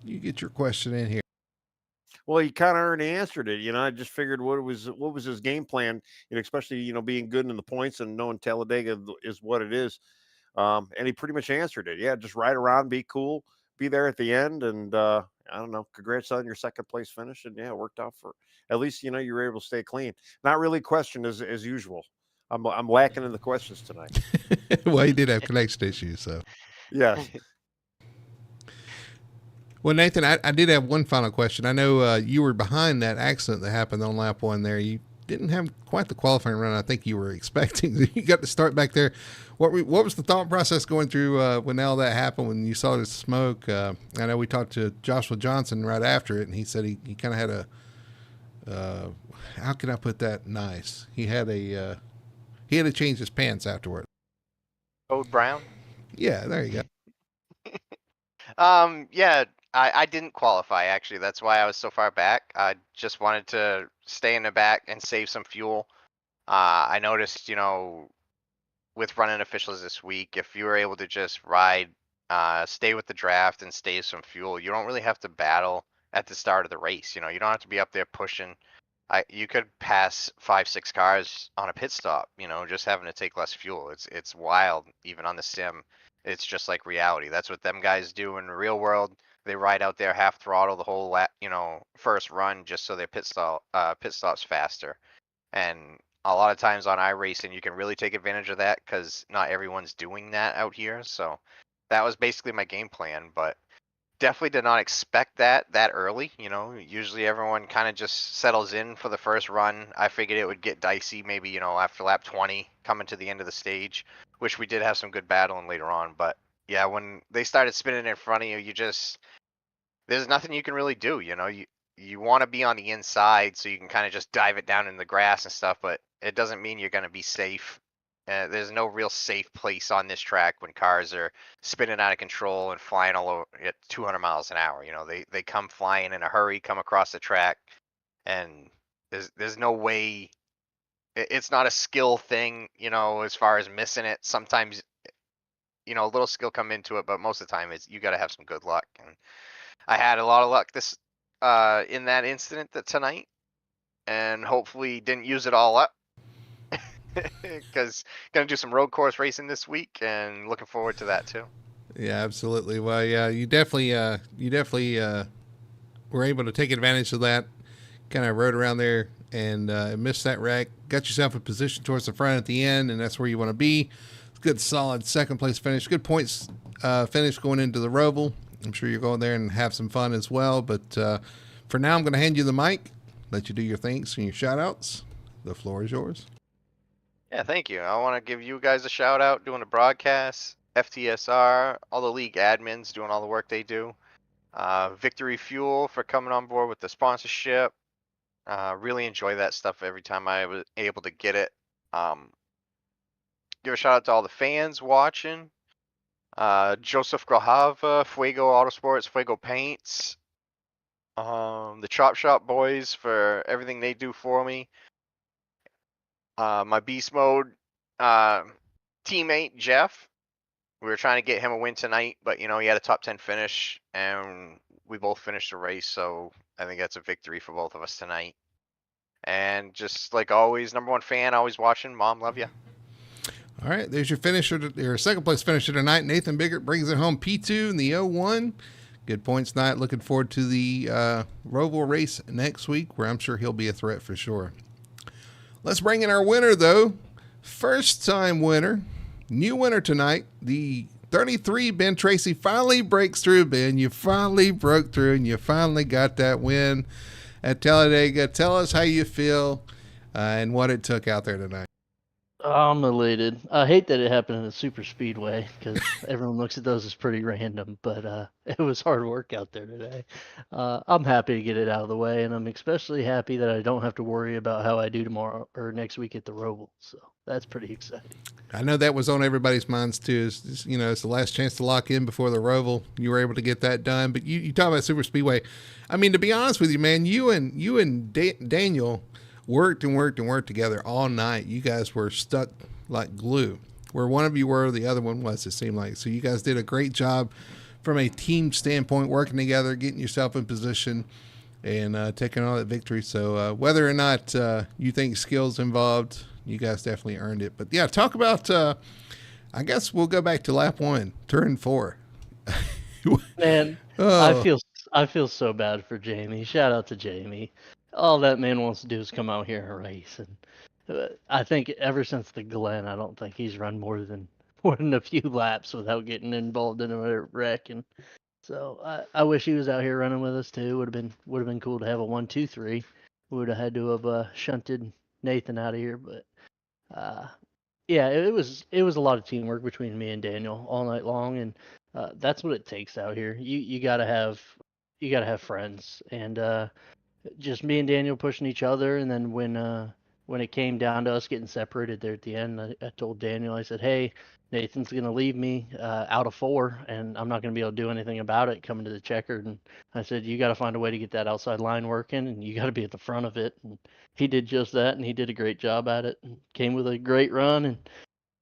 you get your question in here. Well, he kind of already answered it. I just figured what was his game plan, especially, being good in the points and knowing Talladega is what it is. And he pretty much answered it. Yeah, just ride around, be cool, be there at the end. And I don't know, congrats on your second place finish. And yeah, it worked out for at least, you were able to stay clean. Not really questioned as usual. I'm lacking in the questions tonight. Well, he did have connection issues, so. Yeah. Well, Nathan, I did have one final question. I know you were behind that accident that happened on lap 1 there. You didn't have quite the qualifying run I think you were expecting. You got to start back there. What was the thought process going through when all that happened, when you saw the smoke? I know we talked to Joshua Johnson right after it, and he said he kind of had a how can I put that nice? He had to change his pants afterward. Code Brown? Yeah, there you go. Yeah, I didn't qualify, actually. That's why I was so far back. I just wanted to stay in the back and save some fuel. I noticed, with running officials this week, if you were able to just ride, stay with the draft and save some fuel, you don't really have to battle at the start of the race. You don't have to be up there pushing. You could pass 5-6 cars on a pit stop, just having to take less fuel. It's wild, even on the sim. It's just like reality. That's what them guys do in the real world. They ride out there half throttle the whole first run just so their pit stops faster. And a lot of times on iRacing, you can really take advantage of that because not everyone's doing that out here. So that was basically my game plan, but definitely did not expect that early. Usually everyone kind of just settles in for the first run. I figured it would get dicey maybe, after lap 20 coming to the end of the stage, which we did have some good battling later on. But yeah, when they started spinning in front of you, there's nothing you can really do. You want to be on the inside so you can kind of just dive it down in the grass and stuff, but it doesn't mean you're going to be safe. There's no real safe place on this track when cars are spinning out of control and flying all over at 200 miles an hour. They come flying in a hurry, come across the track, and there's no way. It's not a skill thing, as far as missing it. Sometimes, a little skill come into it, but most of the time you got to have some good luck. And I had a lot of luck in that incident tonight, and hopefully didn't use it all up. Because gonna do some road course racing this week and looking forward to that too. Yeah, absolutely. Well, yeah, you definitely were able to take advantage of that. Kind of rode around there and missed that wreck. Got yourself a position towards the front at the end, and that's where you want to be. Good, solid second place finish. Good points finish going into the Roval. I'm sure you're going there and have some fun as well. But for now, I'm going to hand you the mic, let you do your thanks and your shout outs. The floor is yours. Yeah, thank you. I want to give you guys a shout out doing the broadcast, FTSR, all the league admins doing all the work they do. Victory Fuel for coming on board with the sponsorship. Really enjoy that stuff every time I was able to get it. Give a shout out to all the fans watching. Joseph Grajava, Fuego Autosports, Fuego Paints. The Chop Shop boys for everything they do for me. My Beast Mode teammate, Jeff. We were trying to get him a win tonight, but, he had a top 10 finish, and we both finished the race, so I think that's a victory for both of us tonight. And just like always, number one fan, always watching. Mom, love you. All right, there's your finisher, your second place finisher tonight. Nathan Biggert brings it home P2 in the 01. Good points tonight. Looking forward to the Roval race next week, where I'm sure he'll be a threat for sure. Let's bring in our winner, though. First time winner, new winner tonight. The 33 Ben Tracy finally breaks through. Ben, you finally broke through and you finally got that win at Talladega. Tell us how you feel and what it took out there tonight. I'm elated. I hate that it happened in a super speedway because everyone looks at those as pretty random, but it was hard work out there today. I'm happy to get it out of the way, and I'm especially happy that I don't have to worry about how I do tomorrow or next week at the Roval. So that's pretty exciting. I know that was on everybody's minds too. It's the last chance to lock in before the Roval. You were able to get that done, but you talk about Super Speedway. I mean, to be honest with you, man, you and Daniel worked and worked and worked together all night. You guys were stuck like glue. Where one of you were, the other one was. It seemed like so. You guys did a great job from a team standpoint, working together, getting yourself in position, and taking all that victory. So whether or not you think skills involved, you guys definitely earned it. But yeah, talk about. I guess we'll go back to lap one, turn 4. Man, Oh, I feel so bad for Jamie. Shout out to Jamie. All that man wants to do is come out here and race, and I think ever since the Glen, I don't think he's run more than more than a few laps without getting involved in a wreck. And so I wish he was out here running with us too. Would have been cool to have a 1, 2, 3. Would have had to have shunted Nathan out of here, but uh, yeah, it was a lot of teamwork between me and Daniel all night long, and that's what it takes out here. You gotta have friends, and just me and Daniel pushing each other. And then when it came down to us getting separated there at the end, I told Daniel, I said, "Hey, Nathan's gonna leave me out of 4, and I'm not gonna be able to do anything about it coming to the checkered." And I said, "You got to find a way to get that outside line working, and you got to be at the front of it." And he did just that, and he did a great job at it. And came with a great run, and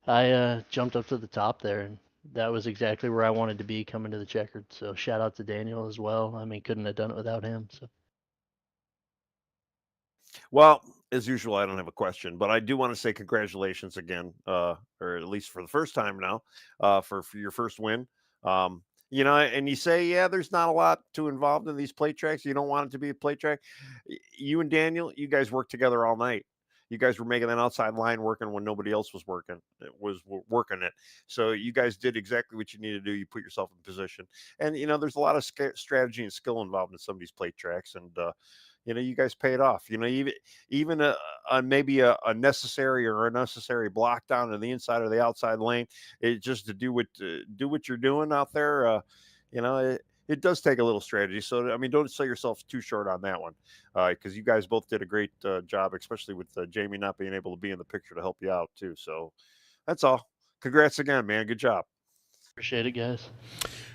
I jumped up to the top there, and that was exactly where I wanted to be coming to the checkered. So shout out to Daniel as well. I mean, couldn't have done it without him. So. Well, as usual, I don't have a question, but I do want to say congratulations again, or at least for the first time now, for your first win. And you say, yeah, there's not a lot too involved in these plate tracks. You don't want it to be a plate track. You and Daniel, you guys worked together all night. You guys were making that outside line working when nobody else was working. It was working it. So you guys did exactly what you needed to do. You put yourself in position, and there's a lot of strategy and skill involved in some of these plate tracks, and you guys paid off. Even maybe a necessary or unnecessary block down to the inside or the outside lane, it just to do what you're doing out there. It does take a little strategy. So I mean, don't sell yourself too short on that one, because you guys both did a great job, especially with Jamie not being able to be in the picture to help you out too. So that's all. Congrats again, man. Good job. Appreciate it, guys.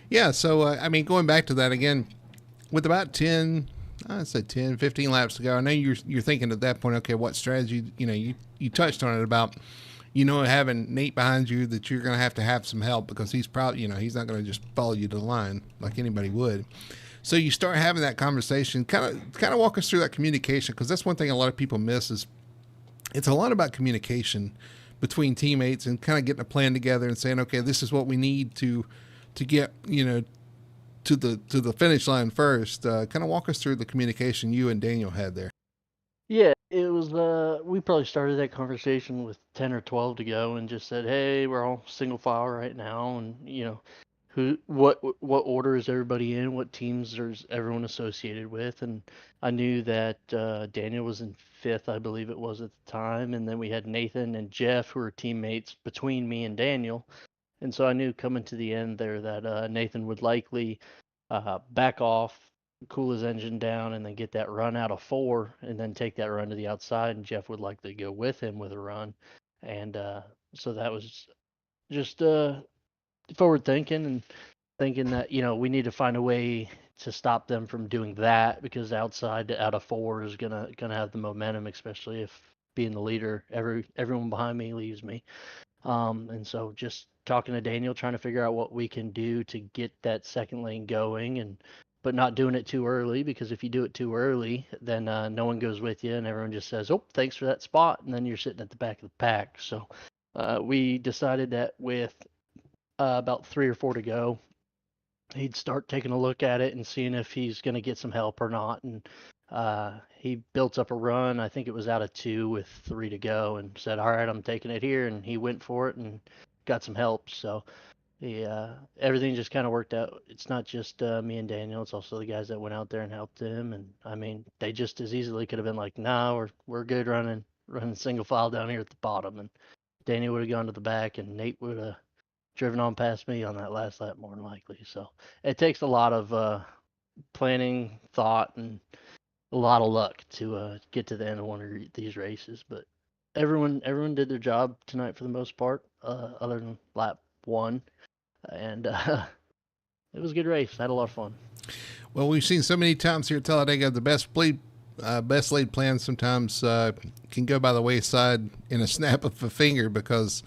yeah. So I mean, going back to that again, with about 10, I said 10, 15 laps to go. I know you're thinking at that point, okay, what strategy? You touched on it about having Nate behind you, that you're going to have some help, because he's probably, he's not going to just follow you to the line like anybody would. So you start having that conversation, kind of walk us through that communication, because that's one thing a lot of people miss is it's a lot about communication between teammates and kind of getting a plan together and saying, okay, this is what we need to get, to the finish line first. Kind of walk us through the communication you and Daniel had there. Yeah, it was. We probably started that conversation with 10 or 12 to go, and just said, "Hey, we're all single file right now, and what order is everybody in? What teams is everyone associated with?" And I knew that Daniel was in 5th, I believe it was at the time, and then we had Nathan and Jeff, who were teammates between me and Daniel. And so I knew coming to the end there that Nathan would likely back off, cool his engine down, and then get that run out of 4, and then take that run to the outside. And Jeff would likely go with him with a run. And so that was just forward thinking, and thinking that we need to find a way to stop them from doing that, because the outside out of 4 is gonna have the momentum, especially if being the leader, everyone behind me leaves me. And so just talking to Daniel, trying to figure out what we can do to get that second lane going, but not doing it too early, because if you do it too early, then no one goes with you, and everyone just says, "Oh, thanks for that spot," and then you're sitting at the back of the pack. So we decided that with about 3 or 4 to go, he'd start taking a look at it and seeing if he's going to get some help or not. And he built up a run. I think it was out of 2 with 3 to go, and said, "All right, I'm taking it here." And he went for it and got some help. So everything just kind of worked out. It's not just me and Daniel; it's also the guys that went out there and helped him. And I mean, they just as easily could have been like, "Nah, we're good running single file down here at the bottom," and Daniel would have gone to the back, and Nate would have driven on past me on that last lap more than likely. So it takes a lot of planning, thought, and a lot of luck to get to the end of one of these races. But everyone did their job tonight for the most part, other than lap 1, and it was a good race. I had a lot of fun. Well, we've seen so many times here at Talladega, the best laid plans sometimes can go by the wayside in a snap of a finger because,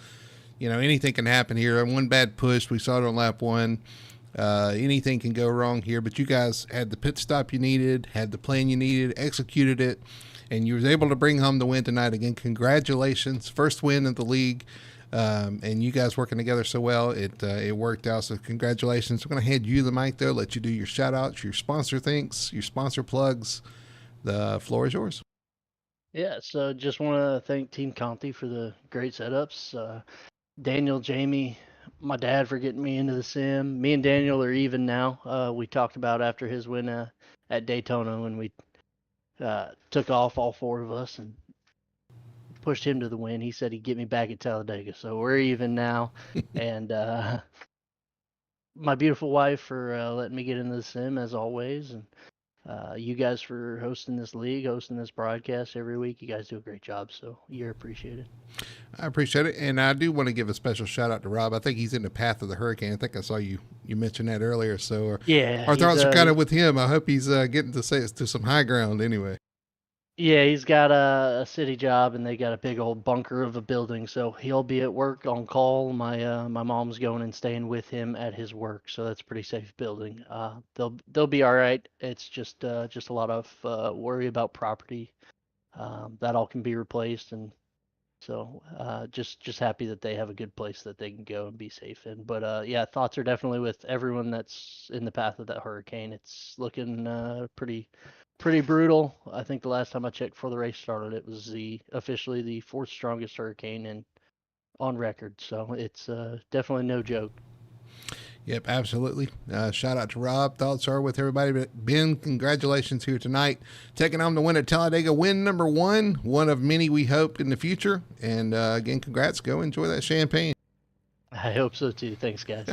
anything can happen here. One bad push, we saw it on lap 1. Anything can go wrong here, but you guys had the pit stop you needed, had the plan you needed, executed it, and you was able to bring home the win tonight. Again, congratulations. First win of the league. And you guys working together so well, it worked out. So congratulations. I'm going to hand you the mic, though, let you do your shout outs, your sponsor thanks, your sponsor plugs. The floor is yours. Yeah, so just want to thank Team Conti for the great setups. Daniel, Jamie, my dad for getting me into the sim. Me and Daniel are even now. We talked about after his win at Daytona when we took off, all 4 of us, and pushed him to the win. He said he'd get me back at Talladega, so we're even now. And my beautiful wife for letting me get into the sim as always, and you guys for hosting this league, hosting this broadcast every week. You guys do a great job, so you're appreciated. I appreciate it, and I do want to give a special shout out to Rob. I think he's in the path of the hurricane. I think I saw you mention that earlier. So yeah, our thoughts are kind of with him. I hope he's getting to some high ground anyway. Yeah, he's got a city job, and they got a big old bunker of a building, so he'll be at work on call. My mom's going and staying with him at his work, so that's a pretty safe building. They'll be all right. It's just a lot of worry about property. That all can be replaced, and so just happy that they have a good place that they can go and be safe in. But yeah, thoughts are definitely with everyone that's in the path of that hurricane. It's looking pretty brutal. I think the last time I checked before the race started, it was officially the 4th strongest hurricane on record. So it's definitely no joke. Yep, absolutely. Shout out to Rob. Thoughts are with everybody. But Ben, congratulations here tonight. Taking home the win at Talladega. Win number 1, one of many we hope in the future. And again, congrats. Go enjoy that champagne. I hope so too. Thanks, guys.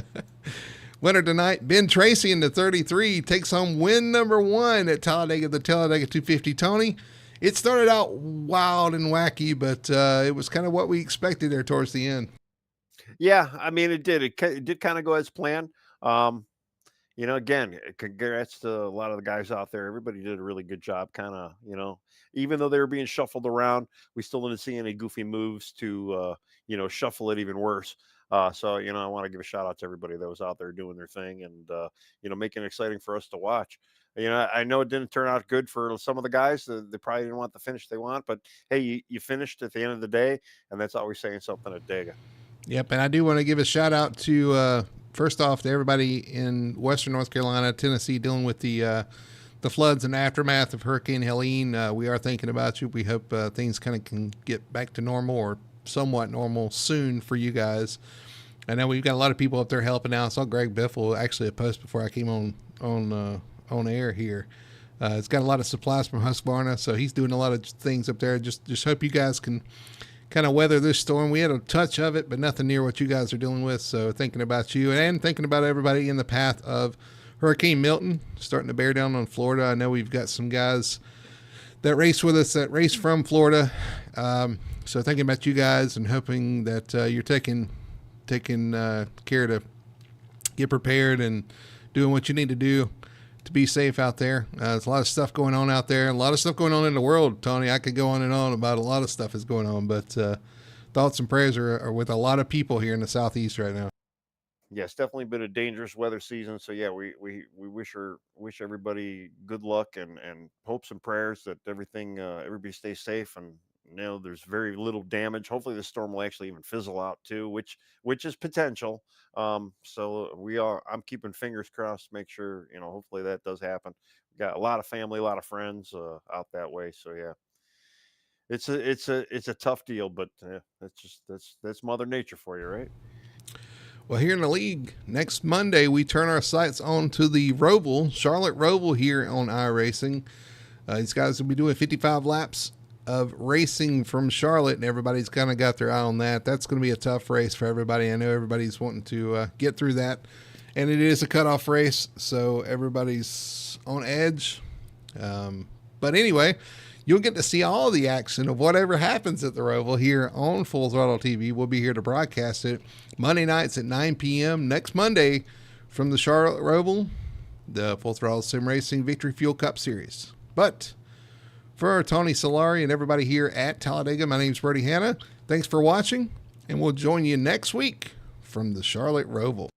Winner tonight, Ben Tracy in the 33 takes home win number 1 at Talladega, the Talladega 250. Tony, it started out wild and wacky, but it was kind of what we expected there towards the end. Yeah, I mean, it did. It did kind of go as planned. Again, congrats to a lot of the guys out there. Everybody did a really good job. Kind of, even though they were being shuffled around, we still didn't see any goofy moves to, shuffle it even worse. So, I want to give a shout out to everybody that was out there doing their thing and, making it exciting for us to watch. I know it didn't turn out good for some of the guys. They probably didn't want the finish they want, but hey, you finished at the end of the day, and that's always saying something at Dega. Yep, and I do want to give a shout out to first off to everybody in Western North Carolina, Tennessee, dealing with the floods and aftermath of Hurricane Helene. We are thinking about you. We hope things kind of can get back to normal or somewhat normal soon for you guys. I know we've got a lot of people up there helping out. I saw Greg Biffle actually a post before I came on air here. It's got a lot of supplies from Husqvarna, so he's doing a lot of things up there. Just hope you guys can kind of weather this storm. We had a touch of it, but nothing near what you guys are dealing with. So thinking about you and thinking about everybody in the path of Hurricane Milton starting to bear down on Florida. I know we've got some guys that race with us that race from Florida. So thinking about you guys and hoping that you're taking care to get prepared and doing what you need to do to be safe out there. There's a lot of stuff going on out there, a lot of stuff going on in the world, Tony. I could go on and on about a lot of stuff is going on, but thoughts and prayers are with a lot of people here in the Southeast right now. Yeah, it's definitely been a dangerous weather season. So yeah, we wish everybody good luck and hopes and prayers that everybody stays safe, and there's very little damage. Hopefully the storm will actually even fizzle out too, which is potential. So I'm keeping fingers crossed to make sure, hopefully that does happen. We got a lot of family, a lot of friends out that way. So yeah, it's a tough deal, but that's Mother Nature for you, right? Well, here in the league, next Monday, we turn our sights on to the Charlotte Roval here on iRacing. These guys will be doing 55 laps of racing from Charlotte, and everybody's kind of got their eye on that. That's going to be a tough race for everybody. I know everybody's wanting to get through that, and it is a cutoff race, so everybody's on edge. But anyway, you'll get to see all the action of whatever happens at the Roval here on Full Throttle TV. We'll be here to broadcast it Monday nights at 9 p.m. next Monday from the Charlotte Roval, the Full Throttle Sim Racing Victory Fuel Cup Series. But for Tony Solari and everybody here at Talladega, my name's Brody Hanna. Thanks for watching, and we'll join you next week from the Charlotte Roval.